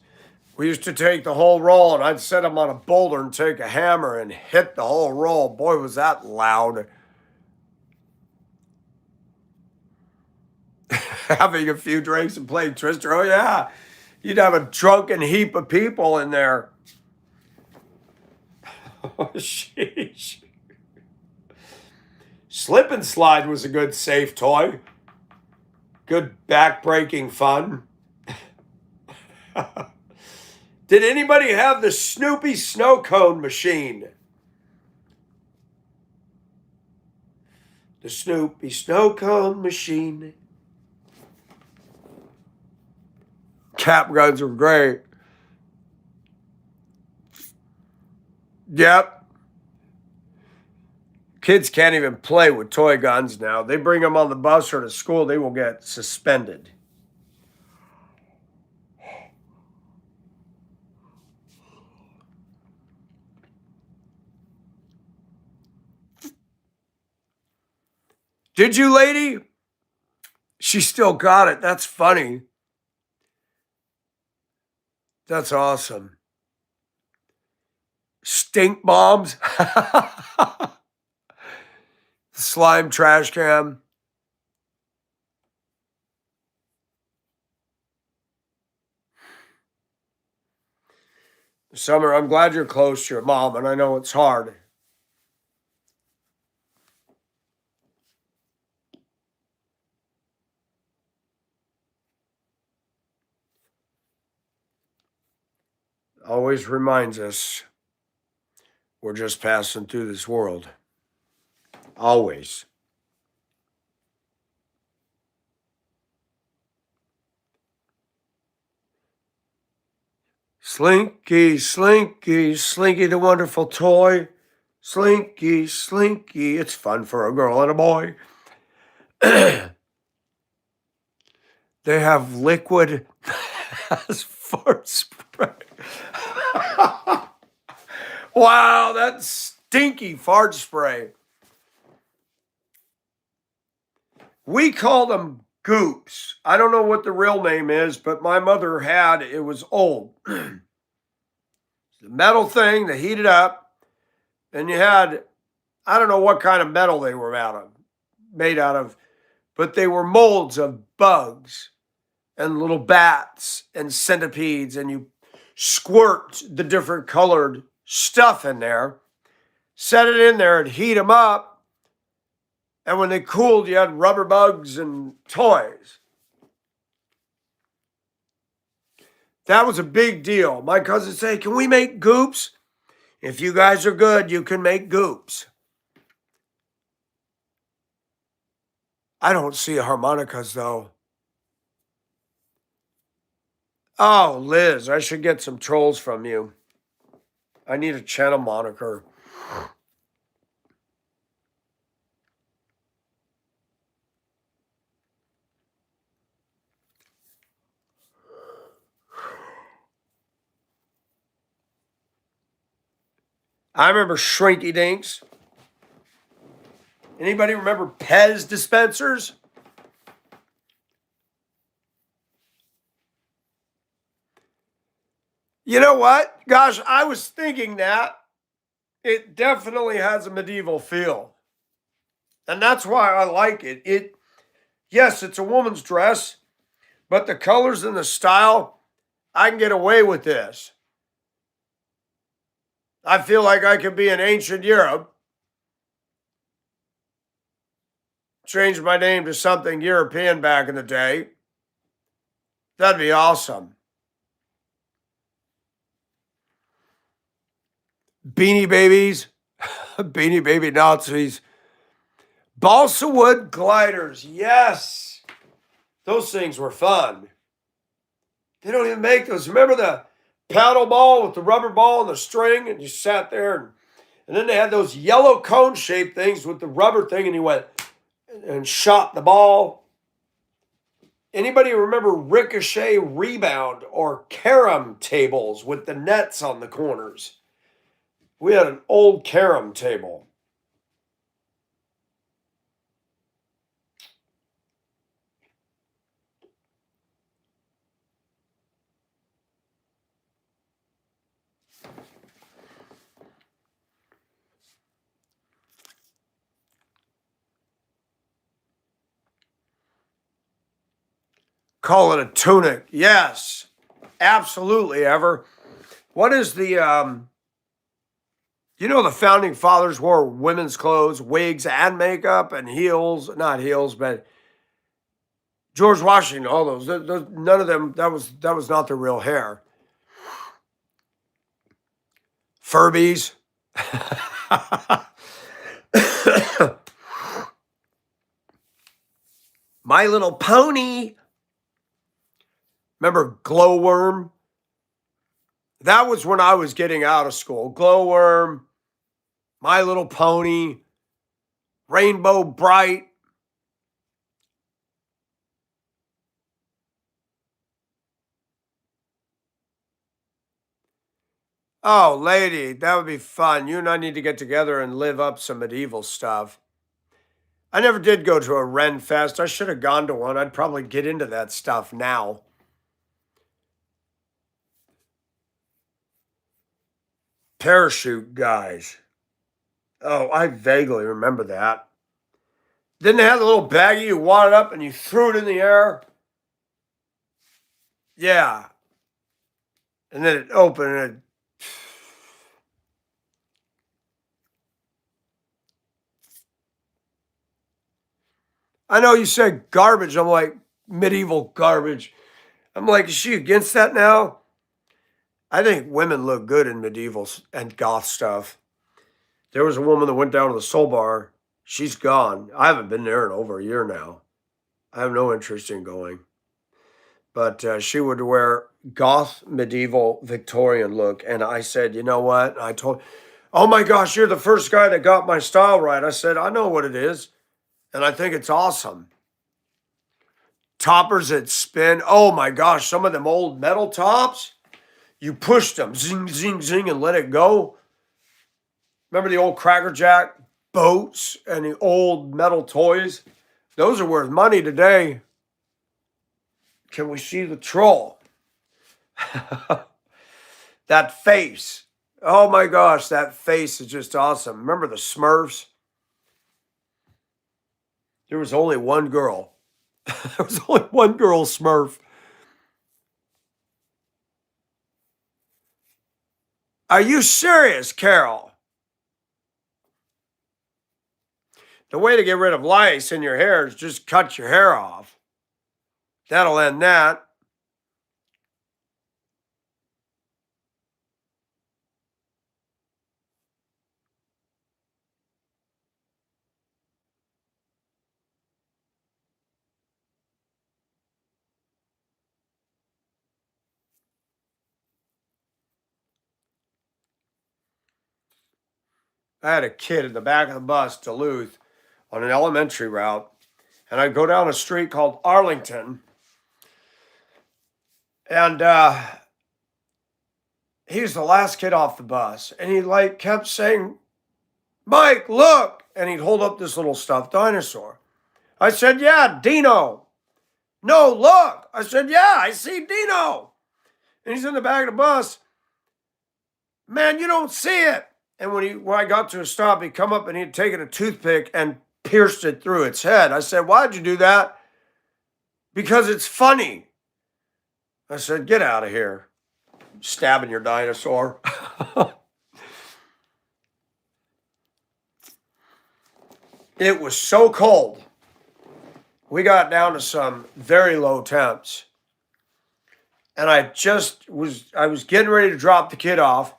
We used to take the whole roll, and I'd set them on a boulder and take a hammer and hit the whole roll. Boy, was that loud. Having a few drinks and playing Twister. Oh, yeah. You'd have a drunken heap of people in there. Oh, sheesh. Slip and Slide was a good safe toy. Good back-breaking fun. Did anybody have the Snoopy snow cone machine? The Snoopy snow cone machine. Cap guns were great. Yep. Kids can't even play with toy guns now. They bring them on the bus or to school, they will get suspended. Did you, lady? She still got it. That's funny. That's awesome. Stink bombs. Slime trash can. Summer, I'm glad you're close to your mom, and I know it's hard. Always reminds us we're just passing through this world. Always. Slinky, Slinky, Slinky the wonderful toy. Slinky, Slinky, it's fun for a girl and a boy. They have liquid as fart spray. Wow, that's stinky fart spray. We call them goops. I don't know what the real name is, but my mother had, it was old. The metal thing that heated up, and you had, I don't know what kind of metal they were made out of, but they were molds of bugs and little bats and centipedes, and you squirt the different colored stuff in there, set it in there and heat them up, and when they cooled, you had rubber bugs and toys. That was a big deal. My cousins say, can we make goops? If you guys are good, you can make goops. I don't see harmonicas though. Oh, Liz, I should get some trolls from you. I need a channel moniker. I remember Shrinky Dinks. Anybody remember Pez dispensers? You know what? Gosh, I was thinking that. It definitely has a medieval feel. And that's why I like it. Yes, it's a woman's dress, but the colors and the style, I can get away with this. I feel like I could be in ancient Europe, change my name to something European back in the day. That'd be awesome. Beanie Babies, Beanie Baby Nazis, balsa wood gliders. Yes, those things were fun. They don't even make those. Remember the paddle ball with the rubber ball and the string, and you sat there, and then they had those yellow cone shaped things with the rubber thing, and you went and shot the ball. Anybody remember ricochet rebound or carom tables with the nets on the corners? We had an old carom table. Call it a tunic. Yes, absolutely, Ever. What is the, the founding fathers wore women's clothes, wigs and makeup and heels, not heels, but George Washington, all those none of them, that was not their real hair. Furbies. My Little Pony. Remember Glowworm? That was when I was getting out of school. Glowworm, My Little Pony, Rainbow Bright. Oh, lady, that would be fun. You and I need to get together and live up some medieval stuff. I never did go to a Ren Fest. I should have gone to one. I'd probably get into that stuff now. Parachute guys. Oh, I vaguely remember that. Didn't they have the little baggie you wadded up and you threw it in the air? Yeah. And then it opened and it. I know you said garbage. I'm like, medieval garbage. I'm like, is she against that now? I think women look good in medieval and goth stuff. There was a woman that went down to the Soul Bar. She's gone. I haven't been there in over a year now. I have no interest in going. But she would wear goth, medieval, Victorian look. And I said, you know what? I told, oh my gosh, you're the first guy that got my style right. I said, I know what it is. And I think it's awesome. Toppers that spin. Oh my gosh, some of them old metal tops. You push them, zing, zing, zing, and let it go. Remember the old Cracker Jack boats and the old metal toys? Those are worth money today. Can we see the troll? That face. Oh my gosh, that face is just awesome. Remember the Smurfs? There was only one girl. There was only one girl Smurf. Are you serious, Carol? The way to get rid of lice in your hair is just cut your hair off. That'll end that. I had a kid in the back of the bus, Duluth, on an elementary route, and I'd go down a street called Arlington, and he was the last kid off the bus, and he like kept saying, "Mike, look," and he'd hold up this little stuffed dinosaur. I said, "Yeah, Dino." "No, look." I said, "Yeah, I see Dino." And he's in the back of the bus. "Man, you don't see it." And when I got to a stop, he'd come up and he'd taken a toothpick and pierced it through its head. I said, "Why'd you do that?" "Because it's funny." I said, "Get out of here, stabbing your dinosaur." It was so cold. We got down to some very low temps. And I was getting ready to drop the kid off.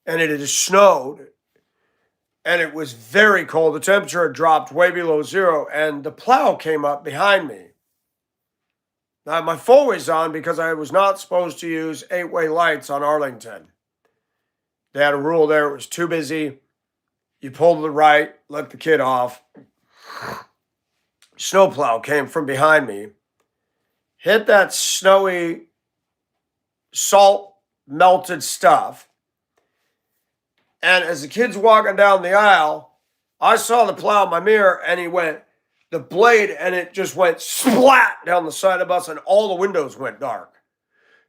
And it had snowed. And it was very cold. The temperature had dropped way below zero. And the plow came up behind me. Now, my four-way's on because I was not supposed to use 8-way lights on Arlington. They had a rule there. It was too busy. You pull to the right, let the kid off. Snowplow came from behind me, hit that snowy, salt melted stuff. And as the kid's walking down the aisle, I saw the plow in my mirror, and the blade, and it just went splat down the side of the bus, and all the windows went dark.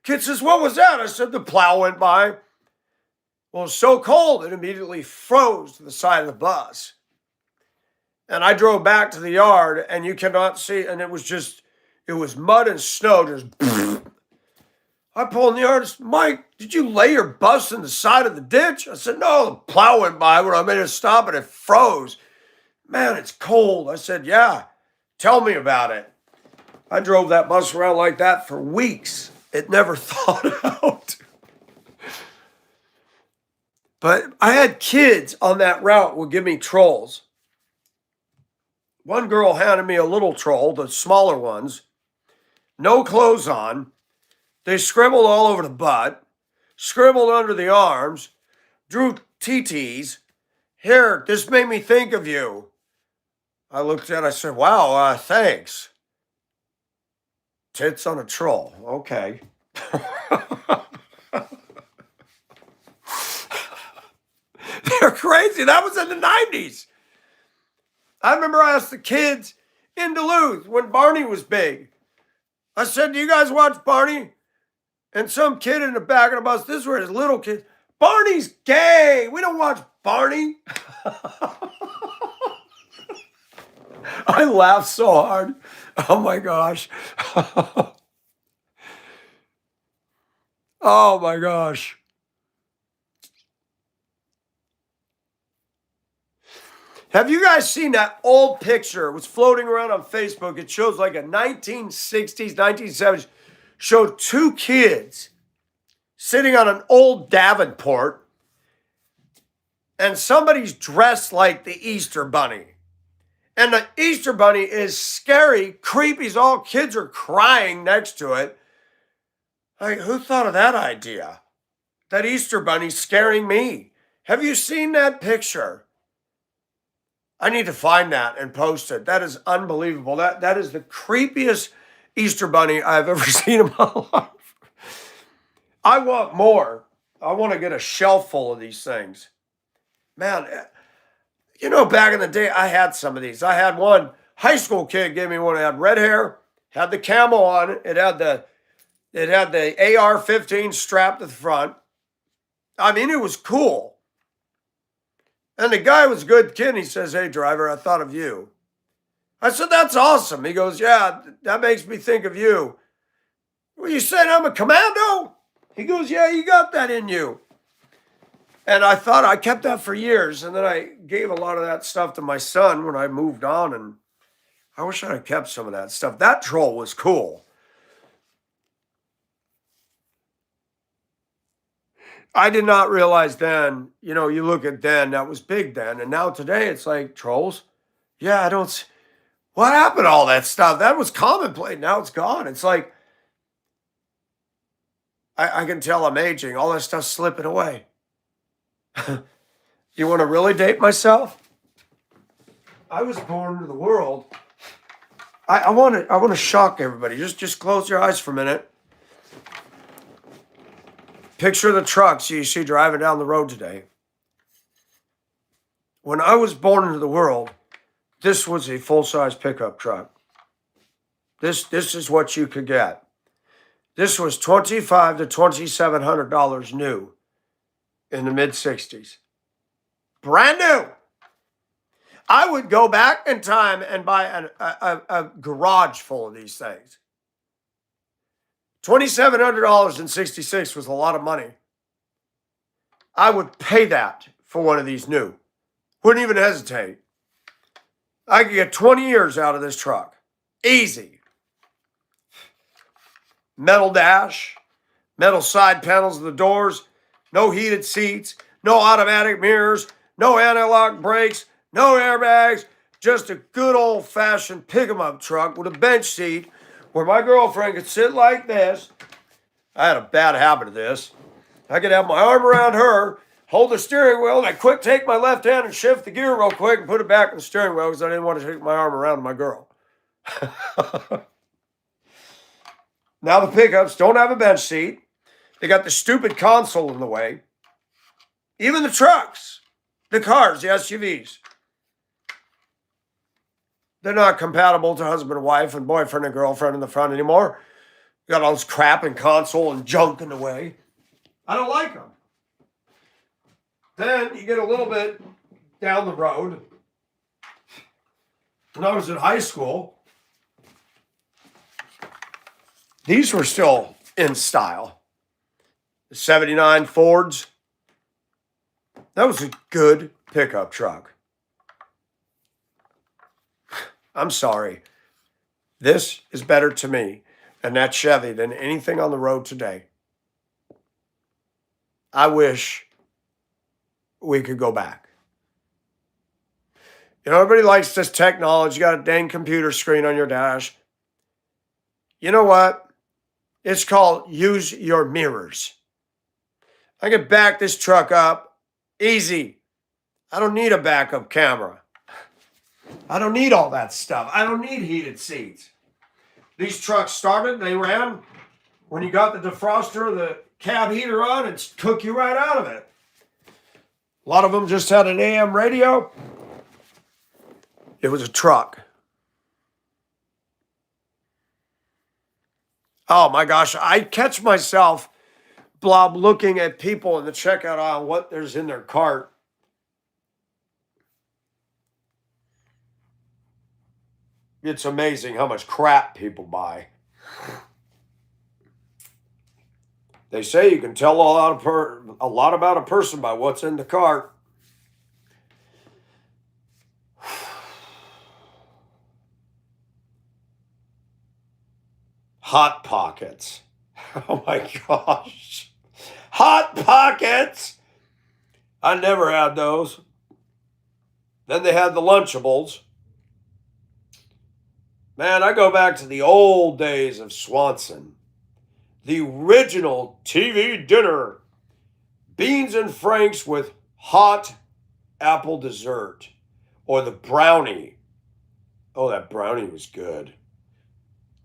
Kid says, "What was that?" I said, "The plow went by." Well, it was so cold, it immediately froze to the side of the bus. And I drove back to the yard, and you cannot see, and it was mud and snow, just I pulled in the yard and said, "Mike, did you lay your bus in the side of the ditch?" I said, "No, the plow went by when I made it stop and it froze." "Man, it's cold." I said, "Yeah, tell me about it." I drove that bus around like that for weeks. It never thawed out. But I had kids on that route would give me trolls. One girl handed me a little troll, the smaller ones, no clothes on. They scribbled all over the butt, scribbled under the arms, drew TTs. "Here, this made me think of you." I looked at it, I said, "Wow, thanks." Tits on a troll. Okay. They're crazy. That was in the 90s. I remember I asked the kids in Duluth when Barney was big. I said, "Do you guys watch Barney?" And some kid in the back of the bus, this were his little kids, "Barney's gay. We don't watch Barney." I laughed so hard. Oh my gosh. Oh my gosh. Have you guys seen that old picture? It was floating around on Facebook. It shows like a 1960s, 1970s, showed two kids sitting on an old Davenport, and somebody's dressed like the Easter Bunny. And the Easter Bunny is scary, creepy. All kids are crying next to it. Like, who thought of that idea? That Easter Bunny scaring me. Have you seen that picture? I need to find that and post it. That is unbelievable. That is the creepiest Easter Bunny I've ever seen in my life. I want more. I want to get a shelf full of these things. Man, you know, back in the day, I had some of these. I had one high school kid gave me one. It had red hair, had the camo on it. It had the AR-15 strapped to the front. I mean, it was cool. And the guy was a good kid. And he says, "Hey, driver, I thought of you." I said, "That's awesome." He goes, "Yeah, that makes me think of you." "Well, you said I'm a commando?" He goes, "Yeah, you got that in you." And I thought I kept that for years. And then I gave a lot of that stuff to my son when I moved on. And I wish I had kept some of that stuff. That troll was cool. I did not realize then, you know, you look at then, that was big then. And now today it's like trolls. Yeah, what happened to all that stuff? That was commonplace. Now it's gone. It's like, I can tell I'm aging. All that stuff's slipping away. You want to really date myself? I was born into the world. I want to shock everybody. Just close your eyes for a minute. Picture the trucks you see driving down the road today. When I was born into the world, this was a full-size pickup truck. This is what you could get. This was $2,500 to $2,700 new in the mid-'60s. Brand new. I would go back in time and buy a garage full of these things. $2,700 in '66 was a lot of money. I would pay that for one of these new. Wouldn't even hesitate. I could get 20 years out of this truck. Easy. Metal dash, metal side panels of the doors, no heated seats, no automatic mirrors, no anti-lock brakes, no airbags, just a good old-fashioned pick-em-up truck with a bench seat where my girlfriend could sit like this. I had a bad habit of this. I could have my arm around her, hold the steering wheel, and I'd quick take my left hand and shift the gear real quick and put it back in the steering wheel because I didn't want to take my arm around my girl. Now the pickups don't have a bench seat. They got the stupid console in the way. Even the trucks, the cars, the SUVs. They're not compatible to husband and wife and boyfriend and girlfriend in the front anymore. You got all this crap and console and junk in the way. I don't like them. Then you get a little bit down the road. When I was in high school, these were still in style. The 79 Fords. That was a good pickup truck. I'm sorry. This is better to me and that Chevy than anything on the road today. I wish we could go back. You know, everybody likes this technology. You got a dang computer screen on your dash. You know what? It's called use your mirrors. I can back this truck up easy. I don't need a backup camera. I don't need all that stuff. I don't need heated seats. These trucks started, they ran. When you got the defroster or the cab heater on, it took you right out of it. A lot of them just had an AM radio. It was a truck. Oh my gosh, I catch myself, Blob, looking at people in the checkout aisle, what there's in their cart. It's amazing how much crap people buy. They say you can tell a lot about a person by what's in the cart. Hot Pockets. Oh my gosh. Hot Pockets. I never had those. Then they had the Lunchables. Man, I go back to the old days of Swanson. The original TV dinner. Beans and Franks with hot apple dessert. Or the brownie. Oh, that brownie was good.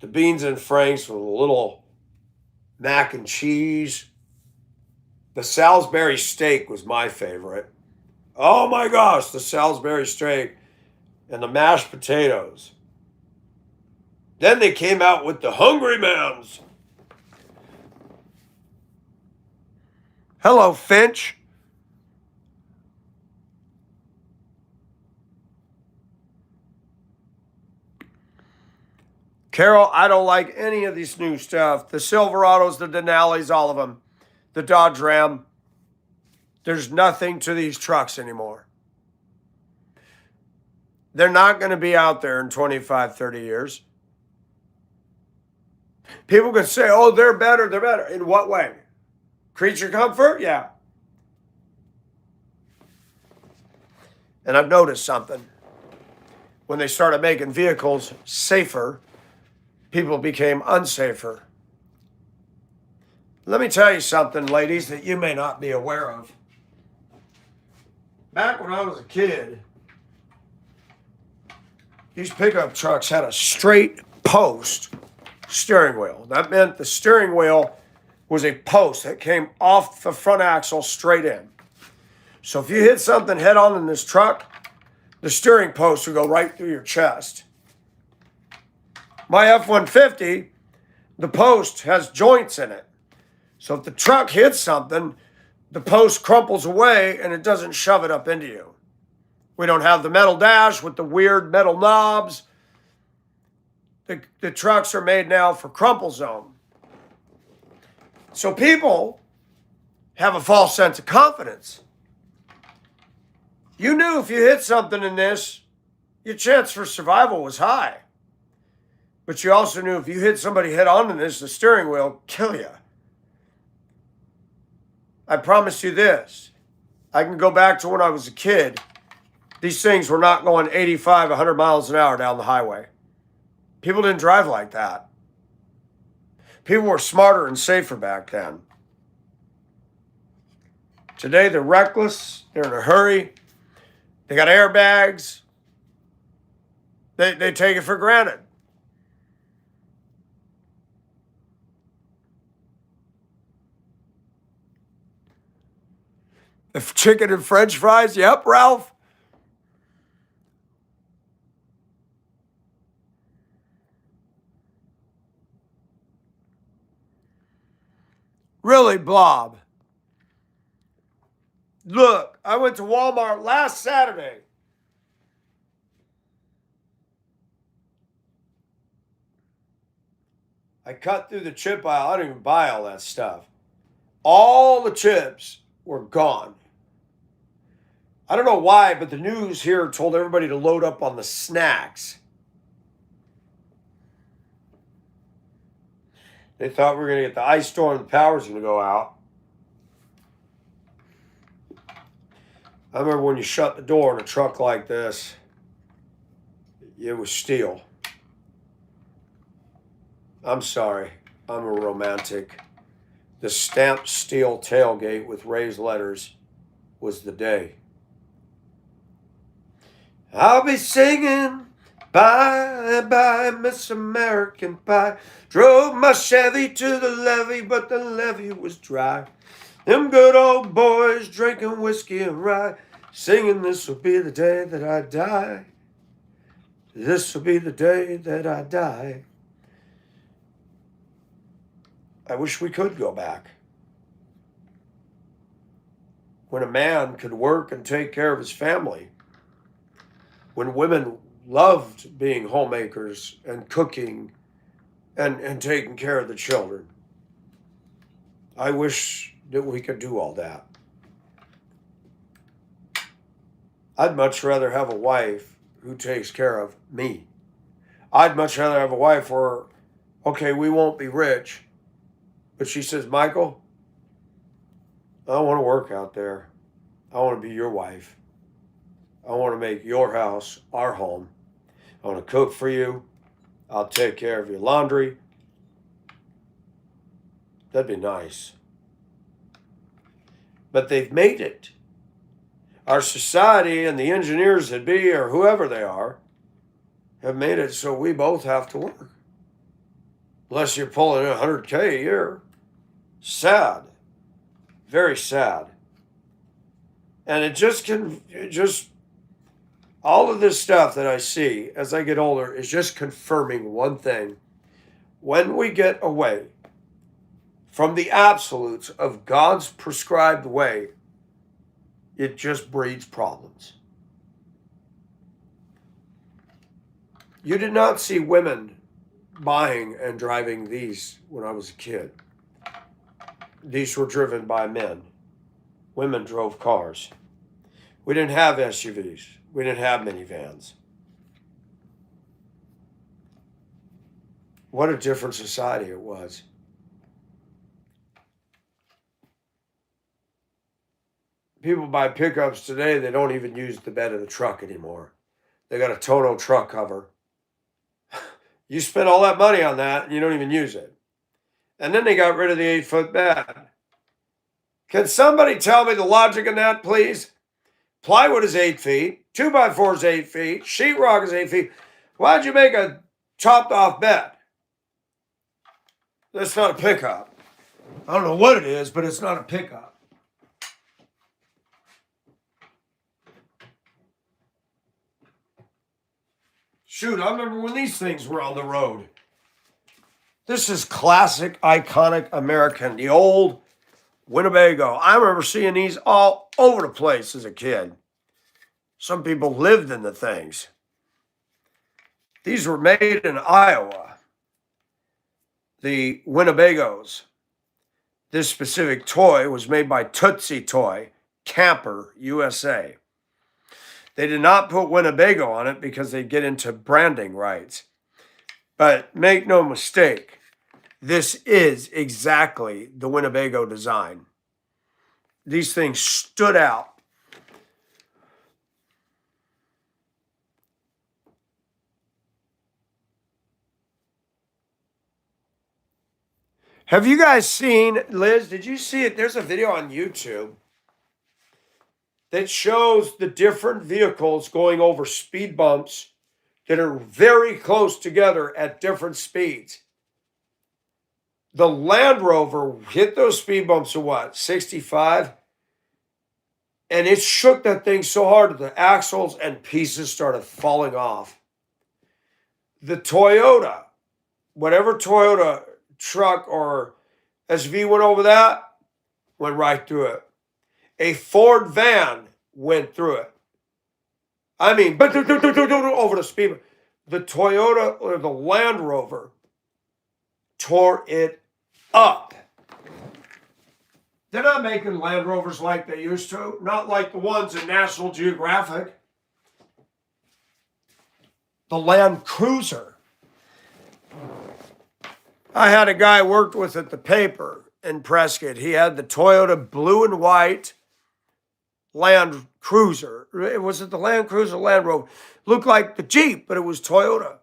The beans and Franks with a little mac and cheese. The Salisbury steak was my favorite. Oh my gosh, the Salisbury steak and the mashed potatoes. Then they came out with the Hungry Man's. Hello, Finch. Carol, I don't like any of this new stuff. The Silverados, the Denali's, all of them. The Dodge Ram. There's nothing to these trucks anymore. They're not going to be out there in 25, 30 years. People can say, oh, they're better, they're better. In what way? Creature comfort? Yeah. And I've noticed something. When they started making vehicles safer, people became unsafer. Let me tell you something, ladies, that you may not be aware of. Back when I was a kid, these pickup trucks had a straight post steering wheel. That meant the steering wheel was a post that came off the front axle straight in. So if you hit something head on in this truck, the steering post would go right through your chest. My F-150, the post has joints in it. So if the truck hits something, the post crumples away and it doesn't shove it up into you. We don't have the metal dash with the weird metal knobs. The trucks are made now for crumple zone. So people have a false sense of confidence. You knew if you hit something in this, your chance for survival was high. But you also knew if you hit somebody head on in this, the steering wheel will kill you. I promise you this. I can go back to when I was a kid. These things were not going 85, 100 miles an hour down the highway. People didn't drive like that. People were smarter and safer back then. Today, they're reckless. They're in a hurry. They got airbags. They take it for granted. The chicken and French fries, yep, Ralph. Really, Blob. Look, I went to Walmart last Saturday. I cut through the chip aisle. I didn't even buy all that stuff. All the chips were gone. I don't know why, but the news here told everybody to load up on the snacks. They thought we were going to get the ice storm and the power's going to go out. I remember when you shut the door in a truck like this, it was steel. I'm sorry, I'm a romantic. The stamped steel tailgate with raised letters was the day. I'll be singing bye bye Miss American Pie. Drove my Chevy to the levee, but the levee was dry. Them good old boys drinking whiskey and rye, singing this will be the day that I die. This will be the day that I die. I wish we could go back. When a man could work and take care of his family. When women loved being homemakers and cooking and taking care of the children. I wish that we could do all that. I'd much rather have a wife who takes care of me. I'd much rather have a wife where, okay, we won't be rich, but she says, Michael, I don't want to work out there. I want to be your wife. I want to make your house our home. I want to cook for you. I'll take care of your laundry. That'd be nice. But they've made it. Our society and the engineers that be, or whoever they are, have made it so we both have to work. Unless you're pulling in $100K a year. Sad. Very sad. And all of this stuff that I see as I get older is just confirming one thing. When we get away from the absolutes of God's prescribed way, it just breeds problems. You did not see women buying and driving these when I was a kid. These were driven by men. Women drove cars. We didn't have SUVs. We didn't have minivans. What a different society it was. People buy pickups today, they don't even use the bed of the truck anymore. They got a tonneau truck cover. You spend all that money on that and you don't even use it. And then they got rid of the 8-foot bed. Can somebody tell me the logic in that, please? Plywood is 8 feet. 2x4 is 8 feet. Sheetrock is 8 feet. Why'd you make a chopped off bed? That's not a pickup. I don't know what it is, but it's not a pickup. Shoot, I remember when these things were on the road. This is classic, iconic American, the old Winnebago. I remember seeing these all over the place as a kid. Some people lived in the things. These were made in Iowa. The Winnebagos. This specific toy was made by Tootsie Toy, Camper, USA. They did not put Winnebago on it because they get into branding rights. But make no mistake, this is exactly the Winnebago design. These things stood out. Have you guys seen, Liz, did you see it? There's a video on YouTube that shows the different vehicles going over speed bumps that are very close together at different speeds. The Land Rover hit those speed bumps at what, 65? And it shook that thing so hard that the axles and pieces started falling off. The Toyota, whatever Toyota truck or SUV went over that, went right through it. A Ford van went through it. I mean, over the speed. The Toyota or the Land Rover tore it up. They're not making Land Rovers like they used to, not like the ones in National Geographic. The Land Cruiser. I had a guy I worked with at the paper in Prescott. He had the Toyota blue and white Land Cruiser. Was it the Land Cruiser, Land Rover? Looked like the Jeep, but it was Toyota.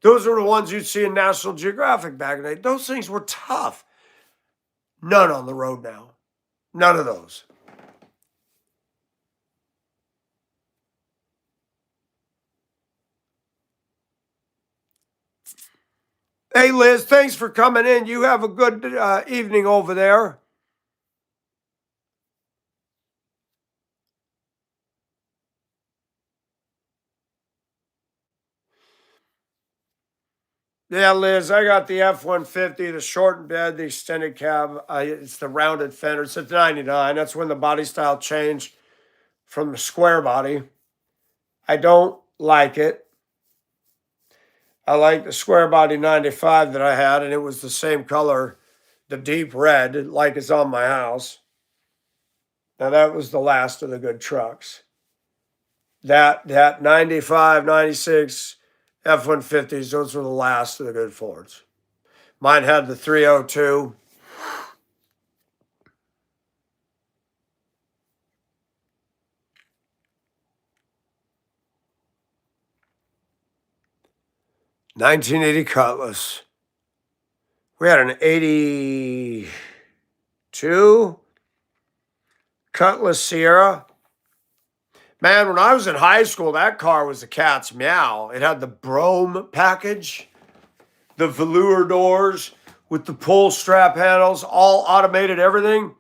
Those were the ones you'd see in National Geographic back in the day. Those things were tough. None on the road now. None of those. Hey, Liz, thanks for coming in. You have a good evening over there. Yeah, Liz, I got the F-150, the shortened bed, the extended cab. It's the rounded fender. It's at 99. That's when the body style changed from the square body. I don't like it. I like the square body 95 that I had, and it was the same color, the deep red, like it's on my house. Now, that was the last of the good trucks. That 95, 96 F-150s, those were the last of the good Fords. Mine had the 302. $1980 Cutlass. We had an 82 Cutlass Sierra. Man, when I was in high school, that car was a cat's meow. It had the Brome package, the velour doors with the pull strap handles, all automated everything.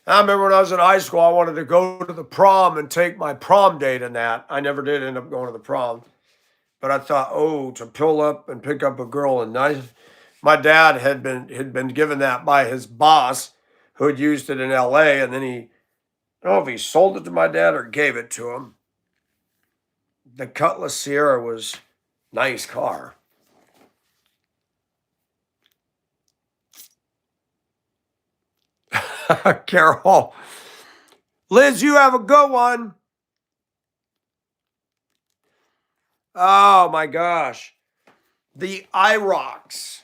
I remember when I was in high school, I wanted to go to the prom and take my prom date in that. I never did end up going to the prom. But I thought, oh, to pull up and pick up a girl and my dad had been given that by his boss who had used it in LA, and then I don't know if he sold it to my dad or gave it to him. The Cutlass Sierra was a nice car. Carol. Liz, you have a good one. Oh my gosh. The IROCs,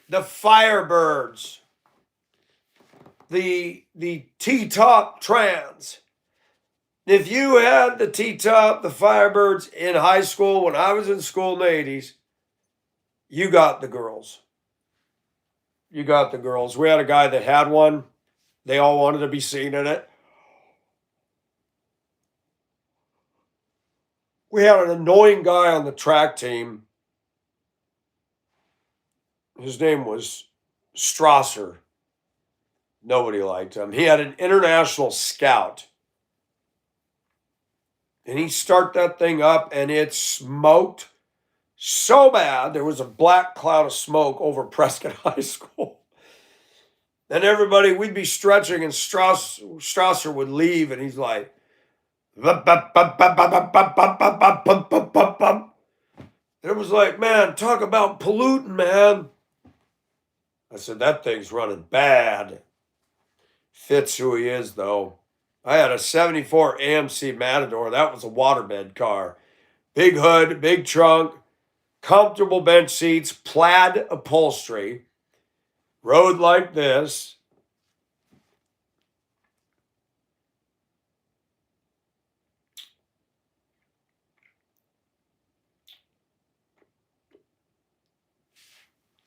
the Firebirds, the T-top Trans. If you had the T-top, the Firebirds in high school, when I was in school in the 80s, you got the girls. You got the girls. We had a guy that had one. They all wanted to be seen in it. We had an annoying guy on the track team. His name was Strasser. Nobody liked him. He had an international scout. And he start that thing up and it smoked so bad. There was a black cloud of smoke over Prescott High School. And everybody, we'd be stretching and Strasser would leave and he's like, it was like, man, talk about polluting, man. I said, that thing's running bad. Fits who he is, though. I had a 74 AMC Matador. That was a waterbed car. Big hood, big trunk, comfortable bench seats, plaid upholstery. Rode like this.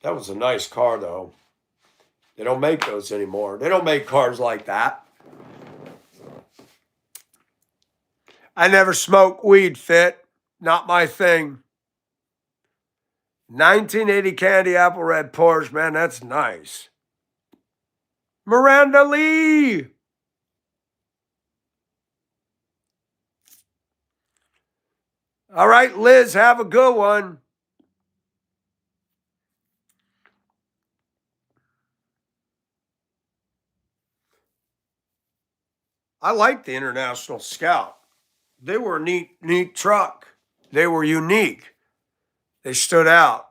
That was a nice car, though. They don't make those anymore. They don't make cars like that. I never smoked weed, Fit. Not my thing. 1980 Candy Apple Red Porsche, man, that's nice. Miranda Lee. All right, Liz, have a good one. I like the International Scout. They were a neat truck. They were unique. They stood out.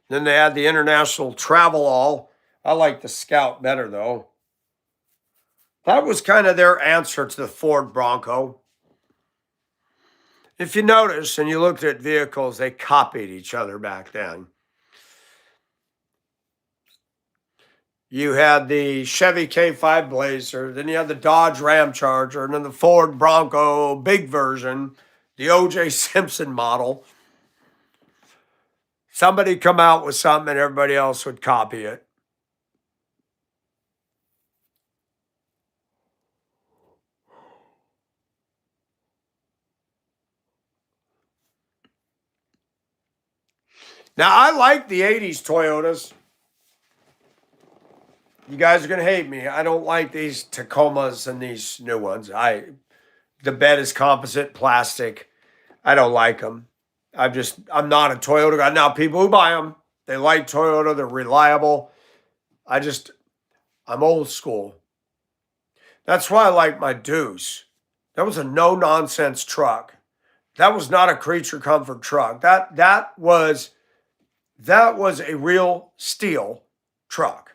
Then they had the International Travel All. I like the Scout better, though. That was kind of their answer to the Ford Bronco. If you notice and you looked at vehicles, they copied each other back then. You had the Chevy K5 Blazer, then you had the Dodge Ram Charger, and then the Ford Bronco big version, the O.J. Simpson model. Somebody come out with something and everybody else would copy it. Now, I like the 80s Toyotas. You guys are going to hate me. I don't like these Tacomas and these new ones. The bed is composite plastic. I don't like them. I'm not a Toyota guy. Now, people who buy them, they like Toyota. They're reliable. I'm old school. That's why I like my Deuce. That was a no-nonsense truck. That was not a creature comfort truck. That was a real steel truck.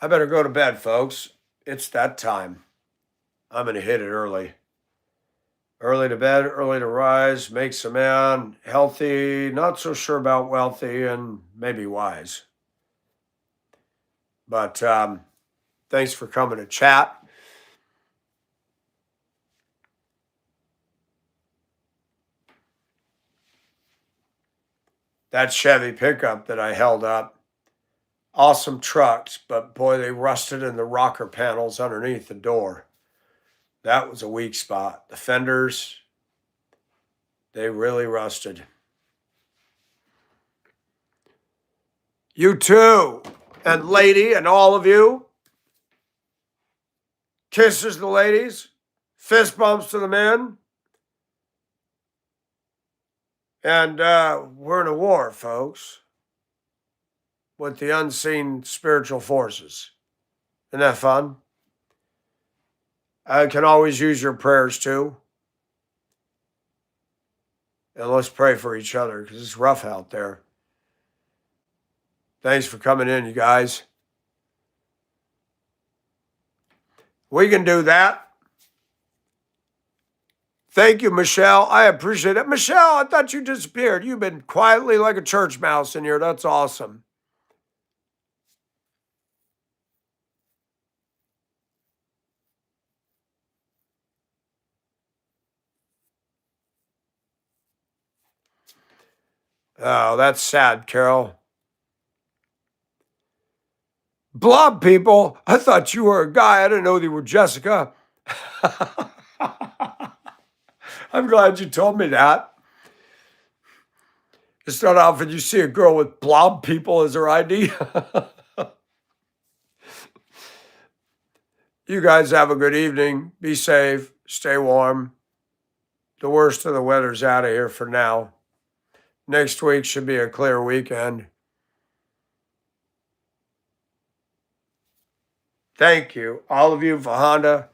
I better go to bed, folks. It's that time. I'm going to hit it early. Early to bed, early to rise, makes a man healthy, not so sure about wealthy, and maybe wise. But thanks for coming to chat. That Chevy pickup that I held up, awesome trucks, but boy, they rusted in the rocker panels underneath the door. That was a weak spot. The fenders, they really rusted. You too, and lady, and all of you. Kisses to the ladies, fist bumps to the men. And we're in a war, folks, with the unseen spiritual forces. Isn't that fun? I can always use your prayers too. And let's pray for each other because it's rough out there. Thanks for coming in, you guys. We can do that. Thank you, Michelle. I appreciate it. Michelle, I thought you disappeared. You've been quietly like a church mouse in here. That's awesome. Oh, that's sad, Carol. Blob people, I thought you were a guy. I didn't know you were Jessica. I'm glad you told me that. It's not often you see a girl with blob people as her ID. You guys have a good evening. Be safe. Stay warm. The worst of the weather's out of here for now. Next week should be a clear weekend. Thank you, all of you for Honda.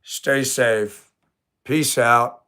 Stay safe. Peace out.